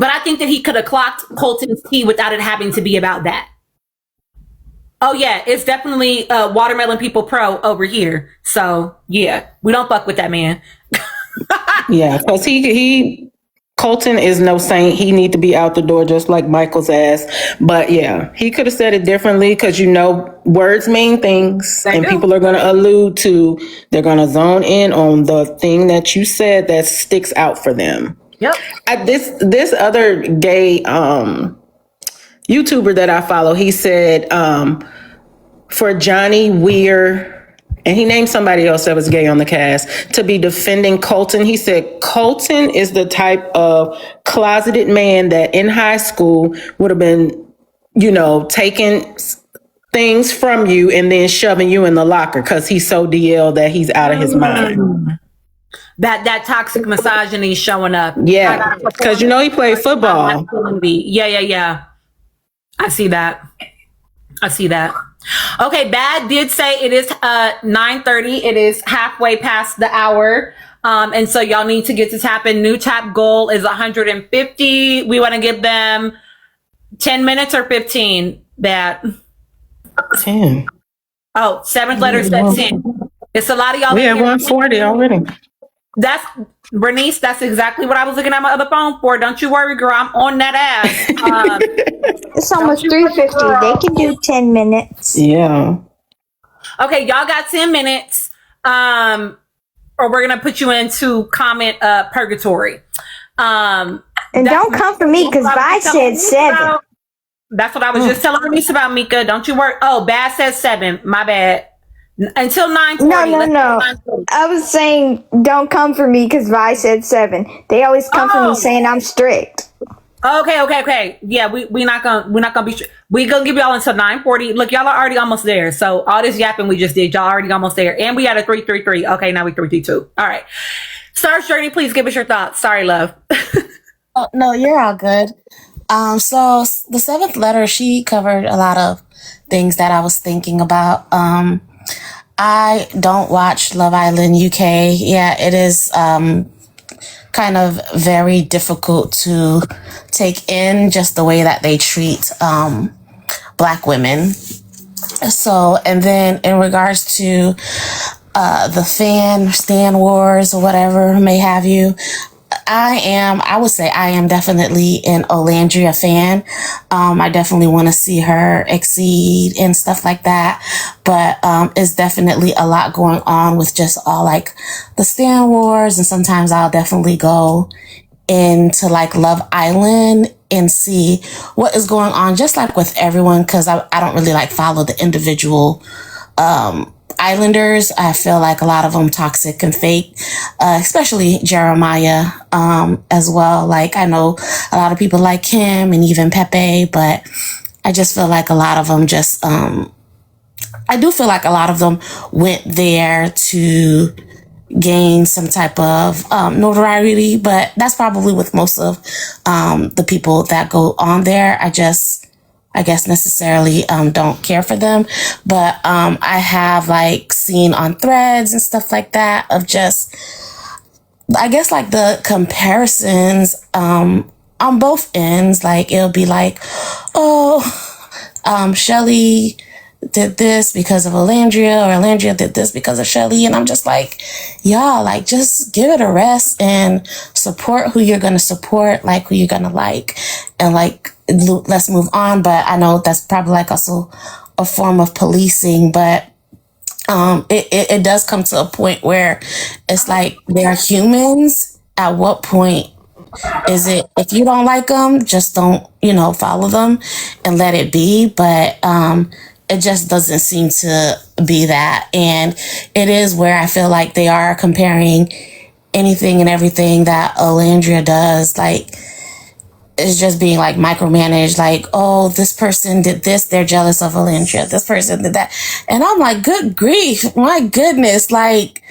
I think that he could have clocked Colton's tea without it having to be about that. Oh yeah, it's definitely watermelon people pro over here. So yeah, we don't fuck with that man. Yeah, because Colton is no saint. He need to be out the door just like Michael's ass. But yeah, he could have said it differently because words mean things, and people are going to allude to. They're going to zone in on the thing that you said that sticks out for them. Yep. This other gay YouTuber that I follow, he said for Johnny Weir. And he named somebody else that was gay on the cast to be defending Colton. He said Colton is the type of closeted man that in high school would have been, taking things from you and then shoving you in the locker because he's so DL that he's out of his mind. That toxic misogyny showing up. Yeah, because he played football. Yeah. I see that. Okay, Bad did say it is 9:30. It is halfway past the hour. And so y'all need to get to tapping. New tap goal is 150. We want to give them 10 minutes or 15, Bad? 10. Oh, seventh letter said 10. It's a lot of y'all. We have 140 already. That's Bernice. That's exactly what I was looking at my other phone for. Don't you worry, girl. I'm on that ass. It's almost 3:50. They can do 10 minutes. Yeah. Okay, y'all got 10 minutes. Or we're gonna put you into comment purgatory. And don't come for me because I said 7. That's what I was just telling Bernice about, Mika. Don't you worry. Oh, Bad says 7. My bad. Until 9:40. No. I was saying don't come for me because Vi said 7. They always come for me saying I'm strict. Okay. Yeah, we're not gonna be. We gonna give y'all until 9:40. Look, y'all are already almost there. So all this yapping we just did, y'all already almost there. And we had a 333. Okay, now we 322. All right. Star's Journey, please give us your thoughts. Sorry, love. Oh, no, you're all good. So the 7th letter, she covered a lot of things that I was thinking about. I don't watch Love Island UK. Yeah, it is kind of very difficult to take in just the way that they treat Black women. So, and then in regards to the Stan Wars or whatever may have you, I would say I am definitely an Olandria fan. I definitely want to see her exceed and stuff like that. But it's definitely a lot going on with just all like the Stan Wars. And sometimes I'll definitely go into like Love Island and see what is going on, just like with everyone, because I don't really like follow the individual Islanders. I feel like a lot of them toxic and fake, especially Jeremiah as well. Like I know a lot of people like him and even Pepe, but I just feel like a lot of them just, I do feel like a lot of them went there to gain some type of notoriety, but that's probably with most of the people that go on there. I guess necessarily don't care for them, but I have like seen on threads and stuff like that of just, I guess like the comparisons on both ends. Like it'll be like, Shelly did this because of Alandria, or Alandria did this because of Shelly, and I'm just like, y'all, like just give it a rest and support who you're gonna support, like who you're gonna like, and like let's move on. But I know that's probably like also a form of policing, but it does come to a point where it's like they're humans. At what point is it, if you don't like them, just don't, follow them and let it be. But it just doesn't seem to be that. And it is where I feel like they are comparing anything and everything that Olandria does. Like, is just being like micromanaged, like, oh, this person did this, they're jealous of Valencia. This person did that. And I'm like, good grief, my goodness, like,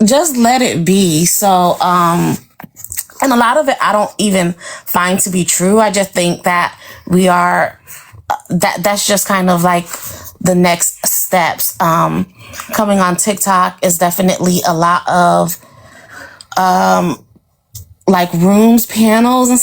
just let it be. So, and a lot of it I don't even find to be true. I just think that we are, that's just kind of like the next steps. Coming on TikTok is definitely a lot of, like rooms, panels, and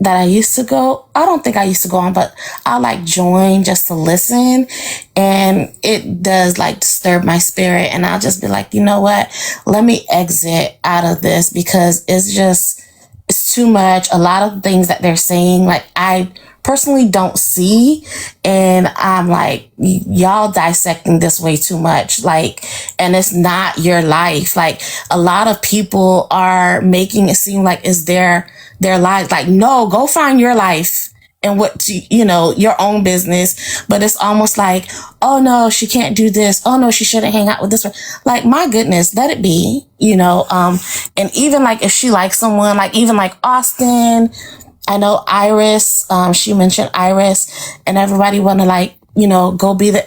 that I used to go. I don't think I used to go on, but I like join just to listen. And it does like disturb my spirit. And I'll just be like, you know what? Let me exit out of this because it's too much. A lot of things that they're saying, like I personally don't see. And I'm like, y'all dissecting this way too much. Like, and it's not your life. Like a lot of people are making it seem like it's their lives. Like, no, go find your life and your own business. But it's almost like, oh no, she can't do this. Oh no, she shouldn't hang out with this one. Like, my goodness, let it be, and even like if she likes someone, like even like Austin, I know Iris, she mentioned Iris, and everybody want to like, go be the,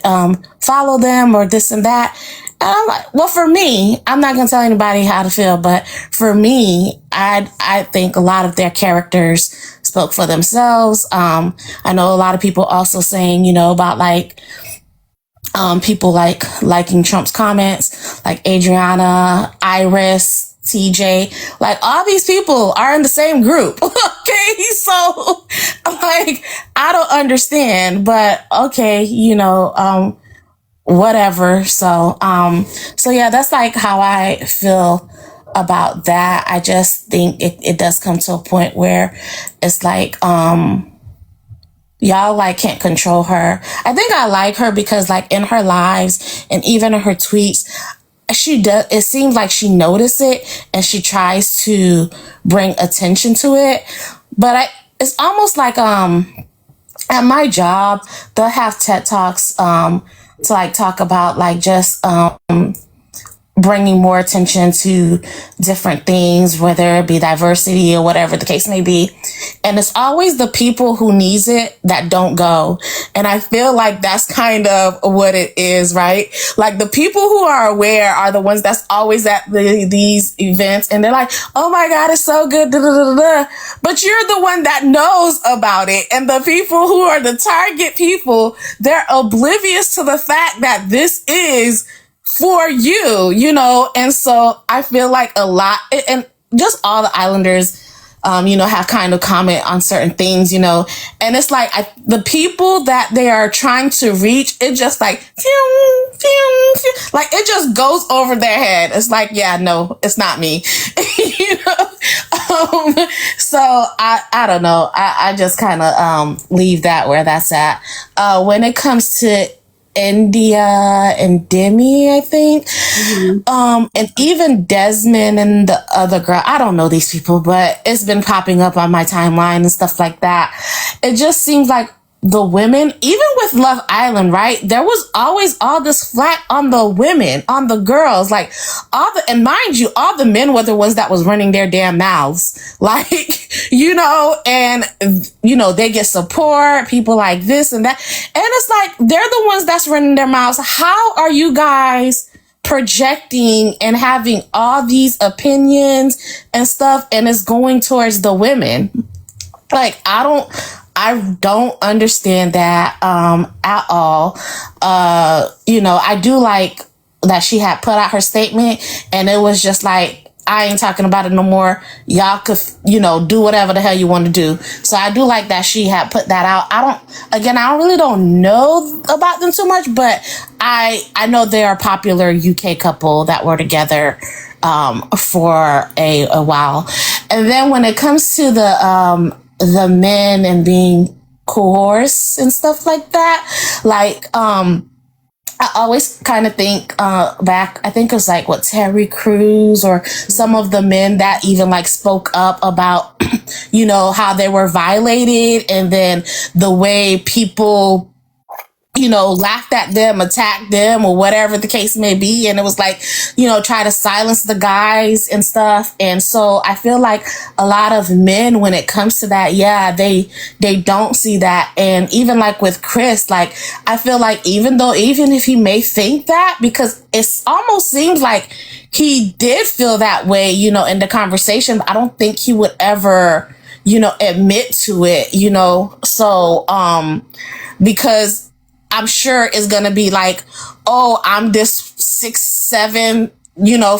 follow them or this and that. And I'm like, well, for me, I'm not going to tell anybody how to feel, but for me, I think a lot of their characters spoke for themselves. I know a lot of people also saying, about like, people like liking Trump's comments, like Adriana, Iris, TJ, like all these people are in the same group. Okay. So like, I don't understand, but okay, whatever. So yeah, that's like how I feel about that. I just think it does come to a point where it's like, y'all like can't control her. I think I like her because like in her lives and even in her tweets, it seems like she noticed it and she tries to bring attention to it. But it's almost like, at my job, they'll have TED Talks, to like talk about like just, bringing more attention to different things, whether it be diversity or whatever the case may be. And it's always the people who needs it that don't go. And I feel like that's kind of what it is, right? Like the people who are aware are the ones that's always at these events and they're like, oh my God, it's so good. Da, da, da, da. But you're the one that knows about it. And the people who are the target people, they're oblivious to the fact that this is for you, and so I feel like a lot, and just all the Islanders, have kind of comment on certain things, and it's like the people that they are trying to reach, it just like, like it just goes over their head. It's like, yeah, no, it's not me, so I don't know. I just kind of leave that where that's at. When it comes to India and Demi, I think. Mm-hmm. And even Desmond and the other girl. I don't know these people, but it's been popping up on my timeline and stuff like that. It just seems like the women, even with Love Island, right? There was always all this flack on the women, on the girls, like and mind you, all the men were the ones that was running their damn mouths. Like, and, they get support, people like this and that. And it's like, they're the ones that's running their mouths. How are you guys projecting and having all these opinions and stuff? And it's going towards the women. Like, I don't understand that at all. I do like that she had put out her statement and it was just like, I ain't talking about it no more. Y'all could, do whatever the hell you want to do. So I do like that she had put that out. I really don't know about them too much, but I know they're a popular UK couple that were together for a while. And then when it comes to the men and being coerced and stuff like that, like I always kind of think back, I think it was like Terry Crews or some of the men that even like spoke up about how they were violated, and then the way people laughed at them, attacked them, or whatever the case may be. And it was like, try to silence the guys and stuff. And so I feel like a lot of men, when it comes to that, they don't see that. And even like with Chris, like, I feel like even if he may think that, because it almost seems like he did feel that way, in the conversation, but I don't think he would ever, admit to it, so, because I'm sure it's going to be like, oh, I'm this 6'7",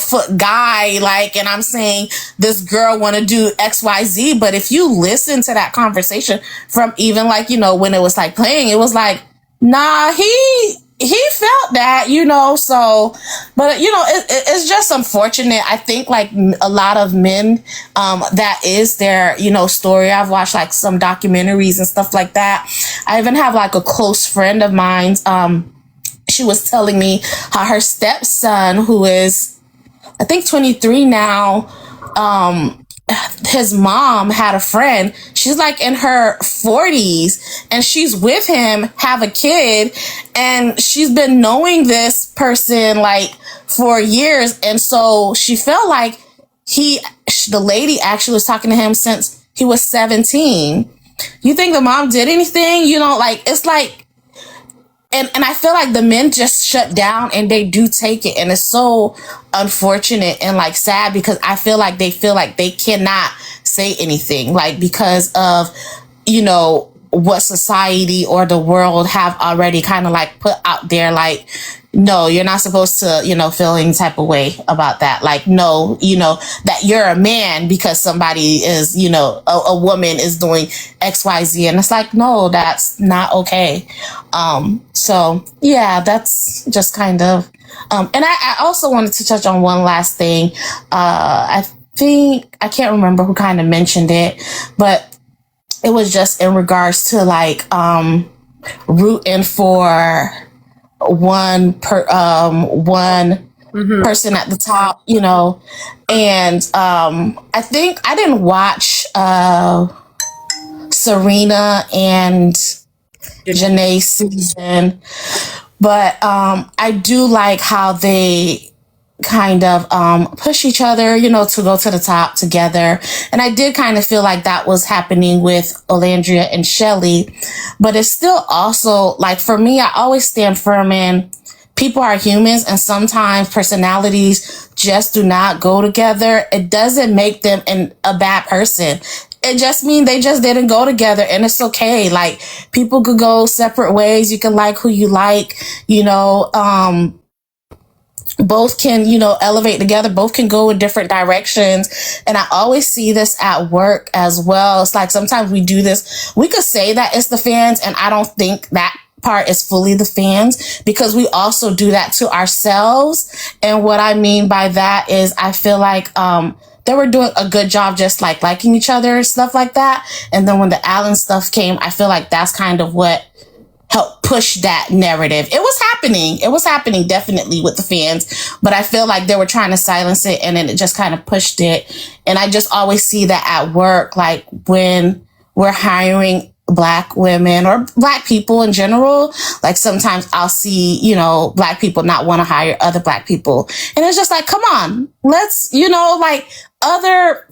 foot guy, like, and I'm saying this girl want to do XYZ. But if you listen to that conversation from even like, when it was like playing, it was like, nah, he felt that, so, but, it's just unfortunate. I think like a lot of men, that is their, story. I've watched like some documentaries and stuff like that. I even have like a close friend of mine. She was telling me how her stepson, who is, I think 23 now, his mom had a friend. She's like in her 40s and she's with him, have a kid, and she's been knowing this person like for years. And so she felt like the lady actually was talking to him since he was 17. You think the mom did anything? Like, it's like, and I feel like the men just shut down and they do take it. And it's so unfortunate and like sad, because I feel like they cannot say anything, like, because of, what society or the world have already kind of like put out there. Like, no, you're not supposed to, feel any type of way about that. Like, no, that you're a man because somebody is, a woman is doing XYZ. And it's like, no, that's not okay. So yeah, that's just kind of, and I also wanted to touch on one last thing. I think, I can't remember who kind of mentioned it, but it was just in regards to like, rooting for one person at the top, and I think I didn't watch Serena and Janae's season, but I do like how they kind of push each other, to go to the top together. And I did kind of feel like that was happening with Olandria and Shelly. But it's still also, like, for me, I always stand firm in people are humans, and sometimes personalities just do not go together. It doesn't make them a bad person. It just means they just didn't go together, and it's okay. Like, people could go separate ways. You can like who you like, both can, elevate together, both can go in different directions. And I always see this at work as well. It's like sometimes we do this. We could say that it's the fans, and I don't think that part is fully the fans, because we also do that to ourselves. And what I mean by that is I feel like they were doing a good job just like liking each other and stuff like that. And then when the Allen stuff came, I feel like that's kind of what help push that narrative. It was happening definitely with the fans, but I feel like they were trying to silence it, and then it just kind of pushed it. And I just always see that at work, like when we're hiring Black women or Black people in general, like sometimes I'll see, Black people not want to hire other Black people. And it's just like, come on, let's, like other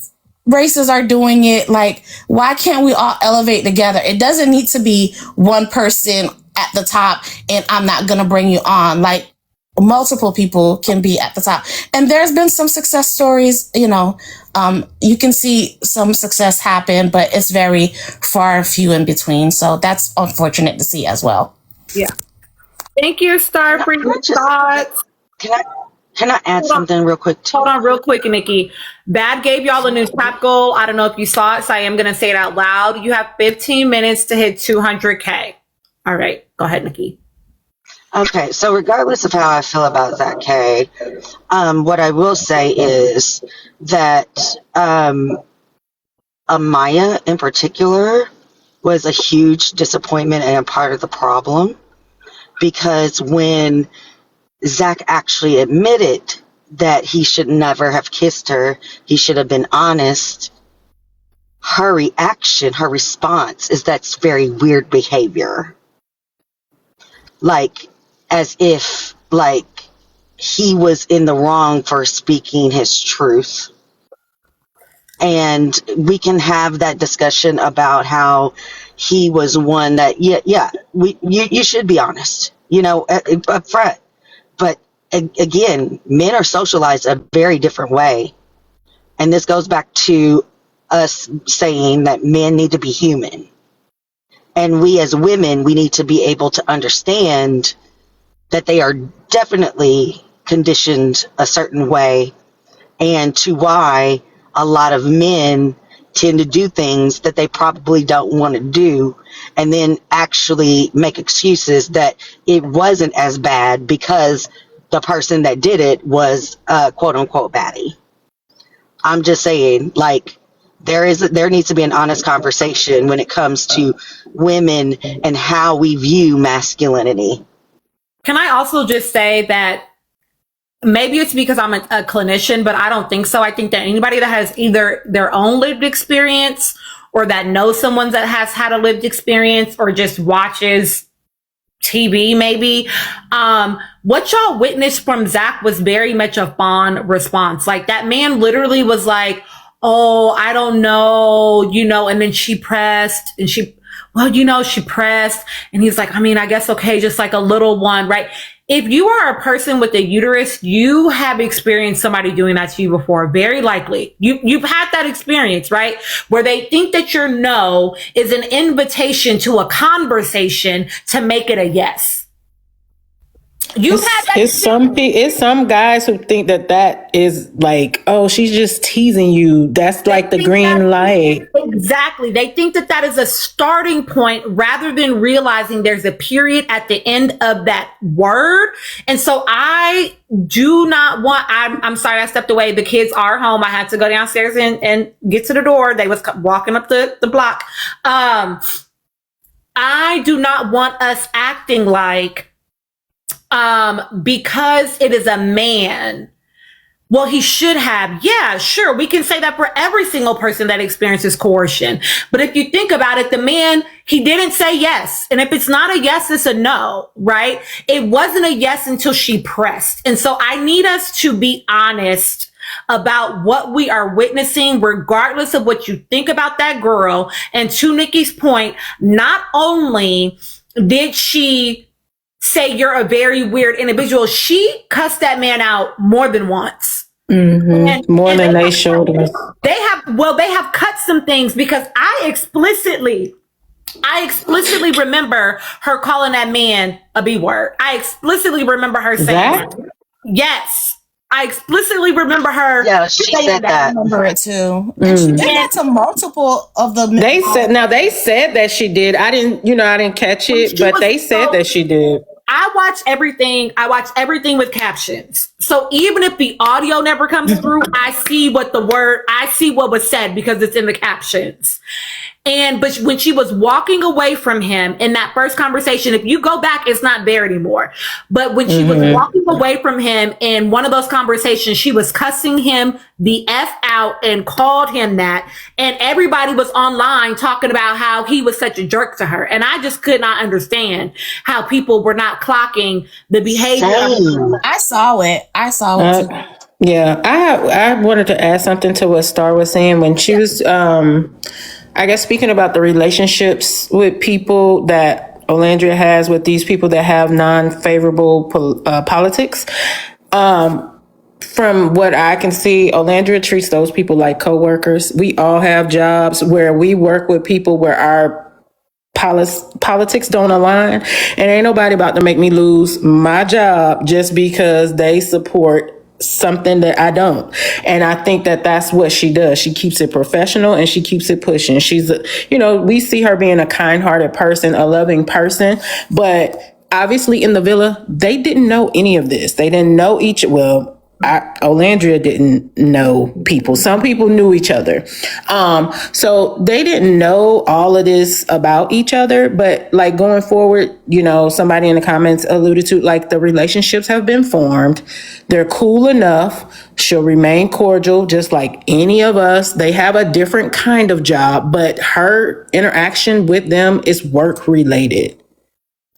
races are doing it. Like, why can't we all elevate together? It doesn't need to be one person at the top and I'm not going to bring you on. Like, multiple people can be at the top. And there's been some success stories, you can see some success happen, but it's very far and few in between. So that's unfortunate to see as well. Yeah. Thank you, Star, for your thoughts. Can I add something real quick? Hold on real quick, Nikki. Bad gave y'all a new trap goal. I don't know if you saw it, so I am going to say it out loud. You have 15 minutes to hit 200K. All right. Go ahead, Nikki. Okay, so regardless of how I feel about Zach K, what I will say is that Amaya in particular was a huge disappointment and a part of the problem, because when Zach actually admitted that he should never have kissed her, he should have been honest, her reaction, her response is that's very weird behavior. like as if like he was in the wrong for speaking his truth. And we can have that discussion about how he was one that, you should be honest, up front. But again, men are socialized a very different way. And this goes back to us saying that men need to be human. And we as women, we need to be able to understand that they are definitely conditioned a certain way, and to why a lot of men tend to do things that they probably don't want to do, and then actually make excuses that it wasn't as bad because the person that did it was a quote unquote baddie. I'm just saying, like, there needs to be an honest conversation when it comes to women and how we view masculinity. Can I also just say that maybe it's because I'm a clinician, but I don't think so. I think that anybody that has either their own lived experience or that knows someone that has had a lived experience or just watches TV maybe, what y'all witnessed from Zach was very much a fawn response. Like, that man literally was like, oh, I don't know, and then she pressed and she pressed, and he's like, I mean, I guess, okay, just like a little one, right? If you are a person with a uterus, you have experienced somebody doing that to you before, very likely. You've had that experience, right? Where they think that your no is an invitation to a conversation to make it a yes. You've had that. It's some guys who think that is like, oh, she's just teasing you. That's like the green light. Exactly. They think that is a starting point rather than realizing there's a period at the end of that word. And so I do not want, I'm sorry, I stepped away. The kids are home. I had to go downstairs and get to the door. They was walking up the block. I do not want us acting like, because it is a man, well, he should have. Yeah, sure. We can say that for every single person that experiences coercion. But if you think about it, the man, he didn't say yes. And if it's not a yes, it's a no, right? It wasn't a yes until she pressed. And so I need us to be honest about what we are witnessing, regardless of what you think about that girl. And to Nikki's point, not only did she say you're a very weird individual, she cussed that man out more than once. Mm-hmm. More than they showed us. They have cut some things, because I explicitly remember her calling that man a B word. I explicitly remember her saying that. Yes. I explicitly remember her. Yeah, she said that. I remember it too. And she did that to multiple of the men. They said that she did. I didn't catch it, but they said that she did. I watch everything with captions. So even if the audio never comes through, I see what was said because it's in the captions. But when she was walking away from him in that first conversation, if you go back, it's not there anymore. But when she was walking away from him in one of those conversations, she was cussing him the F out and called him that. And everybody was online talking about how he was such a jerk to her. And I just could not understand how people were not clocking the behavior. I saw it too. Yeah, I wanted to add something to what Star was saying when she was, I guess, speaking about the relationships with people that Olandria has with these people that have non-favorable politics. From what I can see, Olandria treats those people like coworkers. We all have jobs where we work with people where our politics don't align, and ain't nobody about to make me lose my job just because they support something that I don't. And I think that that's what she does. She keeps it professional and she keeps it pushing. She's we see her being a kind-hearted person, a loving person, but obviously in the villa, they didn't know any of this. They didn't know Olandria didn't know people. Some people knew each other. So they didn't know all of this about each other, but like going forward, somebody in the comments alluded to, like, the relationships have been formed. They're cool enough. She'll remain cordial, just like any of us. They have a different kind of job, but her interaction with them is work related.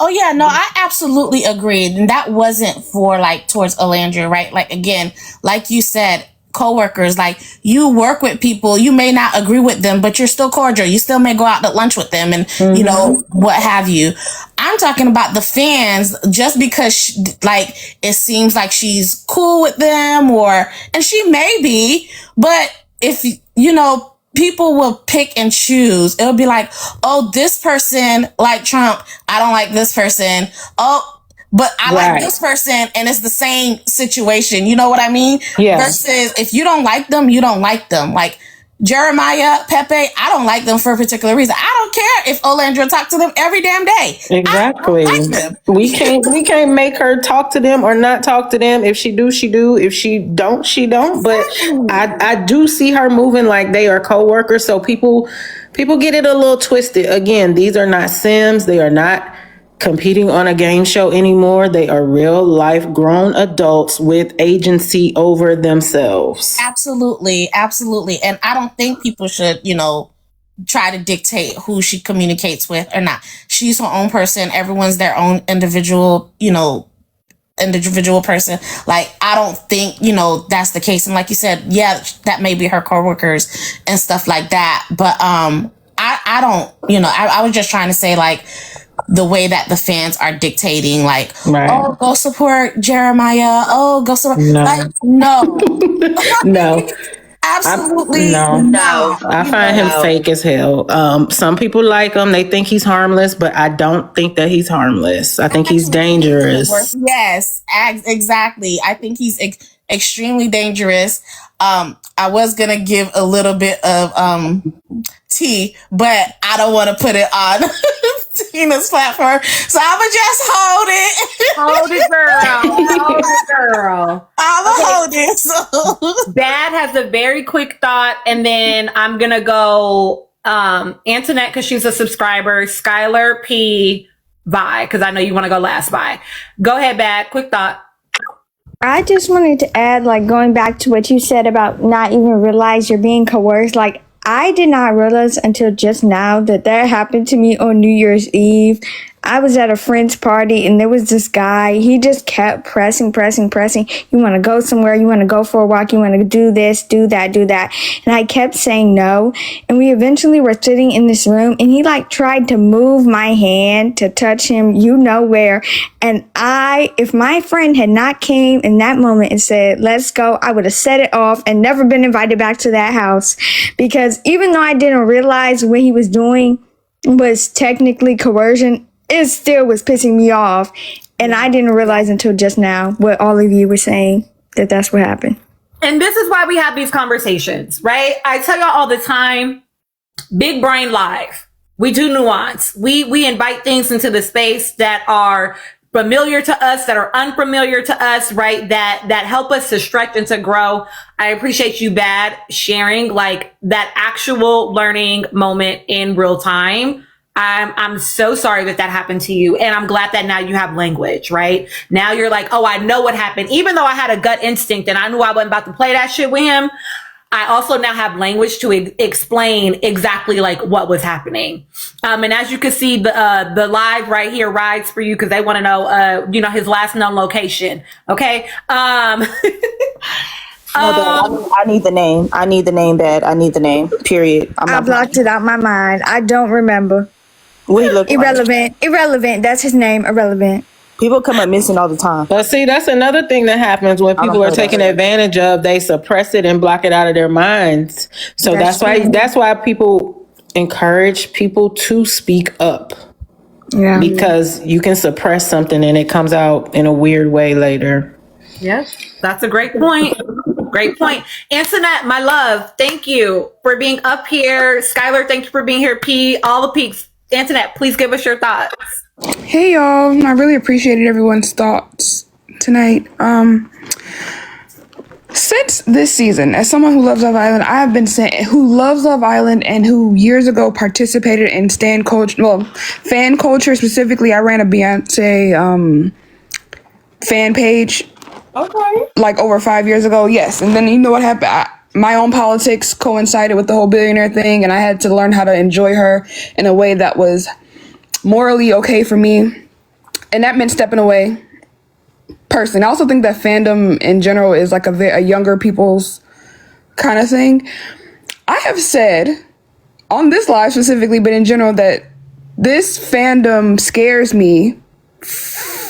Oh yeah, no, I absolutely agreed. And that wasn't for like towards Alandria, right? Like again, like you said, coworkers, like you work with people, you may not agree with them, but you're still cordial. You still may go out to lunch with them and you know, what have you. I'm talking about the fans just because like it seems like she's cool with them and she may be, but if you know, people will pick and choose. It'll be like, oh, this person like Trump. I don't like this person. Oh, but I like this person, and it's the same situation. You know what I mean? Yeah. Versus if you don't like them, you don't like them. Like Jeremiah, Pepe, I don't like them for a particular reason. I don't care if Olandra talk to them every damn day. Exactly. We can't make her talk to them or not talk to them. If she do, she do. If she don't, she don't. But I do see her moving like they are co-workers. So people get it a little twisted. Again, these are not Sims. They are not competing on a game show anymore. They are real life grown adults with agency over themselves. Absolutely. And I don't think people should, you know, try to dictate who she communicates with or not. She's her own person. Everyone's their own individual, you know, individual person. Like, I don't think, you know, that's the case. And like you said, yeah, that may be her coworkers and stuff like that. But I don't, you know, I was just trying to say like, the way that the fans are dictating, like, oh, go support Jeremiah. Oh, go support. No. Like, no. No. Absolutely no. I find him fake as hell. Some people like him. They think he's harmless, but I don't think that he's harmless. I think he's dangerous. Yes, exactly. I think he's extremely dangerous. I was going to give a little bit of tea, but I don't want to put it on Tina's platform. So I'm going to just hold it. Hold it, girl. Hold it, girl. I'm going to hold it. So. Dad has a very quick thought, and then I'm going to go Antoinette, because she's a subscriber, Skylar P. Vi, because I know you want to go last, Vi. Go ahead, Bad. Quick thought. I just wanted to add, like, going back to what you said about not even realize you're being coerced. Like, I did not realize until just now that happened to me on New Year's Eve. I was at a friend's party and there was this guy. He just kept pressing. You want to go somewhere? You want to go for a walk? You want to do this, do that, do that? And I kept saying no. And we eventually were sitting in this room and he like tried to move my hand to touch him, you know where. And if my friend had not came in that moment and said, let's go, I would have set it off and never been invited back to that house. Because even though I didn't realize what he was doing was technically coercion, it still was pissing me off. And I didn't realize until just now what all of you were saying, that's what happened. And this is why we have these conversations, right? I tell y'all all the time, Big Brain Live. We do nuance. We invite things into the space that are familiar to us, that are unfamiliar to us, right? That help us to stretch and to grow. I appreciate you, Bad, sharing like that actual learning moment in real time. I'm so sorry that happened to you. And I'm glad that now you have language, right? Now you're like, oh, I know what happened. Even though I had a gut instinct and I knew I wasn't about to play that shit with him, I also now have language to explain exactly like what was happening. And as you can see, the live right here rides for you because they want to know, his last known location. Okay. I need the name. I need the name, Bad. I need the name. Period. I blocked it out my mind. I don't remember. What he look Irrelevant. like? Irrelevant. That's his name. Irrelevant. People come up missing all the time. But see, that's another thing that happens when people are taken advantage of. They suppress it and block it out of their minds. So that's why people encourage people to speak up. Yeah. Because you can suppress something and it comes out in a weird way later. Yes, that's a great point. Great point. Antoinette, my love, thank you for being up here. Skylar, thank you for being here. P, all the peaks. Antoinette, please give us your thoughts. Hey y'all, I really appreciated everyone's thoughts tonight. Since this season, as someone who loves Love Island, I have been saying who loves Love Island and who years ago participated in fan culture specifically. I ran a Beyonce fan page. Okay. Like over 5 years ago, yes. And then you know what happened? My own politics coincided with the whole billionaire thing, and I had to learn how to enjoy her in a way that was morally okay for me. and that meant stepping away. Personally, I also think that fandom in general is like a younger people's kind of thing. I have said on this live specifically, but in general, that this fandom scares me,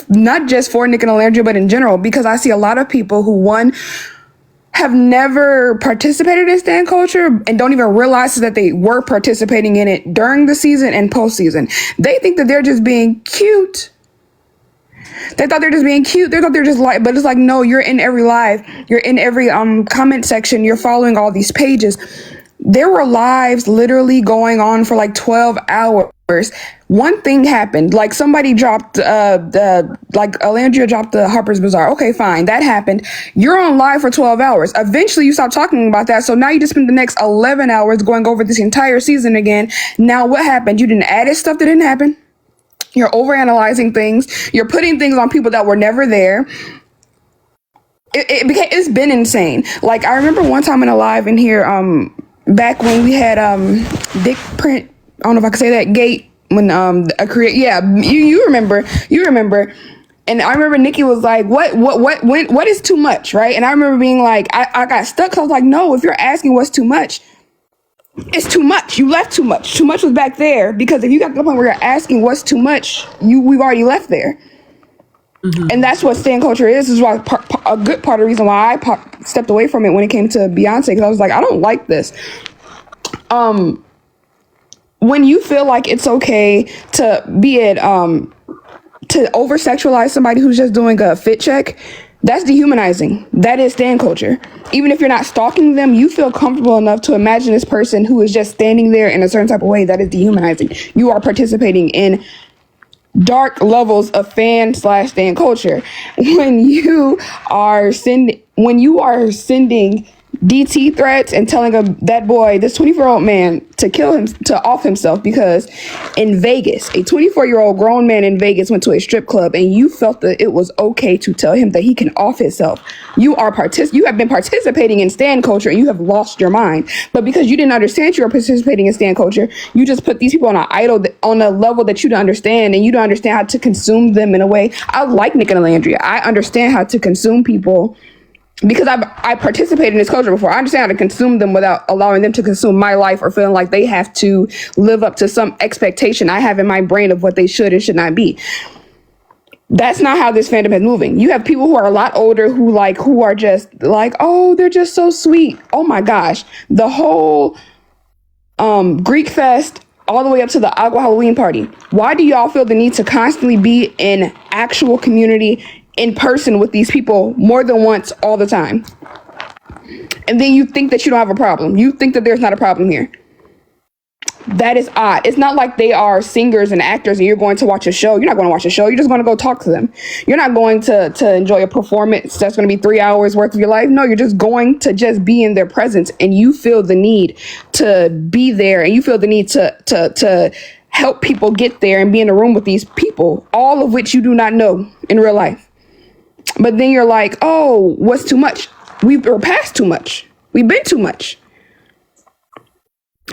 not just for Nick and Alandria, but in general, because I see a lot of people who, one, have never participated in stan culture and don't even realize that they were participating in it during the season and postseason. They think that they're just being cute. They thought they're just being cute. They thought they're just like, but it's like, no, you're in every live. You're in every comment section. You're following all these pages. There were lives literally going on for like 12 hours. One thing happened, like somebody dropped, like Alandria dropped the Harper's Bazaar. Okay, fine, that happened. You're on live for 12 hours. Eventually you stop talking about that. So now you just spend the next 11 hours going over this entire season again. Now what happened? You didn't add stuff that didn't happen. You're overanalyzing things. You're putting things on people that were never there. It's been insane. Like I remember one time in a live in here, back when we had Dick Print. I don't know if I can say that gate when you remember. And I remember Nikki was like, what is too much, right? And I remember being like, I got stuck. 'Cause I was like, no, if you're asking what's too much, it's too much. You left too much. Too much was back there, because if you got to the point where you're asking what's too much, we've already left there. Mm-hmm. And that's what stan culture is. This is why a good part of the reason why I stepped away from it when it came to Beyonce, because I was like, I don't like this. When you feel like it's okay to be it to over sexualize somebody who's just doing a fit check, that's dehumanizing. That is stan culture. Even if you're not stalking them, you feel comfortable enough to imagine this person who is just standing there in a certain type of way. That is dehumanizing. You are participating in dark levels of fan/stan culture. When you are sending DT threats and telling that boy, this 24-year-old man, to kill him, to off himself, because in Vegas, a 24-year-old grown man in Vegas went to a strip club and you felt that it was okay to tell him that he can off himself. You have been participating in stan culture and you have lost your mind. But because you didn't understand you were participating in stan culture, you just put these people on on a level that you don't understand, and you don't understand how to consume them in a way. I like Nick and Alandria. I understand how to consume people, because I participated in this culture before. I understand how to consume them without allowing them to consume my life or feeling like they have to live up to some expectation I have in my brain of what they should and should not be. That's not how this fandom is moving. You have people who are a lot older who are just like, oh, they're just so sweet. Oh my gosh. The whole Greek fest all the way up to the Agua Halloween party. Why do y'all feel the need to constantly be in actual community in person with these people more than once all the time? And then you think that you don't have a problem. You think that there's not a problem here. That is odd. It's not like they are singers and actors and you're going to watch a show. You're not going to watch a show. You're just going to go talk to them. You're not going to enjoy a performance that's going to be 3 hours worth of your life. No, you're just going to just be in their presence, and you feel the need to be there, and you feel the need to help people get there and be in a room with these people, all of which you do not know in real life. But then you're like, oh, what's too much? We're past too much. We've been too much.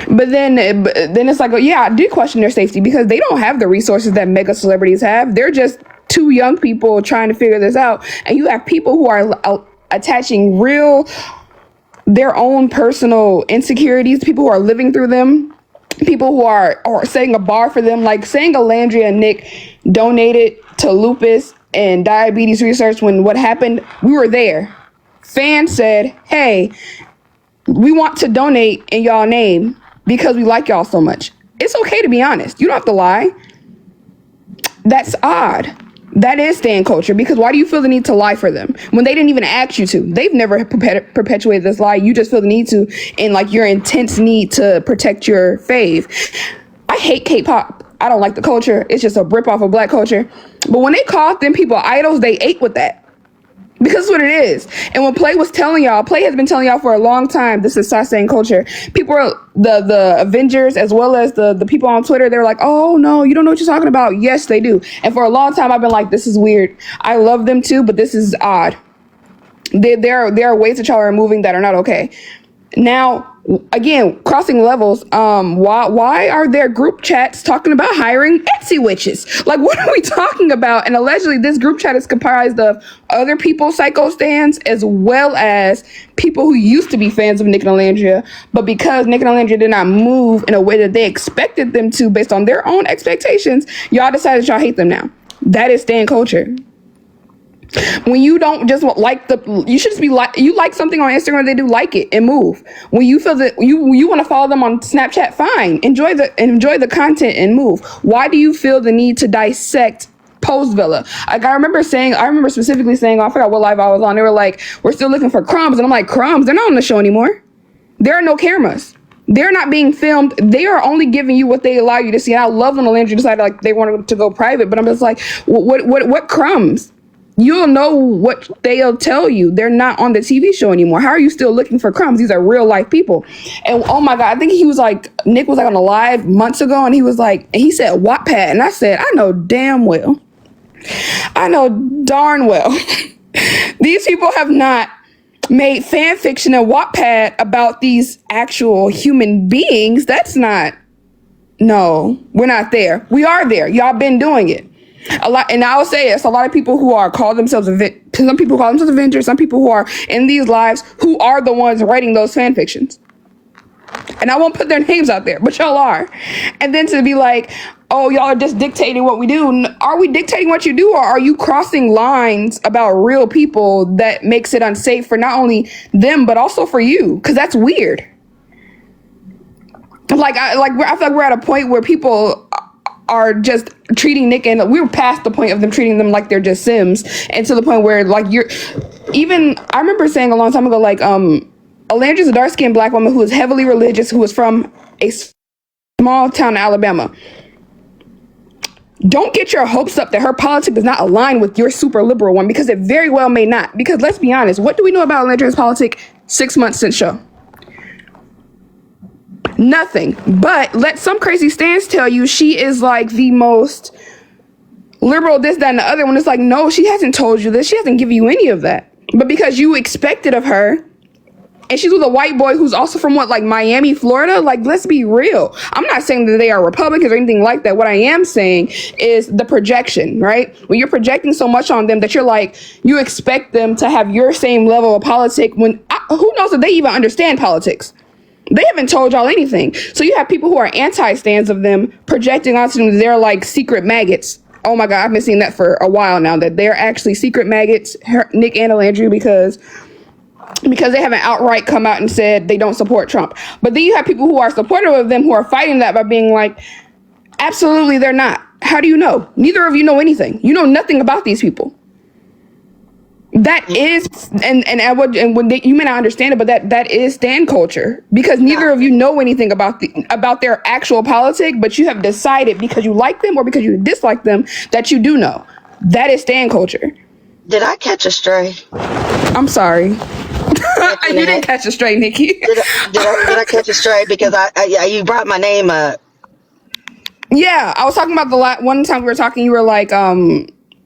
But then it's like, oh, yeah, I do question their safety, because they don't have the resources that mega celebrities have. They're just two young people trying to figure this out. And you have people who are attaching their own personal insecurities, people who are living through them, people who are setting a bar for them, like saying Alandria and Nick donated to lupus and diabetes research. When what happened, we were there. Fans said, hey, we want to donate in y'all name because we like y'all so much. It's okay to be honest. You don't have to lie. That's odd. That is stan culture, because why do you feel the need to lie for them when they didn't even ask you to? They've never perpetuated this lie. You just feel the need to, in like your intense need to protect your fave. I hate K-pop. I don't like the culture. It's just a rip off of black culture. But when they called them people idols, they ate with that. Because it's what it is. And when Play has been telling y'all for a long time, this is stan culture. People are, the Avengers, as well as the people on Twitter, they're like, oh no, you don't know what you're talking about. Yes, they do. And for a long time, I've been like, this is weird. I love them too, but this is odd. There are ways that y'all are moving that are not okay. Now, again, crossing levels. Why are there group chats talking about hiring Etsy witches? Like, what are we talking about? And allegedly, this group chat is comprised of other people's psycho stands as well as people who used to be fans of Nick and Alandria, but because Nick and Alandria did not move in a way that they expected them to, based on their own expectations, y'all decided y'all hate them now. That is stan culture. When you don't just like you should just be like, you like something on Instagram, they do like it and move. When you feel that you want to follow them on Snapchat, fine. Enjoy the content and move. Why do you feel the need to dissect Post Villa? Like, I remember specifically saying, I forgot what live I was on. They were like, we're still looking for crumbs. And I'm like, crumbs? They're not on the show anymore. There are no cameras. They're not being filmed. They are only giving you what they allow you to see. And I love when Alandria decided like they wanted to go private, but I'm just like, what crumbs? You'll know what they'll tell you. They're not on the TV show anymore. How are you still looking for crumbs? These are real life people. And oh my God, I think he was like, Nick was like on a live months ago and he was like, and he said Wattpad. And I said, I know darn well these people have not made fan fiction and Wattpad about these actual human beings. No, we're not there. We are there. Y'all been doing it. A lot, and I will say it's a lot of people who are some people call themselves Avengers, some people who are in these lives who are the ones writing those fan fictions. And I won't put their names out there, but y'all are. And then to be like, oh, y'all are just dictating what we do. Are we dictating what you do, or are you crossing lines about real people that makes it unsafe for not only them, but also for you? Because that's weird. I feel like we're at a point where people are just treating Nick, and we're past the point of them treating them like they're just Sims, and to the point where like I remember saying a long time ago, like Alandria's a dark-skinned black woman who is heavily religious, who is from a small town in Alabama. Don't get your hopes up that her politics does not align with your super liberal one, because it very well may not. Because let's be honest, what do we know about Alandria's politics 6 months since show? Nothing. But let some crazy stans tell you she is like the most liberal, this, that, and the other one. It's like, no, she hasn't told you this. She hasn't given you any of that. But because you expect it of her, and she's with a white boy who's also from Miami, Florida. Like, let's be real. I'm not saying that they are Republicans or anything like that. What I am saying is the projection, right? When you're projecting so much on them that you're like, you expect them to have your same level of politics when who knows if they even understand politics. They haven't told y'all anything. So you have people who are anti-stans of them projecting onto them that they're like secret maggots. Oh my God, I've been seeing that for a while now, that they're actually secret maggots, Nick and Alandria, because they haven't outright come out and said they don't support Trump. But then you have people who are supportive of them who are fighting that by being like, absolutely they're not. How do you know? Neither of you know anything. You know nothing about these people. That is, you may not understand it, but that is stan culture, because neither of you know anything about their actual politic, but you have decided because you like them or because you dislike them that you do know. That is stan culture. Did I catch a stray? I'm sorry. You didn't catch a stray, Nikki. Did I catch a stray? Because you brought my name up. Yeah, I was talking about the one time we were talking. You were like,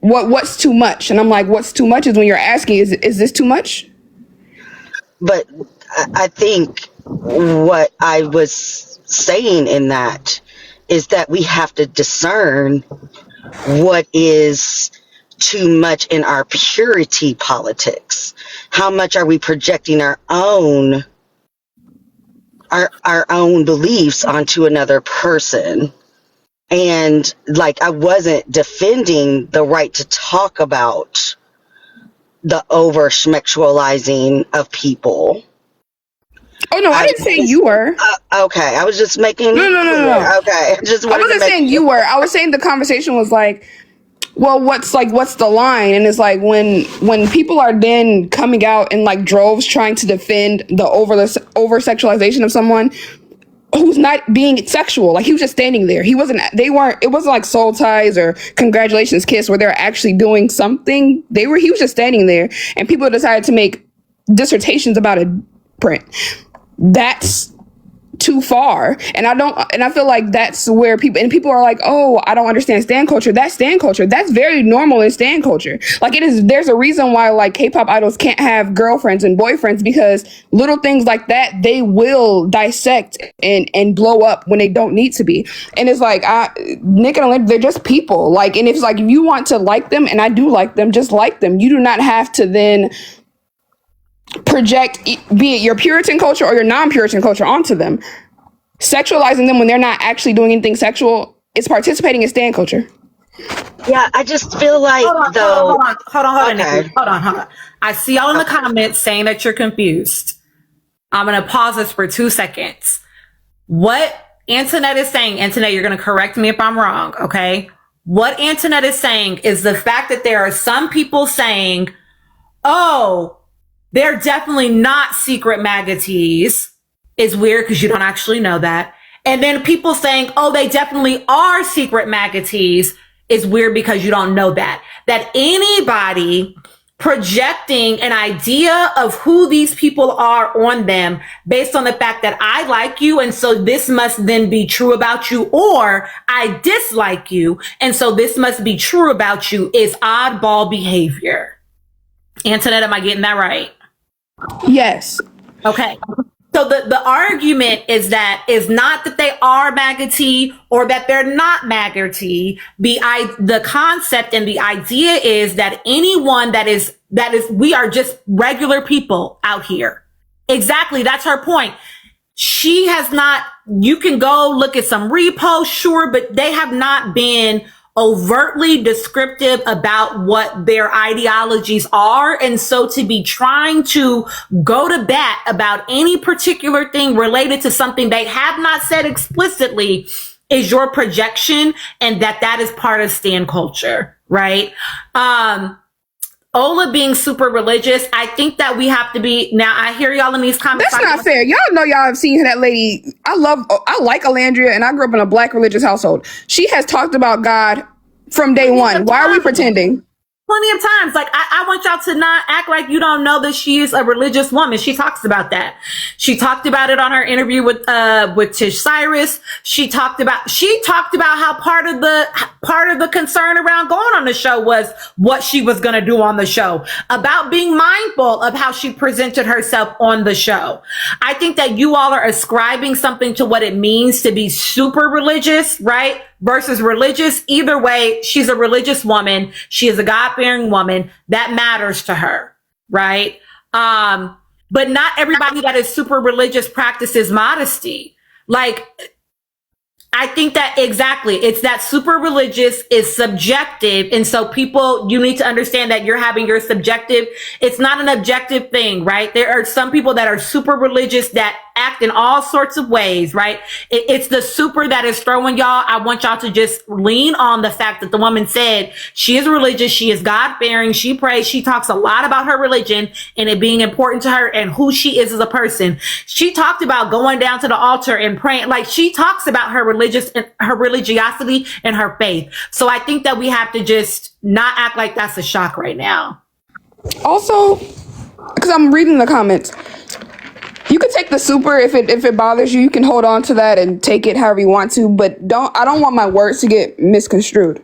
what's too much? And I'm like, what's too much is when you're asking, is this too much? But I think what I was saying in that is that we have to discern what is too much in our purity politics. How much are we projecting our own beliefs onto another person? And like, I wasn't defending the right to talk about the over schmexualizing of people. Oh no, I didn't say you were. Okay, I was just making. No. Okay, I wasn't saying you were. I was saying the conversation was like, well, what's the line? And it's like when people are then coming out in like droves trying to defend the over sexualization of someone who's not being sexual. Like, he was just standing there. It wasn't like soul ties or congratulations kiss where they're actually doing something. He was just standing there, and people decided to make dissertations about a print. That's too far. And I feel like that's where people are like, oh, I don't understand stan culture. That's stan culture. That's very normal in stan culture. Like there's a reason why like K-pop idols can't have girlfriends and boyfriends, because little things like that, they will dissect and blow up when they don't need to be. And it's like, Nick and Alinda, they're just people. Like, and it's like, if you want to like them, and I do like them, just like them. You do not have to then project, be it your Puritan culture or your non-Puritan culture, onto them. Sexualizing them when they're not actually doing anything sexual is participating in stan culture. Yeah, I just feel like Hold on, Nikki. Hold on. I see y'all in the comments saying that you're confused. I'm gonna pause this for 2 seconds. What Antoinette is saying, Antoinette, you're gonna correct me if I'm wrong, okay? What Antoinette is saying is the fact that there are some people saying, oh, they're definitely not secret maggoties, is weird because you don't actually know that. And then people saying, oh, they definitely are secret maggoties, is weird because you don't know that. That anybody projecting an idea of who these people are on them based on the fact that I like you, and so this must then be true about you, or I dislike you, and so this must be true about you, is oddball behavior. Antoinette, am I getting that right? Yes. Okay. So the argument is not that they are maggoty or that they're not maggoty. The concept and the idea is that anyone that is, we are just regular people out here. Exactly. That's her point. She has not, you can go look at some reposts, sure, but they have not been overtly descriptive about what their ideologies are. And so to be trying to go to bat about any particular thing related to something they have not said explicitly is your projection, and that is part of stan culture, right? Ola being super religious, I think that we have to be, now I hear y'all in these comments. That's not fair. Y'all know y'all have seen that lady. I like Alandria, and I grew up in a Black religious household. She has talked about God from day one. Why are we pretending? Plenty of times. Like, I want y'all to not act like you don't know that she is a religious woman. She talks about that. She talked about it on her interview with Tish Cyrus. She talked about how part of the concern around going on the show was what she was going to do on the show, about being mindful of how she presented herself on the show. I think that you all are ascribing something to what it means to be super religious, right? Versus religious. Either way, she's a religious woman. She is a God-fearing woman. That matters to her, right? But not everybody that is super religious practices modesty. Like, I think that exactly, it's that super religious is subjective. And so people, you need to understand that you're having your subjective, it's not an objective thing, right? There are some people that are super religious that act in all sorts of ways, right? It's the super that is throwing y'all. I want y'all to just lean on the fact that the woman said she is religious, she is God-fearing, she prays, she talks a lot about her religion and it being important to her and who she is as a person. She talked about going down to the altar and praying. Like, she talks about her religiosity and her faith. So I think that we have to just not act like that's a shock right now. Also, because I'm reading the comments, you can take the super if it bothers you. You can hold on to that and take it however you want to, but I don't want my words to get misconstrued.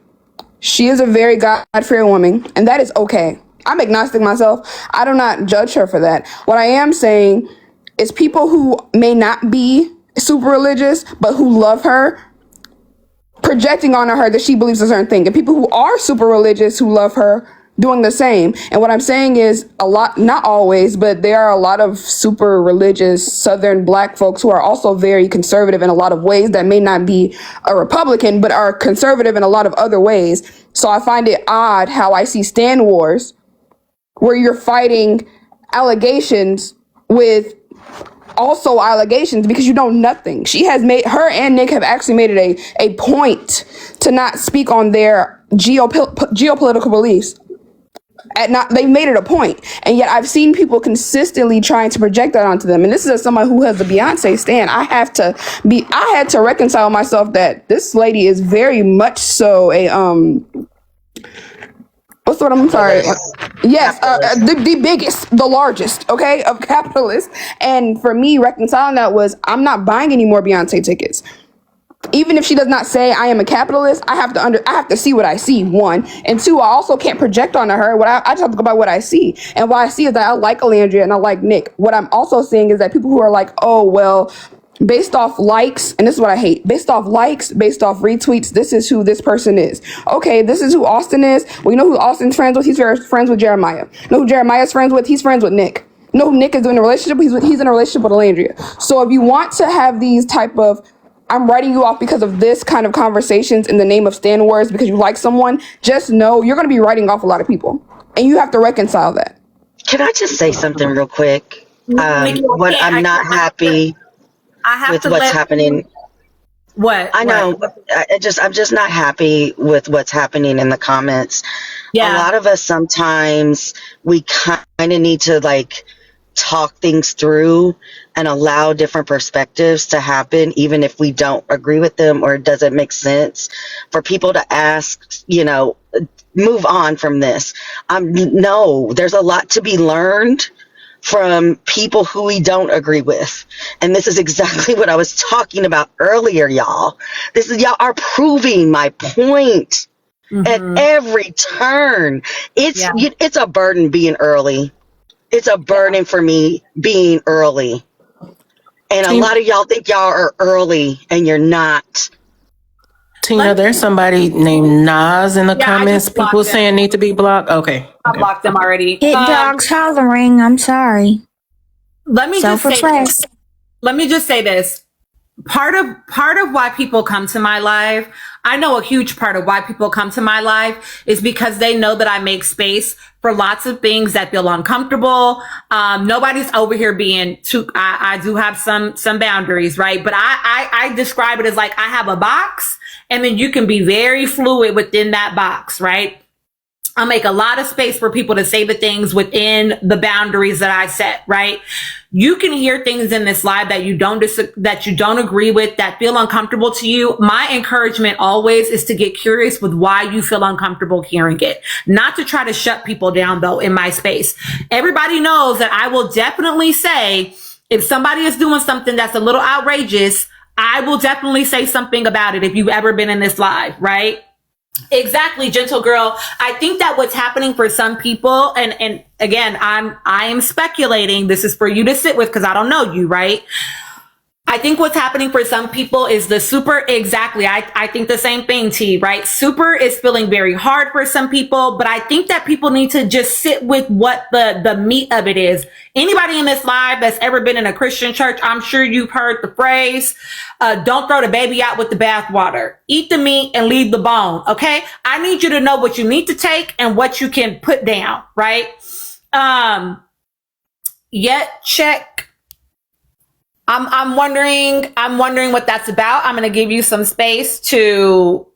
She is a very God-fearing woman, and that is okay. I'm agnostic myself. I do not judge her for that. What I am saying is people who may not be super religious, but who love her, projecting onto her that she believes a certain thing, and people who are super religious who love her doing the same. And what I'm saying is a lot, not always, but there are a lot of super religious Southern Black folks who are also very conservative in a lot of ways that may not be a Republican, but are conservative in a lot of other ways. So I find it odd how I see Stan Wars where you're fighting allegations with also allegations because you know nothing. Her and Nick have actually made it a point to not speak on their geopolitical beliefs. They made it a point, and yet I've seen people consistently trying to project that onto them. And this is as someone who has a Beyonce stan. I had to reconcile myself that this lady is very much so a what's the word? I'm sorry. Yes, the biggest, the largest, okay, of capitalists. And for me, reconciling that was I'm not buying any more Beyonce tickets. Even if she does not say I am a capitalist, I have to see what I see, one. And two, I also can't project onto her what I just have to go by what I see. And what I see is that I like Alandria and I like Nick. What I'm also seeing is that people who are like, oh, well, based off likes, and this is what I hate, based off likes, based off retweets, this is who this person is. Okay, this is who Austin is. Well, you know who Austin's friends with? He's friends with Jeremiah. You know who Jeremiah's friends with? He's friends with Nick. You know who Nick is in a relationship? He's in a relationship with Alandria. So if you want to have these type of I'm writing you off because of this kind of conversations in the name of Stan Wars because you like someone, just know you're going to be writing off a lot of people. And you have to reconcile that. Can I just say something real quick? What I'm not happy with what's happening. What? I know. I'm just not happy with what's happening in the comments. Yeah. A lot of us sometimes we kind of need to like talk things through and allow different perspectives to happen, even if we don't agree with them or it doesn't make sense. For people to ask, move on from this. No, there's a lot to be learned from people who we don't agree with. And this is exactly what I was talking about earlier, y'all. Y'all are proving my point at every turn. It's a burden being early. It's a burden for me being early. And a lot of y'all think y'all are early and you're not. Tina, there's somebody named Nas in the comments. People saying need to be blocked. Okay. I blocked them already. Hit dogs hollering. I'm sorry. Let me just say this. Part of why people come to my live, I know a huge part of why people come to my live is because they know that I make space for lots of things that feel uncomfortable. Nobody's over here being too, I do have some boundaries, right? But I describe it as like I have a box and then you can be very fluid within that box, right? I make a lot of space for people to say the things within the boundaries that I set, right? You can hear things in this live that you don't agree with, that feel uncomfortable to you. My encouragement always is to get curious with why you feel uncomfortable hearing it. Not to try to shut people down though in my space. Everybody knows that I will definitely say if somebody is doing something that's a little outrageous, I will definitely say something about it if you've ever been in this live, right? Exactly, gentle girl. I think that what's happening for some people, and again, I am speculating. This is for you to sit with because I don't know you, right? I think what's happening for some people is the super, exactly. I think the same thing, T, right? Super is feeling very hard for some people, but I think that people need to just sit with what the meat of it is. Anybody in this live that's ever been in a Christian church, I'm sure you've heard the phrase, don't throw the baby out with the bathwater. Eat the meat and leave the bone, okay? I need you to know what you need to take and what you can put down, right? Check. I'm wondering what that's about. I'm going to give you some space to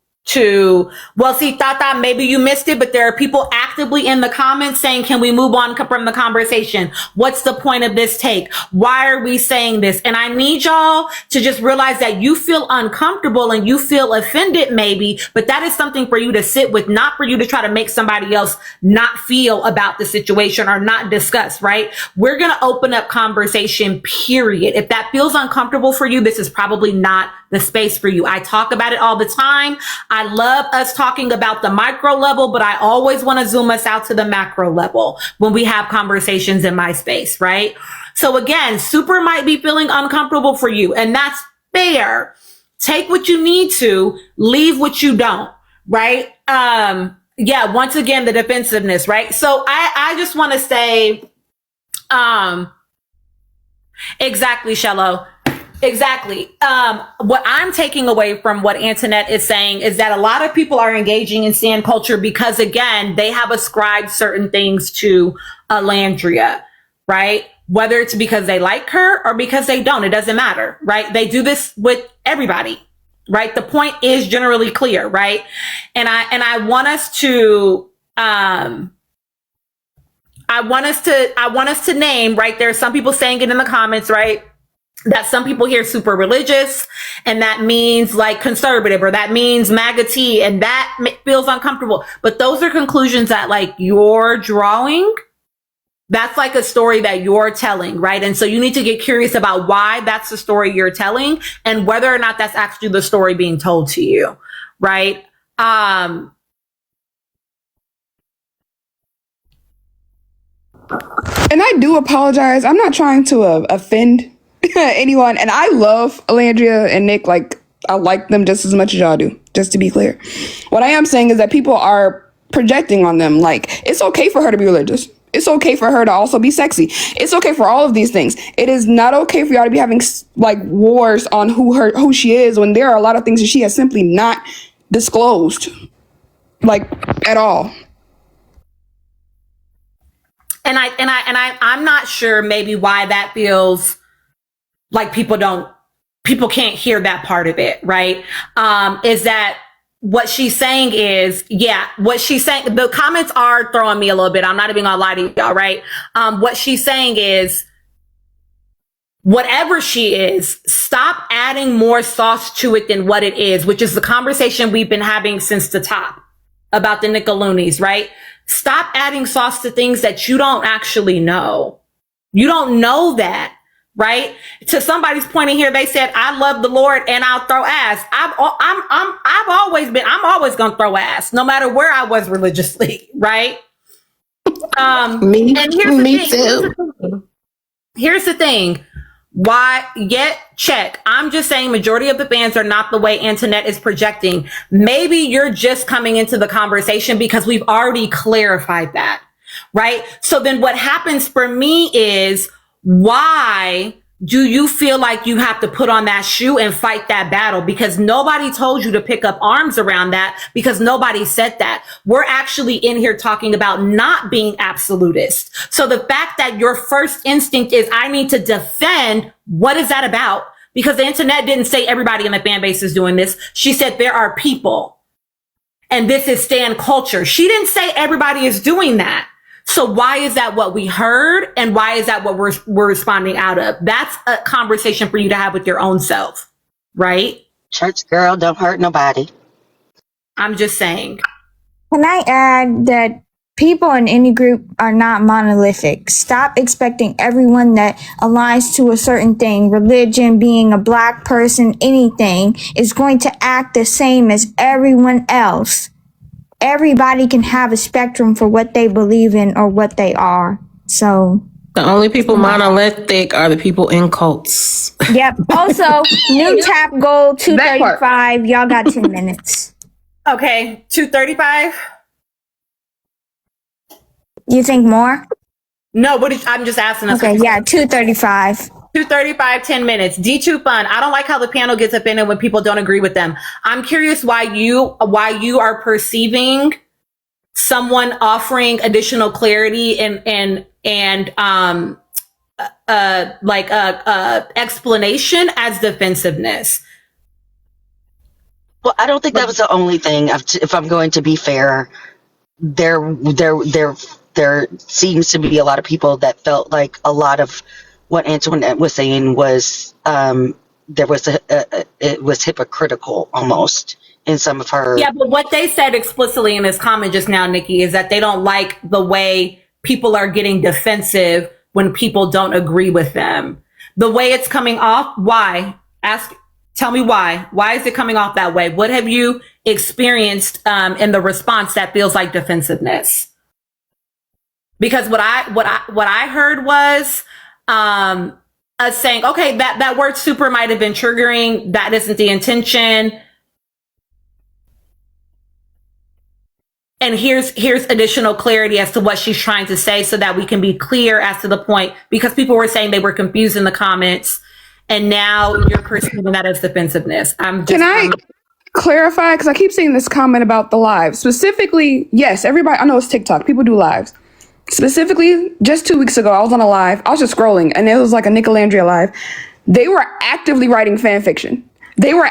well, see, Tata, maybe you missed it, but there are people actively in the comments saying, can we move on from the conversation? What's the point of this take? Why are we saying this? And I need y'all to just realize that you feel uncomfortable and you feel offended maybe, but that is something for you to sit with, not for you to try to make somebody else not feel about the situation or not discuss, right? We're going to open up conversation, period. If that feels uncomfortable for you, this is probably not the space for you. I talk about it all the time. I love us talking about the micro level, but I always want to zoom us out to the macro level when we have conversations in my space, right? So again, super might be feeling uncomfortable for you, and that's fair. Take what you need to, leave what you don't, right? Once again, the defensiveness, right? So I just want to say, exactly, Shello. Exactly. What I'm taking away from what Antoinette is saying is that a lot of people are engaging in stan culture because, again, they have ascribed certain things to Alandria, right? Whether it's because they like her or because they don't, it doesn't matter, right? They do this with everybody, right? The point is generally clear, right? And I want us to, I want us to name, right? There are some people saying it in the comments, right? that some people hear super religious, and that means like conservative, or that means MAGA T, and that feels uncomfortable. But those are conclusions that like you're drawing. That's like a story that you're telling, right? And so you need to get curious about why that's the story you're telling and whether or not that's actually the story being told to you, right? And I do apologize. I'm not trying to offend anyone. And I love Alandria and Nick. Like, I like them just as much as y'all do, just to be clear. What I am saying is that people are projecting on them. Like, it's okay for her to be religious. It's okay for her to also be sexy. It's okay for all of these things. It is not okay for y'all to be having like wars on who she is when there are a lot of things that she has simply not disclosed, like at all. And I'm not sure maybe why that feels like people can't hear that part of it, right? Is that what she's saying is, what she's saying, the comments are throwing me a little bit. I'm not even gonna lie to y'all, right? What she's saying is, whatever she is, stop adding more sauce to it than what it is, which is the conversation we've been having since the top about the Nickeloonies, right? Stop adding sauce to things that you don't actually know. You don't know that. Right? To somebody's point in here, they said, I love the Lord and I'll throw ass. I'm always going to throw ass no matter where I was religiously. Right? Me too. Here's the thing. Check. I'm just saying majority of the fans are not the way Antoinette is projecting. Maybe you're just coming into the conversation because we've already clarified that. Right? So then what happens for me is, why do you feel like you have to put on that shoe and fight that battle? Because nobody told you to pick up arms around that, because nobody said that. We're actually in here talking about not being absolutist. So the fact that your first instinct is, I need to defend, what is that about? Because the internet didn't say everybody in the fan base is doing this. She said there are people. And this is stan culture. She didn't say everybody is doing that. So why is that what we heard? And why is that what we're responding out of? That's a conversation for you to have with your own self, right? Church girl, don't hurt nobody. I'm just saying. Can I add that people in any group are not monolithic? Stop expecting everyone that aligns to a certain thing, religion, being a black person, anything, is going to act the same as everyone else. Everybody can have a spectrum for what they believe in or what they are. So the only people monolithic are the people in cults. Yep. Also, new tap goal 235. Y'all got 10 minutes. Okay, 235. You think more? No, I'm just asking us. Okay, yeah, 235. 235, 10 minutes. D2 fun. I don't like how the panel gets offended when people don't agree with them. I'm curious why you are perceiving someone offering additional clarity and explanation as defensiveness. Well, I don't think that was the only thing. If I'm going to be fair, there seems to be a lot of people that felt like a lot of what Antoinette was saying was it was hypocritical almost in some of her. Yeah, but what they said explicitly in this comment just now, Nikki, is that they don't like the way people are getting defensive when people don't agree with them. The way it's coming off, why? Tell me why. Why is it coming off that way? What have you experienced in the response that feels like defensiveness? Because what I heard was us saying, okay, that word super might have been triggering. That isn't the intention. And here's additional clarity as to what she's trying to say so that we can be clear as to the point, because people were saying they were confused in the comments and now you're perceiving that as defensiveness. Can I clarify? Because I keep seeing this comment about the live. Specifically, yes, everybody, I know it's TikTok. People do lives. Specifically, just 2 weeks ago, I was on a live. I was just scrolling, and it was like a Nicolandria live. They were actively writing fan fiction. They were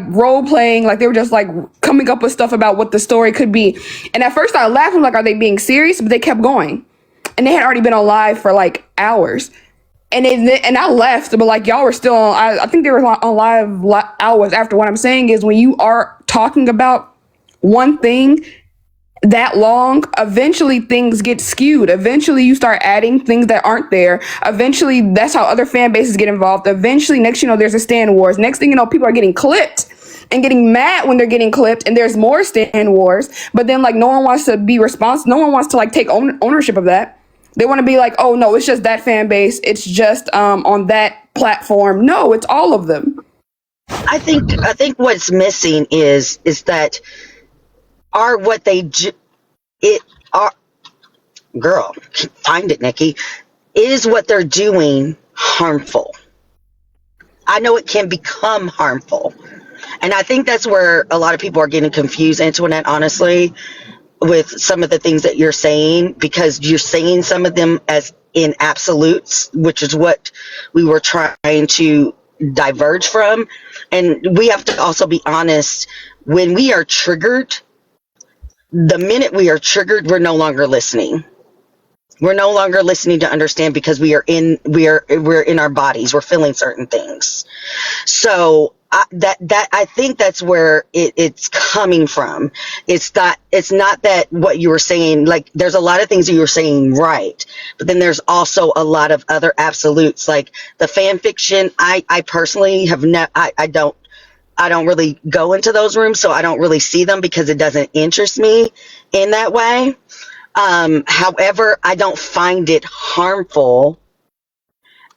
role playing, like they were just like coming up with stuff about what the story could be. And at first, I laughed. I'm like, are they being serious? But they kept going, and they had already been on live for like hours. and I left, but like y'all were still on. I think they were on live hours after. What I'm saying is, when you are talking about one thing that long, eventually things get skewed. Eventually you start adding things that aren't there. Eventually that's how other fan bases get involved. Eventually, next you know, there's a Stan Wars. Next thing you know, people are getting clipped and getting mad when they're getting clipped, and there's more Stan Wars. But then like no one wants to be responsible. No one wants to like take ownership of that. They want to be like, oh no, it's just that fan base. It's just on that platform. No, it's all of them. I think what's missing is that are what they do. It are, girl, find it, Nikki. Is what they're doing harmful? I know it can become harmful, and I think that's where a lot of people are getting confused, Antoinette. Honestly, with some of the things that you're saying, because you're saying some of them as in absolutes, which is what we were trying to diverge from, and we have to also be honest. When we are triggered, the minute we are triggered, we're no longer listening. We're no longer listening to understand, because we're in our bodies. We're feeling certain things. So I think that's where it's coming from. It's not that what you were saying, like there's a lot of things that you were saying right, but then there's also a lot of other absolutes, like the fan fiction. I personally have I don't really go into those rooms, so I don't really see them because it doesn't interest me in that way. However, I don't find it harmful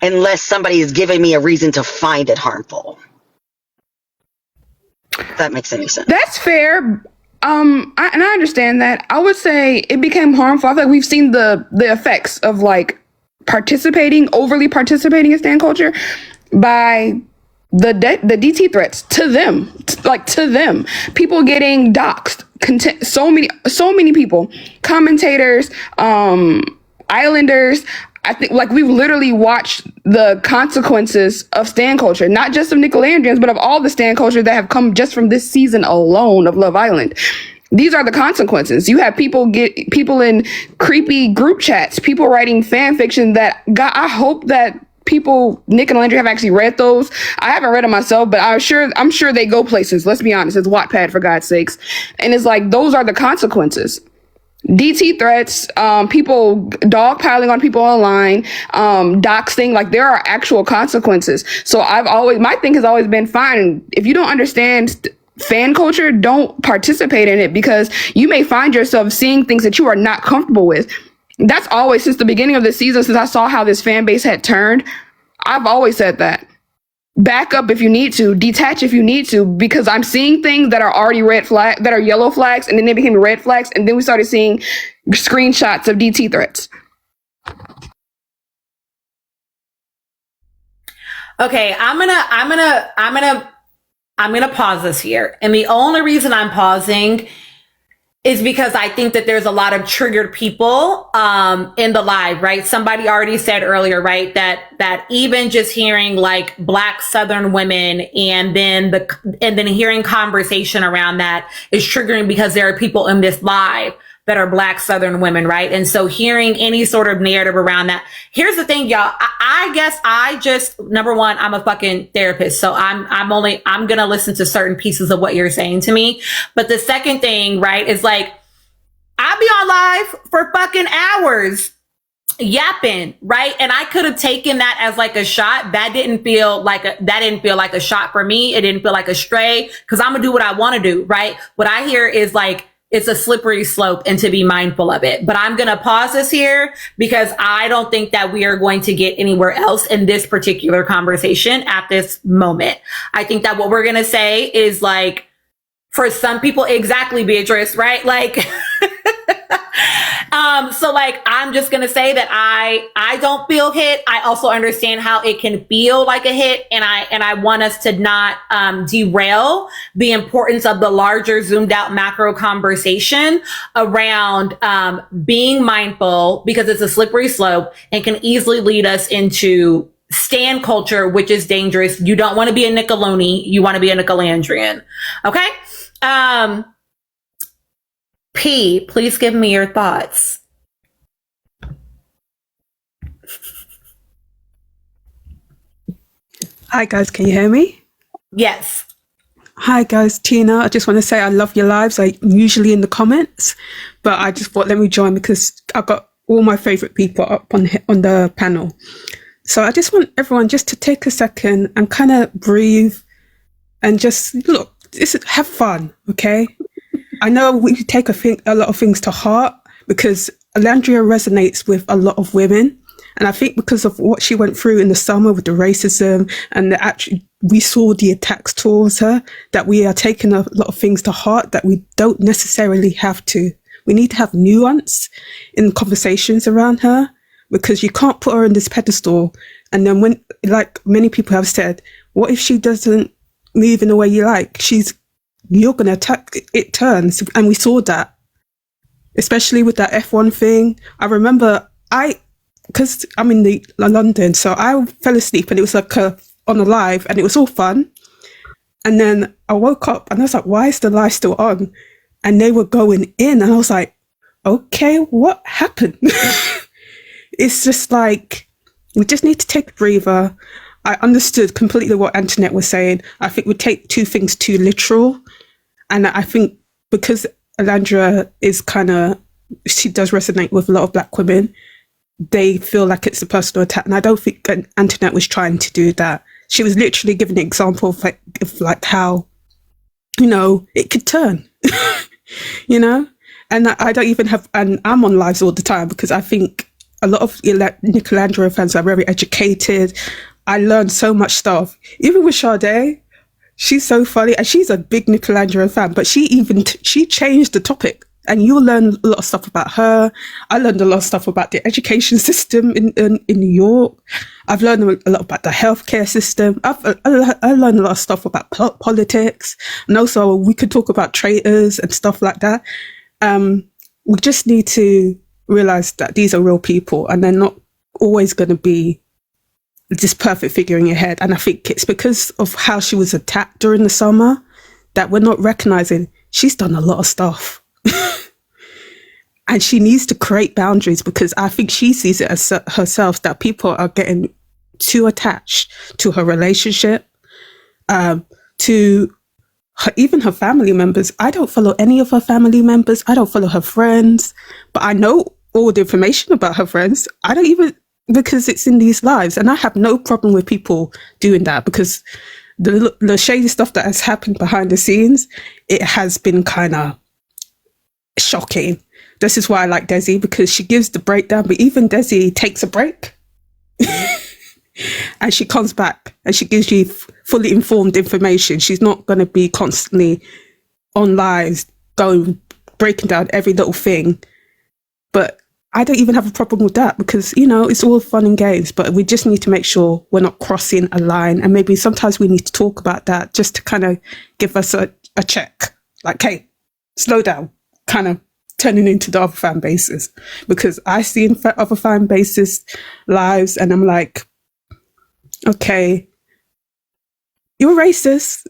unless somebody is giving me a reason to find it harmful. If that makes any sense. That's fair. And I understand that. I would say it became harmful. I feel like we've seen the effects of like overly participating in stan culture by the DT threats to them, people getting doxxed, so many people, commentators, islanders. I think like we've literally watched the consequences of stan culture, not just of Nickelandrians, but of all the stan culture that have come just from this season alone of Love Island. These are the consequences. You have people in creepy group chats, people writing fan fiction that I hope that people, Nick and Landry, have actually read those. I haven't read them myself, but I'm sure they go places. Let's be honest. It's Wattpad, for God's sakes. And it's like, those are the consequences. DT threats, people dogpiling on people online, doxing, like there are actual consequences. So my thing has always been, fine, if you don't understand fan culture, don't participate in it, because you may find yourself seeing things that you are not comfortable with. That's always, since the beginning of the season, since I saw how this fan base had turned, I've always said that. Back up if you need to, detach if you need to, because I'm seeing things that are already that are yellow flags, and then they became red flags, and then we started seeing screenshots of DT threats. Okay, I'm gonna pause this here. And the only reason I'm pausing is because I think that there's a lot of triggered people in the live, right? Somebody already said earlier, right, that even just hearing like Black Southern women and then hearing conversation around that is triggering, because there are people in this live that are Black Southern women, right? And so hearing any sort of narrative around that. Here's the thing, y'all. I guess I just, number one, I'm a fucking therapist. So I'm going to listen to certain pieces of what you're saying to me. But the second thing, right, is like, I'll be on live for fucking hours yapping, right? And I could have taken that as like a shot. That didn't feel like a shot for me. It didn't feel like a stray, because I'm gonna do what I want to do, right? What I hear is like, it's a slippery slope, and to be mindful of it. But I'm going to pause this here, because I don't think that we are going to get anywhere else in this particular conversation at this moment. I think that what we're going to say is like, for some people, exactly, Beatrice, right? Like, so like, I'm just going to say that I don't feel hit. I also understand how it can feel like a hit. And I want us to not, derail the importance of the larger zoomed out macro conversation around, being mindful, because it's a slippery slope and can easily lead us into stan culture, which is dangerous. You don't want to be a Nickelodeon. You want to be a Nickelandrian. Okay. P, please give me your thoughts. Hi guys, can you hear me? Yes. Hi guys, Tina. I just want to say I love your lives. I'm usually in the comments, but I just thought let me join because I've got all my favorite people up on the panel. So I just want everyone just to take a second and kind of breathe and just look. Have fun, okay? I know we take a lot of things to heart because Alandria resonates with a lot of women. And I think because of what she went through in the summer with the racism and we saw the attacks towards her, that we are taking a lot of things to heart that we don't necessarily have to. We need to have nuance in conversations around her because you can't put her on this pedestal. And then when, like many people have said, what if she doesn't move in the way you like? You're going to attack, it turns. And we saw that, especially with that F1 thing. I remember because I'm in London, so I fell asleep and it was like on a live and it was all fun. And then I woke up and I was like, why is the live still on? And they were going in and I was like, okay, what happened? It's just like, we just need to take a breather. I understood completely what Antoinette was saying. I think we take two things too literal. And I think because Alandra is she does resonate with a lot of Black women, they feel like it's a personal attack. And I don't think Antoinette was trying to do that. She was literally giving an example of like how, it could turn, And I don't even and I'm on lives all the time because I think a lot of Nick Alandra fans are very educated. I learned so much stuff. Even with Sade, she's so funny and she's a big Nick Alandra fan, but she changed the topic. And you'll learn a lot of stuff about her. I learned a lot of stuff about the education system in New York. I've learned a lot about the healthcare system. I learned a lot of stuff about politics. And also we could talk about traitors and stuff like that. We just need to realize that these are real people and they're not always going to be this perfect figure in your head. And I think it's because of how she was attacked during the summer that we're not recognizing she's done a lot of stuff. And she needs to create boundaries because I think she sees it as herself that people are getting too attached to her relationship, to even her family members. I don't follow any of her family members. I don't follow her friends, but I know all the information about her friends. I don't even, because it's in these lives. And I have no problem with people doing that because the shady stuff that has happened behind the scenes, it has been kind of shocking. This is why I like Desi because she gives the breakdown, but even Desi takes a break and she comes back and she gives you fully informed information. She's not going to be constantly on lives breaking down every little thing. But I don't even have a problem with that because, it's all fun and games, but we just need to make sure we're not crossing a line. And maybe sometimes we need to talk about that just to kind of give us a check. Like, hey, slow down, kind of turning into the other fan bases, because I see in other fan bases lives and I'm like, okay, you're racist.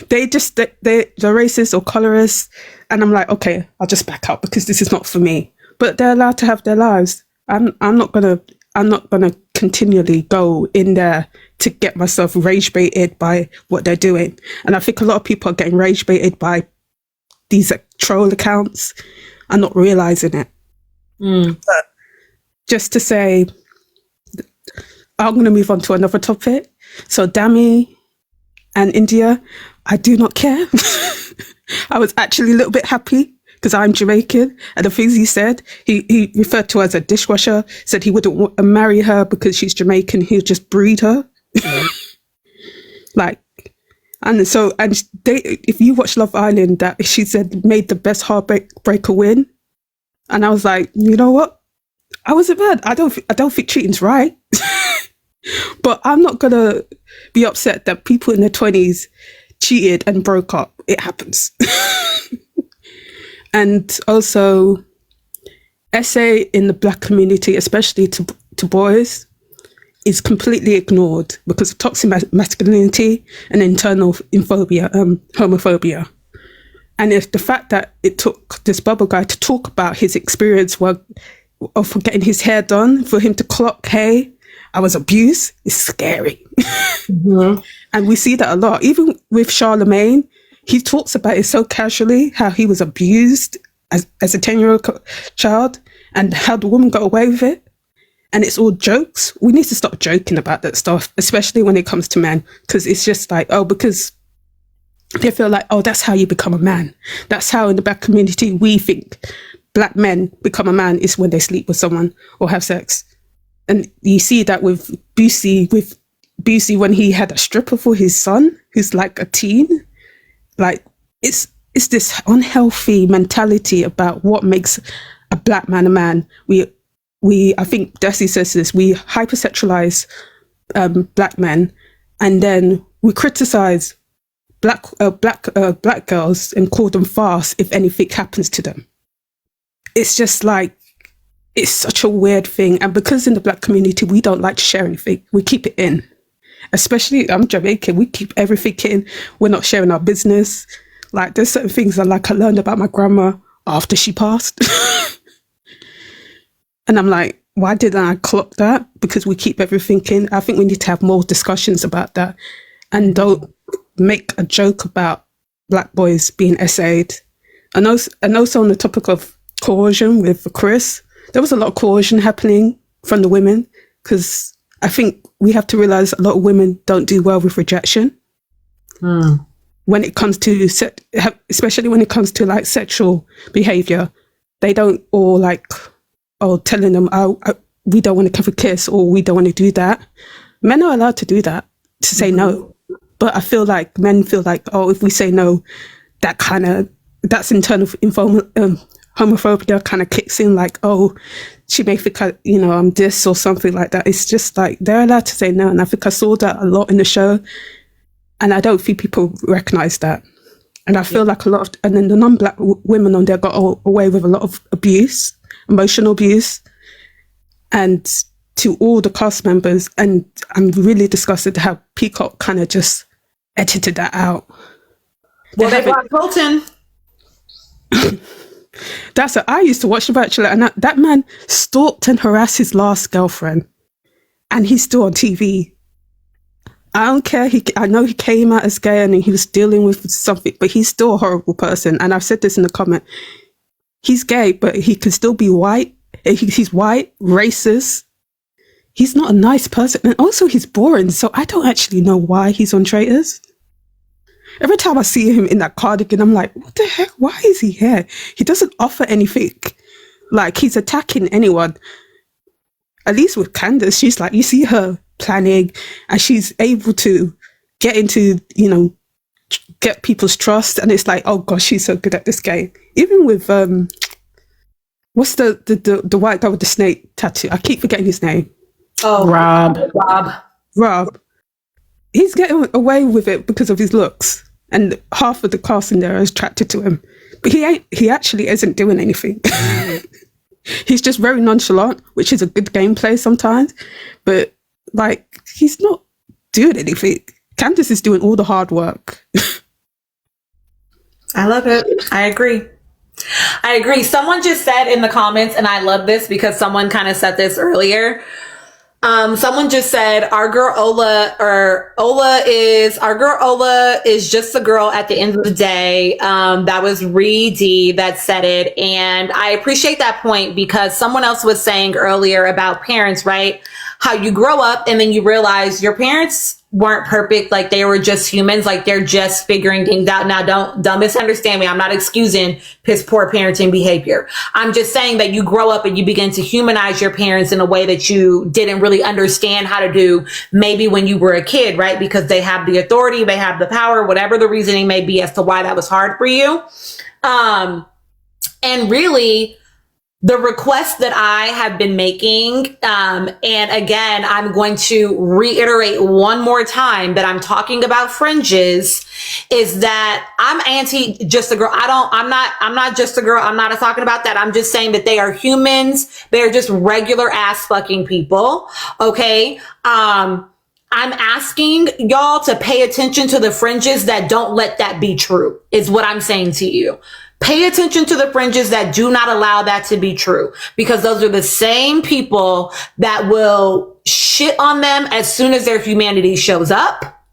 they're racist or colorist. And I'm like, okay, I'll just back up because this is not for me. But they're allowed to have their lives. I'm not gonna continually go in there to get myself rage baited by what they're doing. And I think a lot of people are getting rage baited by these troll accounts and not realizing it. But just to say, I'm going to move on to another topic. So Dami and India, I do not care. I was actually a little bit happy because I'm Jamaican, and the things he said, he referred to her as a dishwasher, said he wouldn't marry her because she's Jamaican, he'd just breed her. If you watch Love Island, that she said made the best heartbreaker win, and I was like, you know what? I wasn't mad. I don't think cheating's right, but I'm not gonna be upset that people in their 20s cheated and broke up. It happens. And also, essay in the Black community, especially to boys, is completely ignored because of toxic masculinity and internal homophobia. And it's the fact that it took this bubble guy to talk about his experience of getting his hair done for him to clock, hey, I was abused, is scary. And we see that a lot. Even with Charlemagne, he talks about it so casually, how he was abused as a 10-year-old child and how the woman got away with it. And it's all jokes. We need to stop joking about that stuff, especially when it comes to men, because it's just like, oh, because they feel like, oh, that's how you become a man. That's how in the black community we think black men become a man is when they sleep with someone or have sex. And you see that with Boosie when he had a stripper for his son, who's like a teen. Like, it's this unhealthy mentality about what makes a black man a man. I think Desi says this, we hypersexualize black men, and then we criticize black girls and call them fast if anything happens to them. It's just like, it's such a weird thing. And because in the black community, we don't like to share anything. We keep it in. Especially, I'm Jamaican, we keep everything in. We're not sharing our business. Like, there's certain things that I learned about my grandma after she passed. And I'm like, why didn't I clock that? Because we keep everything in. I think we need to have more discussions about that. And don't make a joke about black boys being essayed. And also on the topic of coercion with Chris, there was a lot of coercion happening from the women, because I think we have to realize a lot of women don't do well with rejection. When it comes to, especially when it comes to like sexual behavior, they don't, or like, telling them, we don't want to have a kiss, or we don't want to do that. Men are allowed to do that, to say no. But I feel like men feel like, if we say no, that's internal homophobia kind of kicks in, like, she may think I'm this or something like that. It's just like, they're allowed to say no. And I think I saw that a lot in the show, and I don't think people recognize that. And I feel like and then the non-black women on there got away with a lot of abuse, emotional abuse, and to all the cast members. And I'm really disgusted how Peacock kind of just edited that out. Well, they brought Colton. I used to watch The Bachelor, and that man stalked and harassed his last girlfriend, and he's still on TV. I don't care. I know he came out as gay and he was dealing with something, but he's still a horrible person. And I've said this in the comment. He's gay, but he can still be white. He's white, racist. He's not a nice person. And also he's boring. So I don't actually know why he's on Traitors. Every time I see him in that cardigan, I'm like, what the heck? Why is he here? He doesn't offer anything. Like, he's attacking anyone. At least with Candace, she's like, you see her planning, and she's able to get into, get people's trust. And it's like, oh gosh, she's so good at this game. Even with, what's the white guy with the snake tattoo? I keep forgetting his name. Rob. He's getting away with it because of his looks, and half of the cast in there is attracted to him. But he actually isn't doing anything. He's just very nonchalant, which is a good gameplay sometimes. But like, he's not doing anything. Candace is doing all the hard work. I love it. I agree. Someone just said in the comments, and I love this because someone kind of said this earlier. Someone just said, our girl Ola is just a girl at the end of the day. That was Reedy that said it. And I appreciate that point, because someone else was saying earlier about parents, right? How you grow up and then you realize your parents weren't perfect. Like, they were just humans. Like, they're just figuring things out. Now, don't misunderstand me. I'm not excusing piss poor parenting behavior. I'm just saying that you grow up and you begin to humanize your parents in a way that you didn't really understand how to do maybe when you were a kid, right? Because they have the authority, they have the power, whatever the reasoning may be as to why that was hard for you. And really, the request that I have been making, and again, I'm going to reiterate one more time that I'm talking about fringes, is that I'm anti just a girl. I'm not just a girl. I'm not talking about that. I'm just saying that they are humans. They're just regular ass fucking people. Okay. I'm asking y'all to pay attention to the fringes that don't let that be true, is what I'm saying to you. Pay attention to the fringes that do not allow that to be true, because those are the same people that will shit on them as soon as their humanity shows up,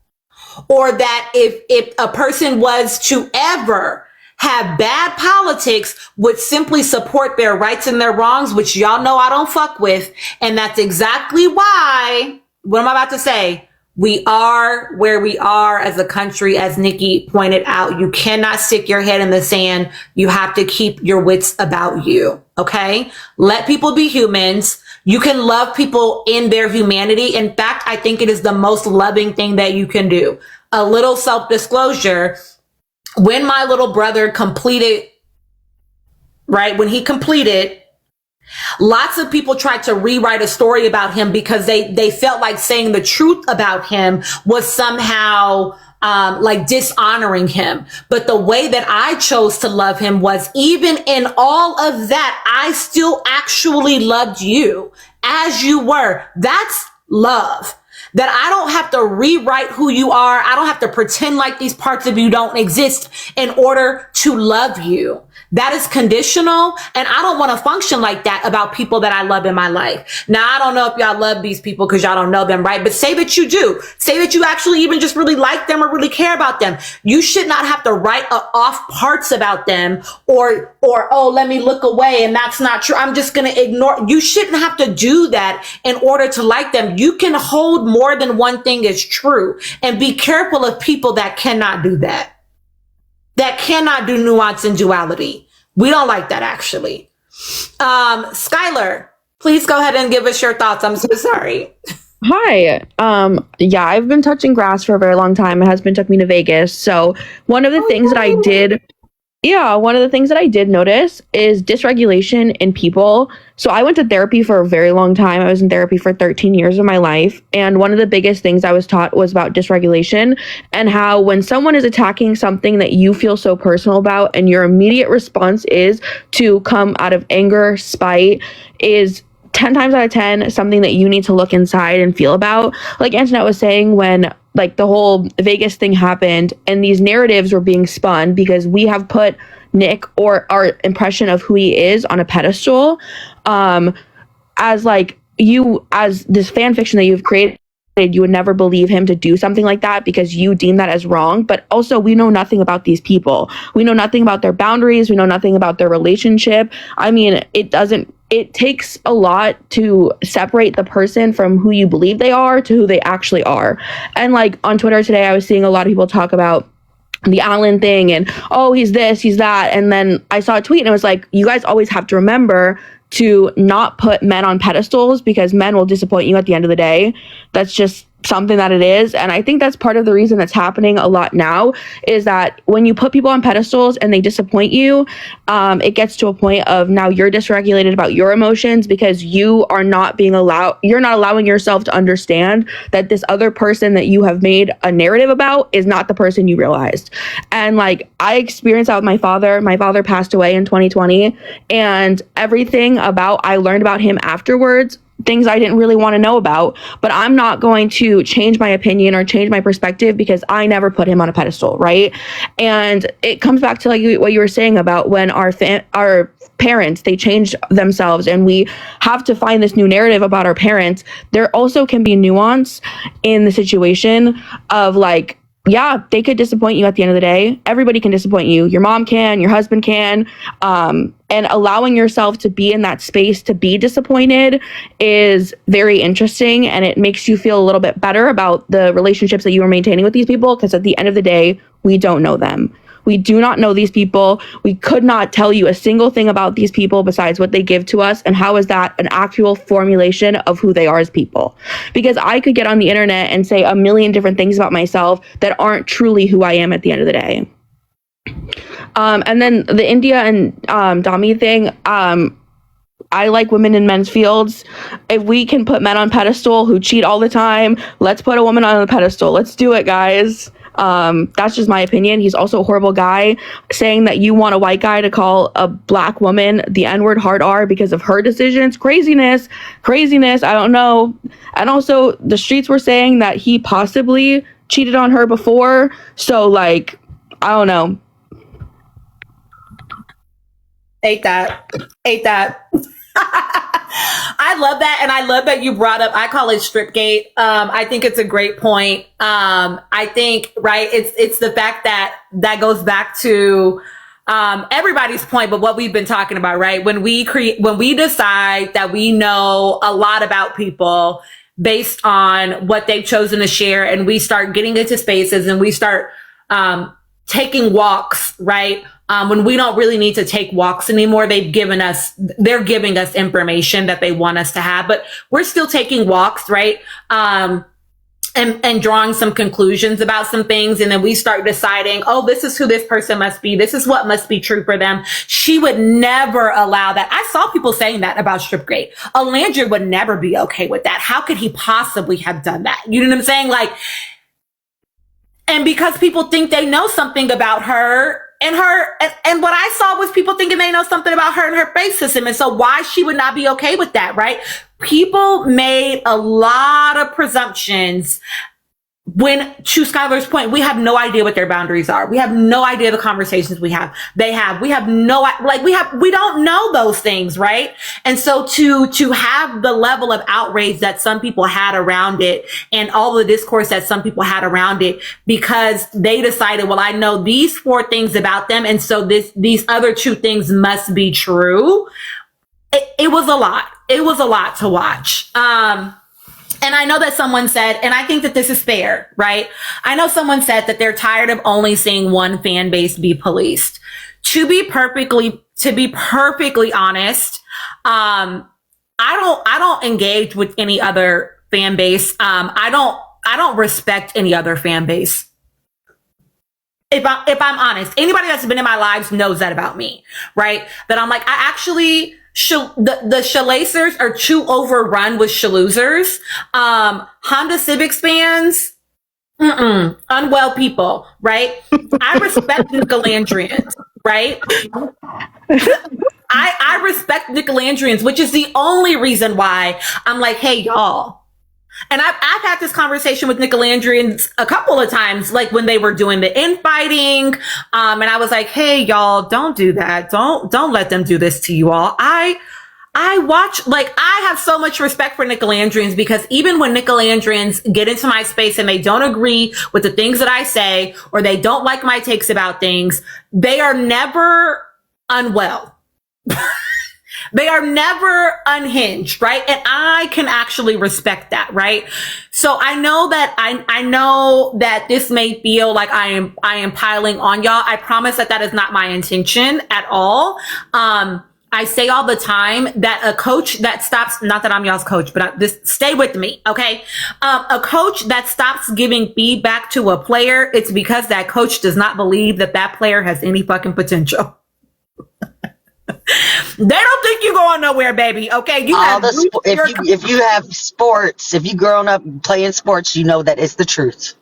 or that if a person was to ever have bad politics, would simply support their rights and their wrongs, which y'all know I don't fuck with. And that's exactly why, what am I about to say? We are where we are as a country, as Nikki pointed out. You cannot stick your head in the sand. You have to keep your wits about you. Okay? Let people be humans. You can love people in their humanity. In fact, I think it is the most loving thing that you can do. A little self-disclosure. When my little brother completed, right? When he completed, lots of people tried to rewrite a story about him because they felt like saying the truth about him was somehow like dishonoring him. But the way that I chose to love him was, even in all of that, I still actually loved you as you were. That's love. That I don't have to rewrite who you are. I don't have to pretend like these parts of you don't exist in order to love you. That is conditional, and I don't want to function like that about people that I love in my life. Now, I don't know if y'all love these people because y'all don't know them, right? But say that you do. Say that you actually even just really like them or really care about them. You should not have to write off parts about them or, oh, let me look away and that's not true. I'm just going to ignore. You shouldn't have to do that in order to like them. You can hold more than one thing as true, and be careful of people that cannot do that. That cannot do nuance and duality. We don't like that, actually. Skylar, please go ahead and give us your thoughts. I'm so sorry. Hi. Yeah, I've been touching grass for a very long time. My husband took me to Vegas. So one of the things that I did notice is dysregulation in people. So I went to therapy for a very long time. I was in therapy for 13 years of my life. And one of the biggest things I was taught was about dysregulation, and how when someone is attacking something that you feel so personal about, and your immediate response is to come out of anger, spite, is 10 times out of 10 something that you need to look inside and feel about. Like Antoinette was saying, when like the whole Vegas thing happened and these narratives were being spun because we have put Nick, or our impression of who he is, on a pedestal, as like you, as this fan fiction that you've created, you would never believe him to do something like that because you deem that as wrong. But also, we know nothing about these people. We know nothing about their boundaries. We know nothing about their relationship. I mean, it takes a lot to separate the person from who you believe they are to who they actually are. And like on Twitter today, I was seeing a lot of people talk about the Allen thing and, oh, he's this, he's that. And then I saw a tweet and it was like, you guys always have to remember to not put men on pedestals, because men will disappoint you at the end of the day. That's just something that it is. And I think that's part of the reason that's happening a lot now, is that when you put people on pedestals and they disappoint you, it gets to a point of now you're dysregulated about your emotions because you're not allowing yourself to understand that this other person that you have made a narrative about is not the person you realized. And like, I experienced that with my father. My father passed away in 2020, and everything I learned about him afterwards, things I didn't really want to know about, but I'm not going to change my opinion or change my perspective because I never put him on a pedestal, right? And it comes back to like what you were saying about when our parents, they change themselves and we have to find this new narrative about our parents. There also can be nuance in the situation of like, yeah, they could disappoint you at the end of the day. Everybody can disappoint you. Your mom can, your husband can. And allowing yourself to be in that space to be disappointed is very interesting. And it makes you feel a little bit better about the relationships that you are maintaining with these people. Because at the end of the day, we don't know them. We do not know these people. We could not tell you a single thing about these people besides what they give to us. And how is that an actual formulation of who they are as people? Because I could get on the internet and say a million different things about myself that aren't truly who I am at the end of the day. And then the India and Dami thing, I like women in men's fields. If we can put men on pedestal who cheat all the time, let's put a woman on a pedestal. Let's do it, guys. That's just my opinion. He's also a horrible guy. Saying that you want a white guy to call a black woman the N-word hard R because of her decisions. Craziness. I don't know. And also the streets were saying that he possibly cheated on her before. So like, I don't know. Ate that. I love that. And I love that you brought up, I call it Stripgate. I think it's a great point. I think, right, it's the fact that goes back to everybody's point, but what we've been talking about, right? When we decide that we know a lot about people based on what they've chosen to share, and we start getting into spaces and we start taking walks, right? When we don't really need to take walks anymore, they're giving us information that they want us to have, but we're still taking walks, right? And drawing some conclusions about some things. And then we start deciding, oh, this is who this person must be. This is what must be true for them. She would never allow that. I saw people saying that about Stripgate. Alandra would never be okay with that. How could he possibly have done that? You know what I'm saying? Like, and because people think they know something about her and what I saw was people thinking they know something about her and her faith system. And so why she would not be okay with that, right? People made a lot of presumptions when, to Skylar's point, we have no idea what their boundaries are. We have no idea the conversations we have. We don't know those things, right? And so to have the level of outrage that some people had around it and all the discourse that some people had around it because they decided, well, I know these 4 things about them. And so these other 2 things must be true. It was a lot. It was a lot to watch. And I know that someone said, and I think that this is fair, right? I know someone said that they're tired of only seeing one fan base be policed. To be perfectly honest, I don't engage with any other fan base. I don't respect any other fan base. If I'm honest, anybody that's been in my lives knows that about me, right? That I'm like, I actually, the Shalacers are too overrun with Shaloozers. Honda Civics fans, unwell people, right? I respect Nicolandrians, right? I respect Nicolandrians, which is the only reason why I'm like, hey, y'all. And I've had this conversation with Nicolandrians a couple of times, like when they were doing the infighting. And I was like, hey, y'all, don't do that. Don't let them do this to you all. I watch, like, I have so much respect for Nicolandrians because even when Nicolandrians get into my space and they don't agree with the things that I say, or they don't like my takes about things, they are never unwell. They are never unhinged, right? And I can actually respect that, right? So I know that this may feel like I am piling on y'all. I promise that is not my intention at all. I say all the time that a coach that stops, not that I'm y'all's coach, but just stay with me, okay? A coach that stops giving feedback to a player, it's because that coach does not believe that player has any fucking potential. They don't think you're going nowhere, baby. Okay, if you have sports, if you grown up playing sports, you know that it's the truth,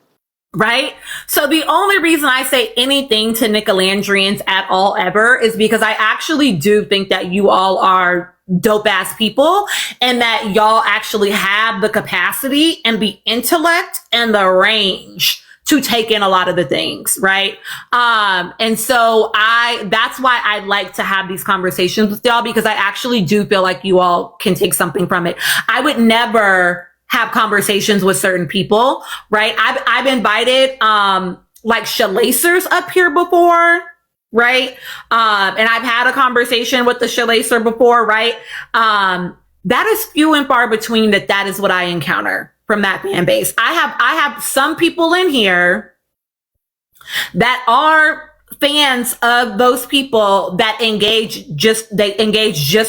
right? So the only reason I say anything to Nicolandrians at all ever is because I actually do think that you all are dope ass people, and that y'all actually have the capacity and the intellect and the range to take in a lot of the things, right? And so that's why I like to have these conversations with y'all, because I actually do feel like you all can take something from it. I would never have conversations with certain people, right? I've invited, like Shalacers up here before, right? And I've had a conversation with the Shalacer before, right? That is few and far between that is what I encounter from that fan base. I have some people in here that are fans of those people that engage just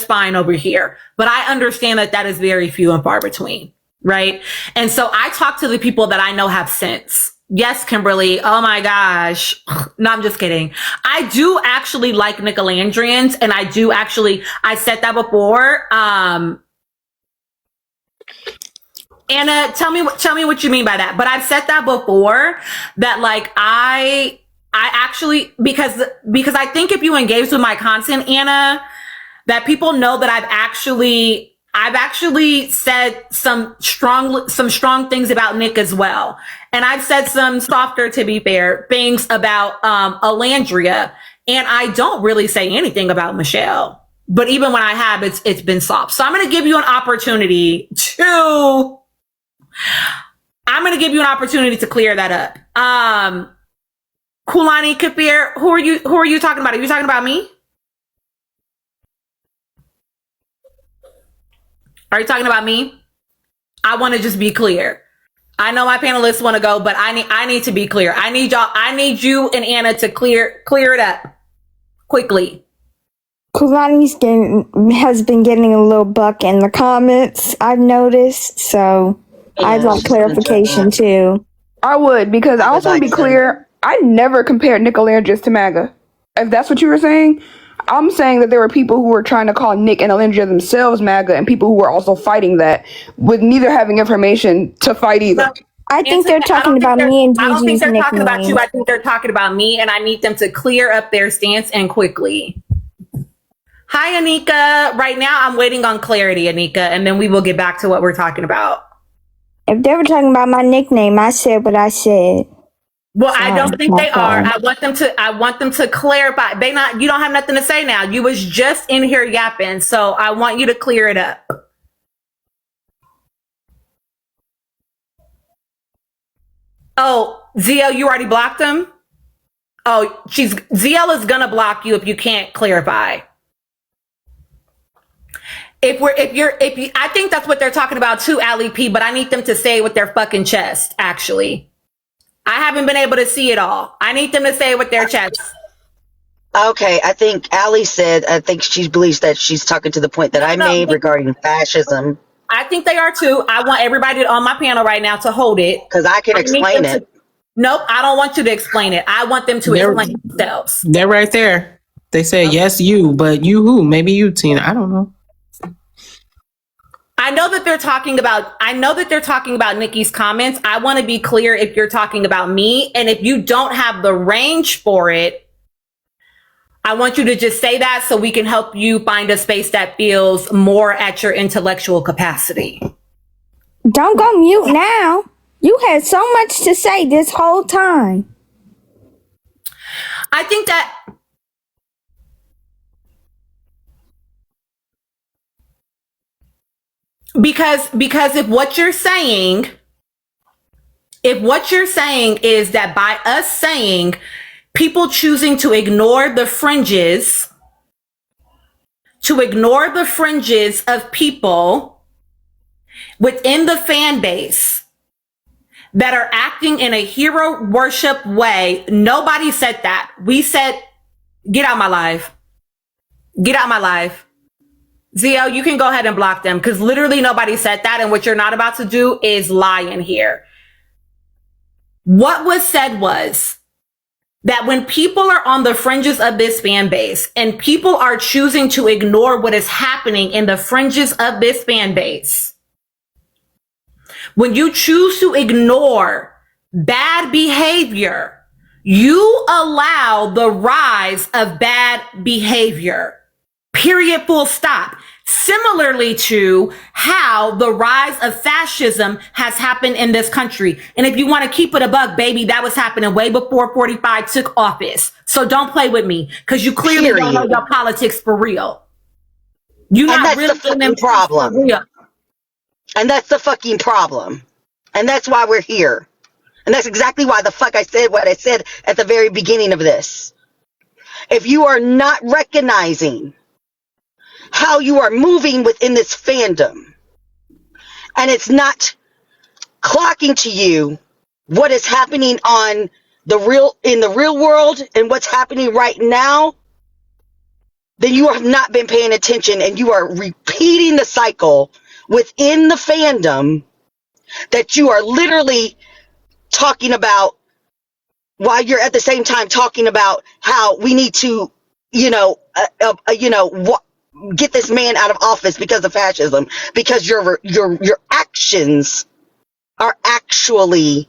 fine over here. But I understand that is very few and far between, right? And so I talk to the people that I know have sense. Yes, Kimberly. Oh my gosh. No, I'm just kidding. I do actually like Nicolandrians, and I said that before. Anna, tell me what you mean by that. But I've said that before, that like I actually, because I think if you engage with my content, Anna, that people know that I've actually said some strong things about Nick as well. And I've said some softer, to be fair, things about Alandria. And I don't really say anything about Michelle. But even when I have, it's been soft. So I'm going to give you an opportunity to clear that up. Kulani Kafir, who are you talking about? Are you talking about me? Are you talking about me? I want to just be clear. I know my panelists want to go, but I need to be clear. I need you and Anna to clear it up quickly. Kulani's has been getting a little buck in the comments, I've noticed, so I'd like clarification too. I would, because I also want to be clear, I never compared Nick Alandris to MAGA. If that's what you were saying, I'm saying that there were people who were trying to call Nick and Alandria themselves MAGA, and people who were also fighting that, with neither having information to fight either. I think they're talking about me and I don't think Gigi's they're talking about you. nickname. I think they're talking about me, and I need them to clear up their stance and quickly. Hi, Anika. Right now, I'm waiting on clarity, Anika, and then we will get back to what we're talking about. If they were talking about my nickname, I said what I said. Well, I don't think they are. I want them to clarify. You don't have nothing to say now. You was just in here yapping, so I want you to clear it up. Oh, ZL, you already blocked him? Oh, ZL is gonna block you if you can't clarify. I think that's what they're talking about too, Ali P, but I need them to say it with their fucking chest, actually. I haven't been able to see it all. I need them to say it with their chest. Okay, I think Ali said, I think she believes that she's talking to the point that I made regarding fascism. I think they are too. I want everybody on my panel right now to hold it. Because I can explain it. Nope, I don't want you to explain it. I want them to explain themselves. They're right there. They said, yes, you, but you who? Maybe you, Tina. I don't know. I know that they're talking about Nikki's comments. I want to be clear if you're talking about me, and if you don't have the range for it, I want you to just say that so we can help you find a space that feels more at your intellectual capacity. Don't go mute now. You had so much to say this whole time. I think that because if what you're saying is that by us saying people choosing to ignore the fringes of people within the fan base that are acting in a hero worship way, nobody said that. We said, get out my live. Get out my live. ZL, you can go ahead and block them because literally nobody said that. And what you're not about to do is lie in here. What was said was that when people are on the fringes of this fan base and people are choosing to ignore what is happening in the fringes of this fan base, when you choose to ignore bad behavior, you allow the rise of bad behavior. Period, full stop. Similarly to how the rise of fascism has happened in this country. And if you want to keep it a buck, baby, that was happening way before 45 took office. So don't play with me because you clearly don't know your politics for real. You're not really the fucking problem. And that's the fucking problem. And that's why we're here. And that's exactly why the fuck I said what I said at the very beginning of this. If you are not recognizing how you are moving within this fandom, and it's not clocking to you what is happening in the real world and what's happening right now, then you have not been paying attention and you are repeating the cycle within the fandom that you are literally talking about while you're at the same time talking about how we need to, get this man out of office because of fascism, because your actions are actually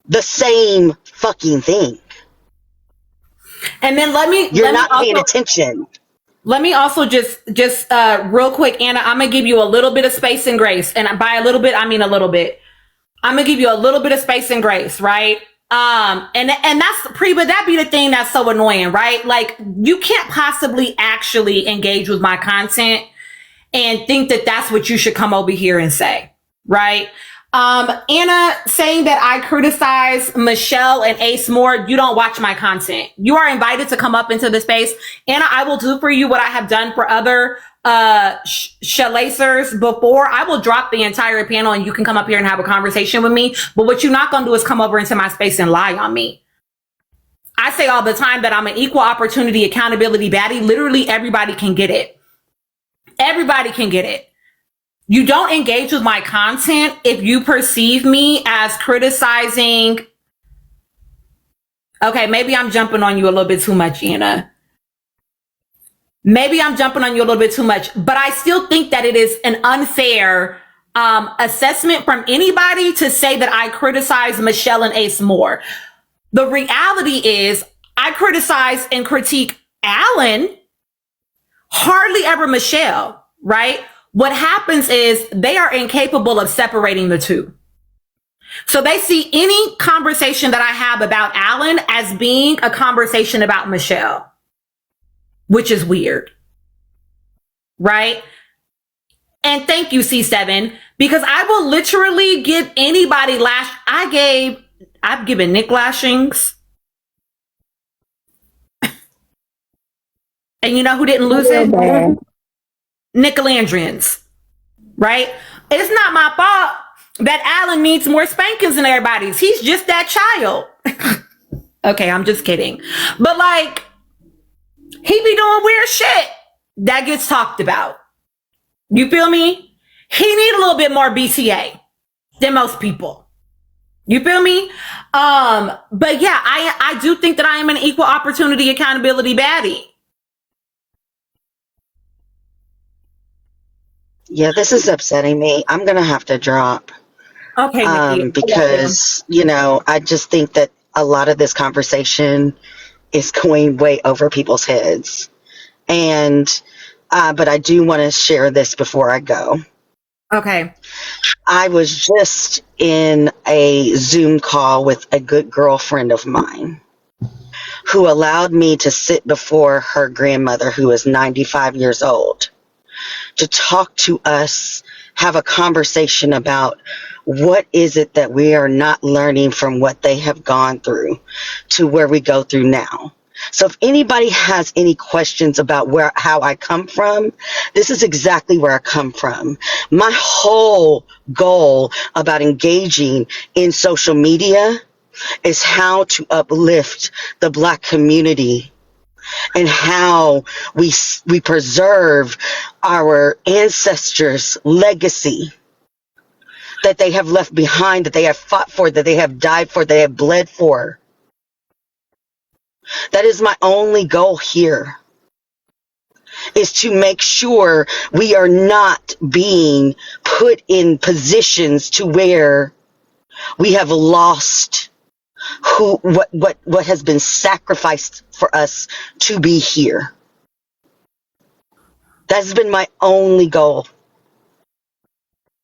the same fucking thing. And then you're not paying attention. Let me also just real quick, Anna, I'm gonna give you a little bit of space and grace. And by a little bit, I mean a little bit. I'm gonna give you a little bit of space and grace, right? And that's but that be the thing that's so annoying, right? Like, you can't possibly actually engage with my content and think that that's what you should come over here and say, right? Anna saying that I criticize Michelle and Ace more. You don't watch my content. You are invited to come up into the space. Anna, I will do for you what I have done for other shalacers before. I will drop the entire panel and you can come up here and have a conversation with me. But what you're not going to do is come over into my space and lie on me. I say all the time that I'm an equal opportunity accountability baddie. Literally everybody can get it. Everybody can get it. You don't engage with my content if you perceive me as criticizing. Okay, maybe I'm jumping on you a little bit too much, Anna. Maybe I'm jumping on you a little bit too much, but I still think that it is an unfair assessment from anybody to say that I criticize Michelle and Ace more. The reality is I criticize and critique Alan, hardly ever Michelle, right? What happens is they are incapable of separating the two. So they see any conversation that I have about Alan as being a conversation about Michelle, which is weird, right? And thank you, C7, because I will literally give anybody I've given Nick lashings. And you know who didn't lose it? Nicolandrians, right? It's not my fault that Alan needs more spankings than everybody's. He's just that child. Okay, I'm just kidding. But like, he be doing weird shit that gets talked about. You feel me? He need a little bit more BTA than most people. You feel me? But yeah, I do think that I am an equal opportunity accountability baddie. Yeah, this is upsetting me. I'm going to have to drop. Okay, Nikki. Because, I just think that a lot of this conversation is going way over people's heads. And, but I do want to share this before I go. Okay. I was just in a Zoom call with a good girlfriend of mine who allowed me to sit before her grandmother, who is 95 years old, to talk to us, have a conversation about what is it that we are not learning from what they have gone through to where we go through now. So if anybody has any questions about how I come from, this is exactly where I come from. My whole goal about engaging in social media is how to uplift the Black community and how we preserve our ancestors' legacy that they have left behind, that they have fought for, that they have died for, they have bled for. That is my only goal here, is to make sure we are not being put in positions to where we have lost what has been sacrificed for us to be here. That's been my only goal.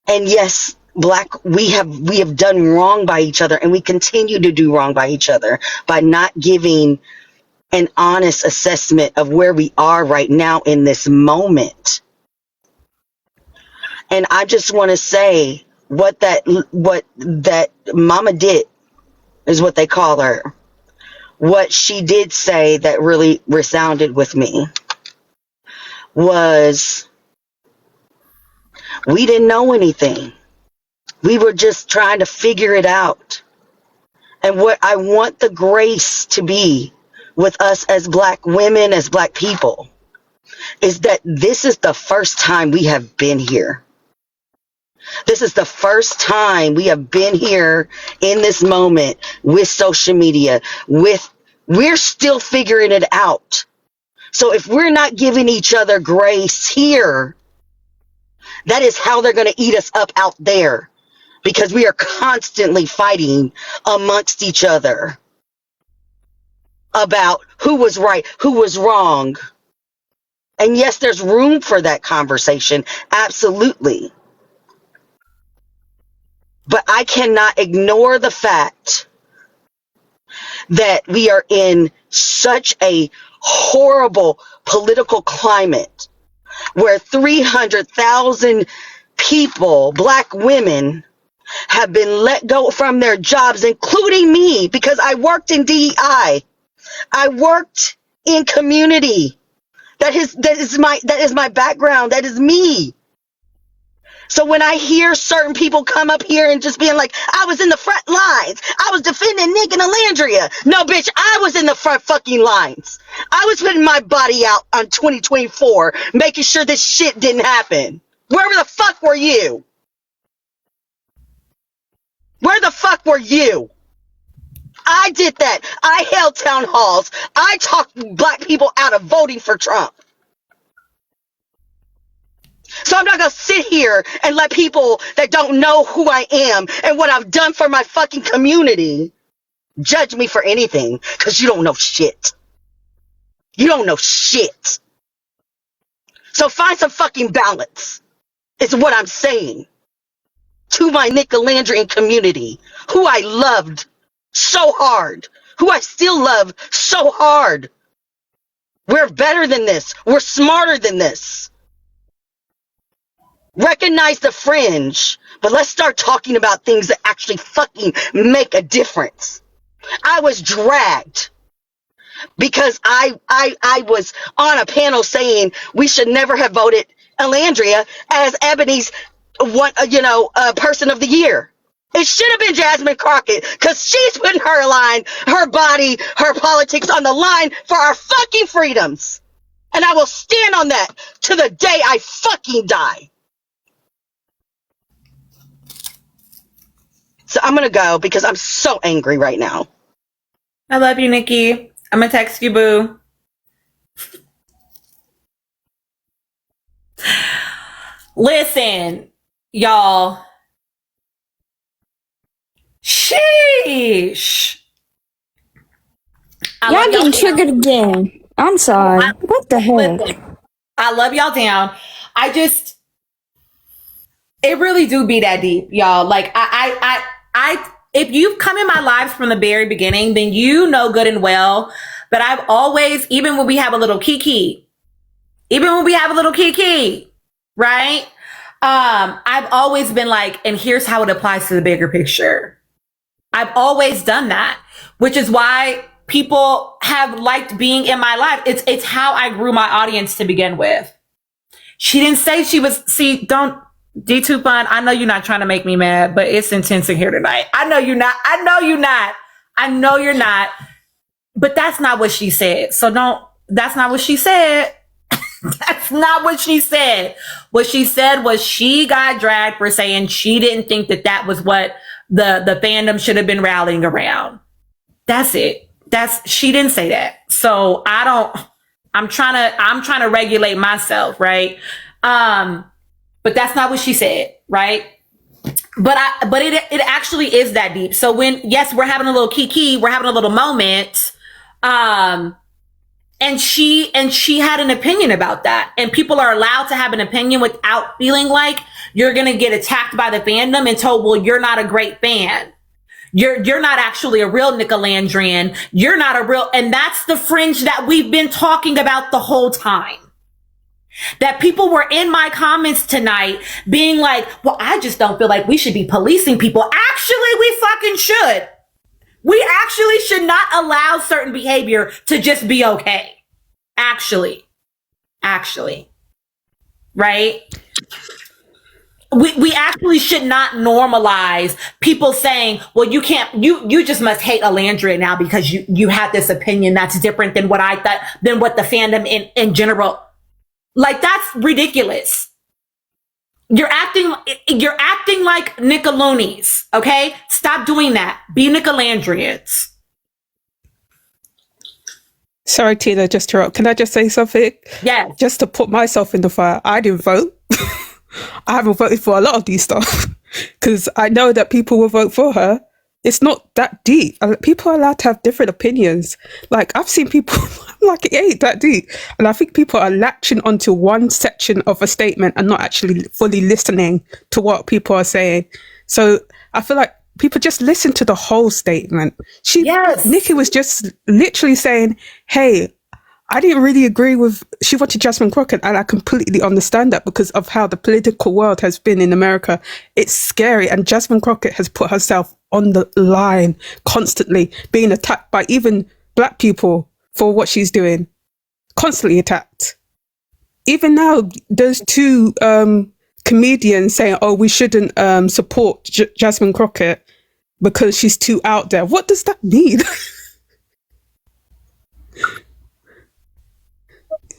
And yes, Black, we have done wrong by each other, and we continue to do wrong by each other by not giving an honest assessment of where we are right now in this moment. And I just want to say what that Mama did is what they call her. What she did say that really resounded with me was, we didn't know anything. We were just trying to figure it out. And what I want the grace to be with us as Black women, as Black people, is that this is the first time we have been here. This is the first time we have been here in this moment with social media. We're still figuring it out. So if we're not giving each other grace here, that is how they're going to eat us up out there, because we are constantly fighting amongst each other about who was right, who was wrong. And yes, there's room for that conversation. Absolutely. But I cannot ignore the fact that we are in such a horrible political climate where 300,000 people, black women, have been let go from their jobs, including me, because I worked in DEI. I worked in community. That is my background. That is me. So when I hear certain people come up here and just being like, I was in the front lines, I was defending Nick and Alandria. No, bitch, I was in the front fucking lines. I was putting my body out on 2024, making sure this shit didn't happen. Where the fuck were you? Where the fuck were you? I did that. I held town halls. I talked black people out of voting for Trump. So I'm not going to sit here and let people that don't know who I am and what I've done for my fucking community judge me for anything, because you don't know shit. You don't know shit. So find some fucking balance, is what I'm saying to my Nicolandrian community, who I loved so hard, who I still love so hard. We're better than this. We're smarter than this. Recognize the fringe, but let's start talking about things that actually fucking make a difference. I was dragged because I was on a panel saying we should never have voted Alandria as Ebony's person of the year. It should have been Jasmine Crockett, because she's putting her line, her body, her politics on the line for our fucking freedoms. And I will stand on that to the day I fucking die. So I'm going to go because I'm so angry right now. I love you, Nikki. I'm going to text you, boo. Listen, y'all. Sheesh. Y'all getting triggered again. I'm sorry. What the heck? I love y'all down. It really do be that deep, y'all. Like I if you've come in my lives from the very beginning, then you know good and well that I've always, even when we have a little kiki, right? I've always been like, and here's how it applies to the bigger picture. I've always done that, which is why people have liked being in my life. It's how I grew my audience to begin with. She didn't say she was, don't, D2 Fun, I know you're not trying to make me mad, but it's intense in here tonight. I know you're not. But that's not what she said. That's not what she said. That's not what she said. What she said was she got dragged for saying she didn't think that was what the fandom should have been rallying around. That's it. She didn't say that. So I'm trying to regulate myself, right? But that's not what she said, right? But it actually is that deep. So yes, we're having a little kiki, we're having a little moment. And she had an opinion about that. And people are allowed to have an opinion without feeling like you're going to get attacked by the fandom and told, well, you're not a great fan. You're not actually a real Nicolandrian. You're not a real, and that's the fringe that we've been talking about the whole time. That people were in my comments tonight being like, well, I just don't feel like we should be policing people. Actually, we fucking should. We actually should not allow certain behavior to just be okay. Actually. Right? We actually should not normalize people saying, well, you can't, you just must hate Alandria now because you have this opinion that's different than what I thought, than what the fandom in general. Like, that's ridiculous. You're acting like Nickeloonies, okay? Stop doing that. Be Nicolandrians. Sorry, Tina, just to interrupt. Can I just say something? Yeah. Just to put myself in the fire. I didn't vote. I haven't voted for a lot of these stuff because I know that people will vote for her. It's not that deep. People are allowed to have different opinions. Like, I've seen people, I'm like, it ain't that deep. And I think people are latching onto one section of a statement and not actually fully listening to what people are saying. So I feel like people just listen to the whole statement. Nikki was just literally saying, hey, I didn't really agree with, she wanted Jasmine Crockett, and I completely understand that because of how the political world has been in America. It's scary, and Jasmine Crockett has put herself on the line constantly, being attacked by even black people for what she's doing. Constantly attacked. Even now, there's two comedians saying, oh, we shouldn't support Jasmine Crockett because she's too out there. What does that mean?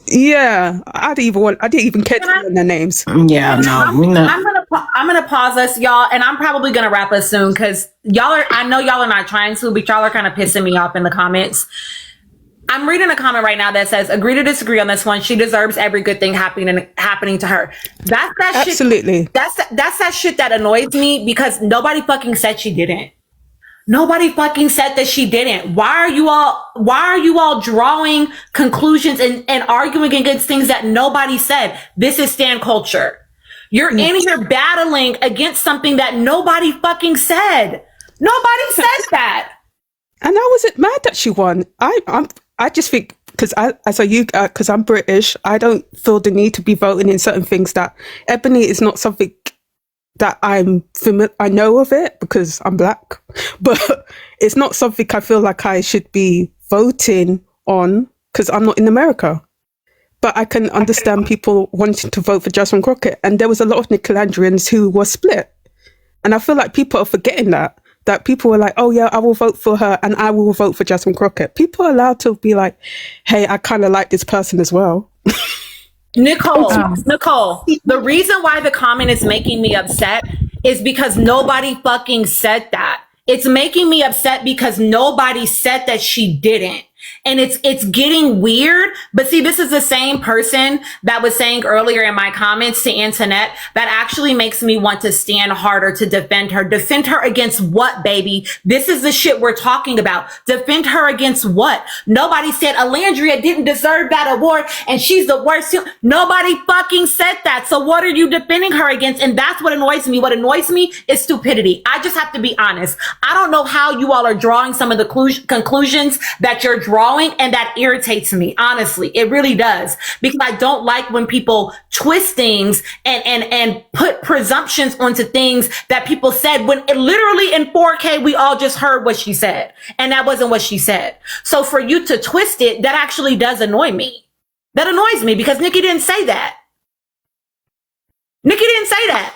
Yeah, I didn't even care to learn their names. Yeah, no, I'm gonna pause us, y'all, and I'm probably gonna wrap us soon because I know y'all are not trying to, but y'all are kind of pissing me off in the comments. I'm reading a comment right now that says, agree to disagree on this one. She deserves every good thing happening to her. That's that shit. Absolutely. That's that shit that annoys me because nobody fucking said she didn't. Nobody fucking said that she didn't. Why are you all drawing conclusions and arguing against things that nobody said? This is stan culture. You're in here battling against something that nobody fucking said. Nobody said that. And I wasn't mad that she won. I just think because because I'm British, I don't feel the need to be voting in certain things. That Ebony is not something that I'm familiar. I know of it because I'm black, but it's not something I feel like I should be voting on because I'm not in America. But I can understand people wanting to vote for Jasmine Crockett, and there was a lot of Nicolandrians who were split, and I feel like people are forgetting that people were like, oh yeah, I will vote for her and I will vote for Jasmine Crockett. People are allowed to be like, hey, I kind of like this person as well. Nicole, the reason why the comment is making me upset is because nobody fucking said that. It's making me upset because nobody said that she didn't. And it's getting weird. But see, this is the same person that was saying earlier in my comments to Antoinette that actually makes me want to stand harder to defend her. Defend her against what, baby? This is the shit we're talking about. Defend her against what? Nobody said Alandria didn't deserve that award and she's the worst. Nobody fucking said that. So what are you defending her against? And that's what annoys me. What annoys me is stupidity. I just have to be honest. I don't know how you all are drawing some of the conclusions that you're drawing, and that irritates me. Honestly, it really does, because I don't like when people twist things and put presumptions onto things that people said when literally in 4K we all just heard what she said, and that wasn't what she said. So for you to twist it, that actually does annoy me. That annoys me because Nikki didn't say that. Nikki didn't say that.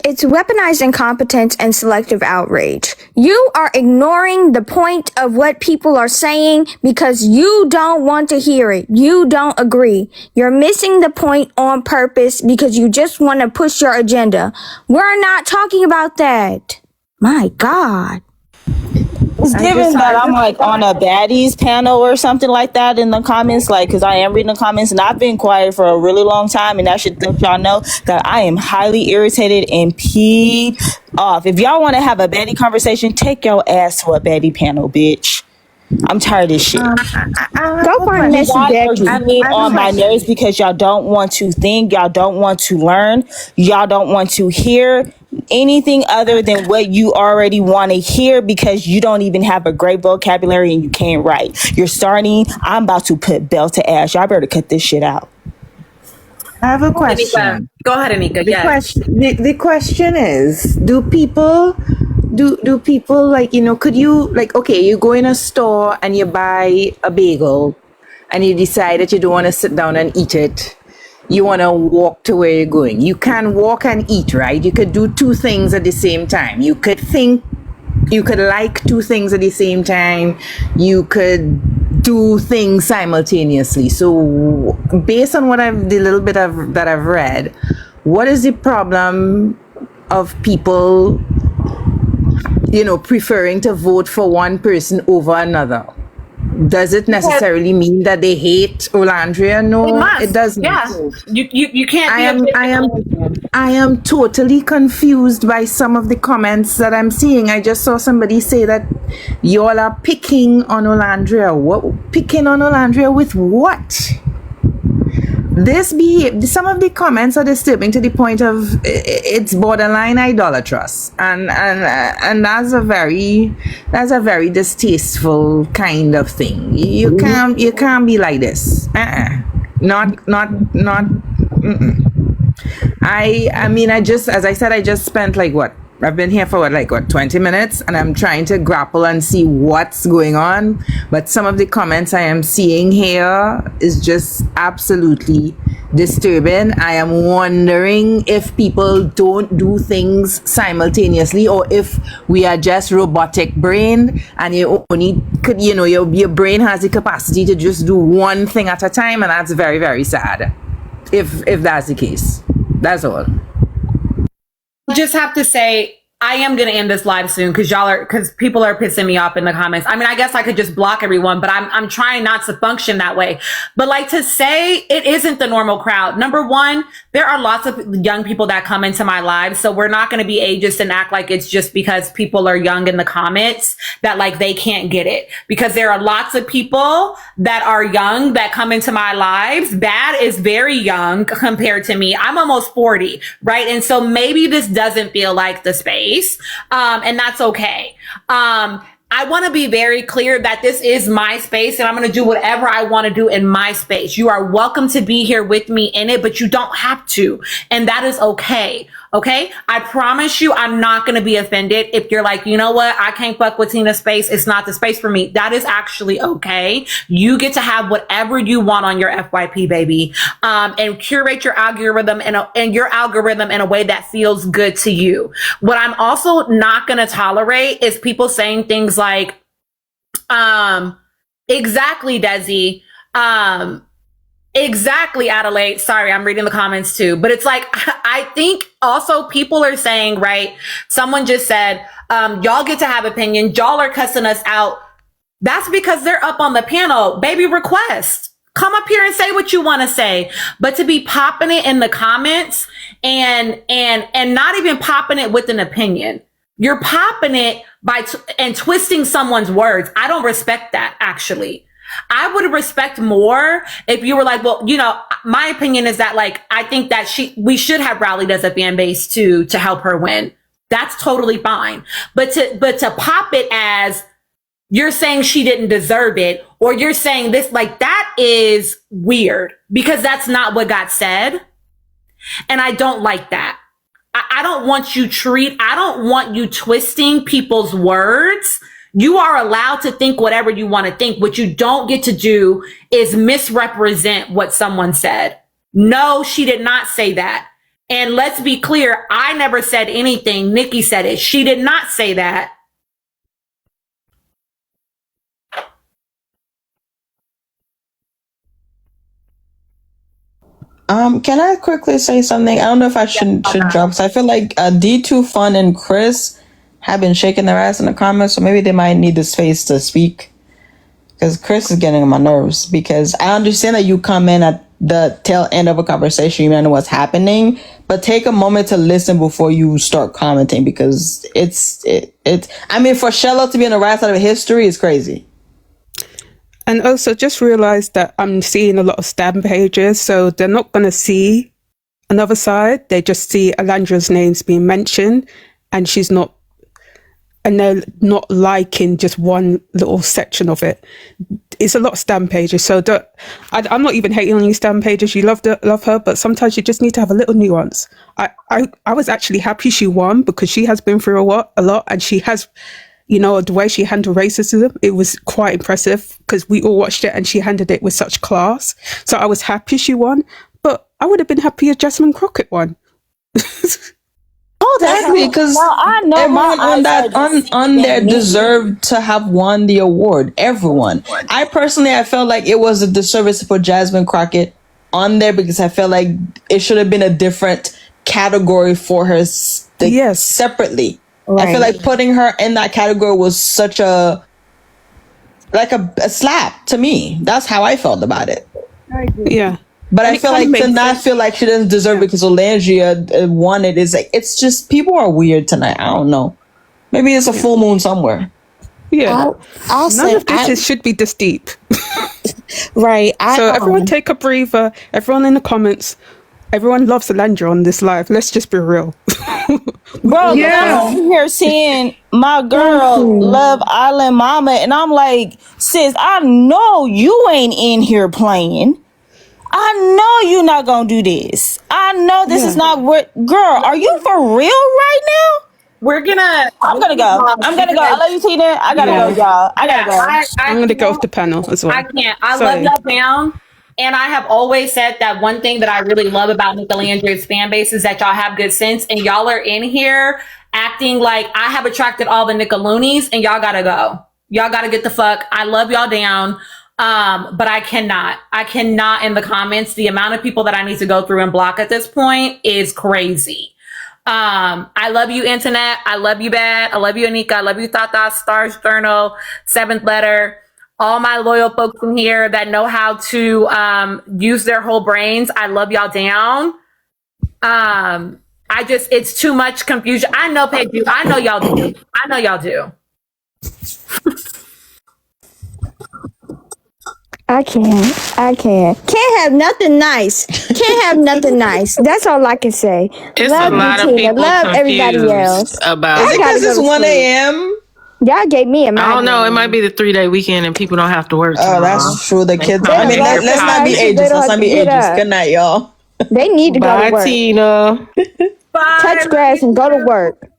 It's weaponized incompetence and selective outrage. You are ignoring the point of what people are saying because you don't want to hear it. You don't agree. You're missing the point on purpose because you just want to push your agenda. We're not talking about that. My God. It's given that I'm like on a baddies panel or something like that in the comments, like, because I am reading the comments and I've been quiet for a really long time, and I should let y'all know that I am highly irritated and peed off. If y'all want to have a baddie conversation, take your ass to a baddie panel, bitch. I'm tired of this shit. Go find Miss Becky. I mean, on my nerves because y'all don't want to think, y'all don't want to learn, y'all don't want to hear anything other than what you already want to hear because you don't even have a great vocabulary and you can't write. You're starting. I'm about to put bell to ass. Y'all better cut this shit out. I have a question. Go ahead, Anika. The question is, do people like, could you, like, okay, you go in a store and you buy a bagel and you decide that you don't want to sit down and eat it. You want to walk to where you're going. You can walk and eat, right? You could do two things at the same time. You could like two things at the same time. You could do things simultaneously. So based on the little bit that I've read, what is the problem of people, preferring to vote for one person over another? Does it necessarily mean that they hate Olandria? No, it doesn't. Yeah, you can't. I am totally confused by some of the comments that I'm seeing. I just saw somebody say that y'all are picking on Olandria. What picking on Olandria with what? Some of the comments are disturbing to the point of it's borderline idolatrous, and that's a very distasteful kind of thing. You can't be like this. Not. Mm-mm. I mean, as I said, I just spent I've been here for 20 minutes, and I'm trying to grapple and see what's going on. But some of the comments I am seeing here is just absolutely disturbing. I am wondering if people don't do things simultaneously, or if we are just robotic brain, and you only could, your brain has the capacity to just do one thing at a time, and that's very, very sad. If that's the case. That's all. Just have to say, I am going to end this live soon because people are pissing me off in the comments. I mean, I guess I could just block everyone, but I'm trying not to function that way. But to say it isn't the normal crowd. Number one, there are lots of young people that come into my live. So we're not going to be ageist and act like it's just because people are young in the comments that they can't get it, because there are lots of people that are young that come into my lives. Bad is very young compared to me. I'm almost 40, right? And so maybe this doesn't feel like the space. And that's okay. I want to be very clear that this is my space, and I'm going to do whatever I want to do in my space. You are welcome to be here with me in it, but you don't have to. And that is okay. Okay. I promise you, I'm not going to be offended if you're like, you know what? I can't fuck with Tina's space. It's not the space for me. That is actually okay. You get to have whatever you want on your FYP, baby. And curate your algorithm and your algorithm in a way that feels good to you. What I'm also not going to tolerate is people saying things like, exactly, Desi. Exactly, Adelaide. Sorry, I'm reading the comments too. But it's I think also people are saying, right? Someone just said, y'all get to have opinion. Y'all are cussing us out. That's because they're up on the panel. Baby, request. Come up here and say what you want to say. But to be popping it in the comments and not even popping it with an opinion. You're popping it and twisting someone's words. I don't respect that, actually. I would respect more if you were like, well, my opinion is that I think that we should have rallied as a fan base to help her win. That's totally fine. But to pop it as you're saying she didn't deserve it, or you're saying this, that is weird, because that's not what got said. And I don't like that. I don't want you twisting people's words. You are allowed to think whatever you want to think. What you don't get to do is misrepresent what someone said. No, she did not say that. And let's be clear, I never said anything. Nikki said it. She did not say that. Can I quickly say something? I don't know if I should jump, because I feel like D2 Fun and Chris have been shaking their ass in the comments, so maybe they might need the space to speak. Because Chris is getting on my nerves, because I understand that you come in at the tail end of a conversation, you know what's happening, but take a moment to listen before you start commenting, because I mean, for Shello to be on the right side of history is crazy. And also just realize that I'm seeing a lot of stab pages, so they're not going to see another side. They just see Alandra's names being mentioned, and they're not liking just one little section of it. It's a lot of stab pages, so I'm not even hating on you, stab pages. You love her, but sometimes you just need to have a little nuance. I was actually happy she won, because she has been through a lot, and she has, the way she handled racism, it was quite impressive, because we all watched it and she handled it with such class. So I was happy she won, but I would have been happy if Jasmine Crockett won. Oh, exactly, because everyone on there deserved to have won the award. Everyone. I felt like it was a disservice to put Jasmine Crockett on there, because I felt like it should have been a different category for her separately. Right. I feel like putting her in that category was such a slap to me. That's how I felt about it. Yeah. But And I it feel kind of like to makes not sense. feel like she doesn't deserve it because Olandria won it is like, it's just, people are weird tonight. I don't know. Maybe it's a full moon somewhere. Yeah. I'll None say of this should be this deep. right. So everyone take a breather. Everyone in the comments. Everyone loves Alandra on this live. Let's just be real. Bro, I'm sitting here seeing my girl Love Island Mama, and I'm like, sis, I know you ain't in here playing. I know you're not gonna do this. I know this is not what. Girl, are you for real right now? We're gonna. I'm gonna go. I'm gonna go. I love you, Tina. I gotta go, y'all. I gotta go. I'm gonna go off the panel as well. I can't. I love Sorry. y'all down. And I have always said that one thing that I really love about Nicolandria's fan base is that y'all have good sense, and y'all are in here acting like I have attracted all the Nickeloonies, and y'all gotta go. Y'all gotta get the fuck. I love y'all down. But I cannot in the comments. The amount of people that I need to go through and block at this point is crazy. I love you, Internet. I love you, Bad. I love you, Anika. I love you, Tata, Stars Journal, Seventh Letter. All my loyal folks in here that know how to use their whole brains. I love y'all down. It's too much confusion. I know, Pedro. I know y'all do. I know y'all do. I can't have nothing nice. Can't have nothing nice. That's all I can say. It's Love a lot you, of Tina. people Love everybody confused else. about. Is it gotta because go it's to 1 sleep. a.m.? Y'all gave me a I migraine. don't know. It might be the 3-day weekend and people don't have to work. Oh, that's true. The kids. They I mean, don't let's not be have to- ageist. Let's not be get ageist. up. Good night, y'all. They need to go Bye, to work. Tina. Bye. Touch grass and go to work.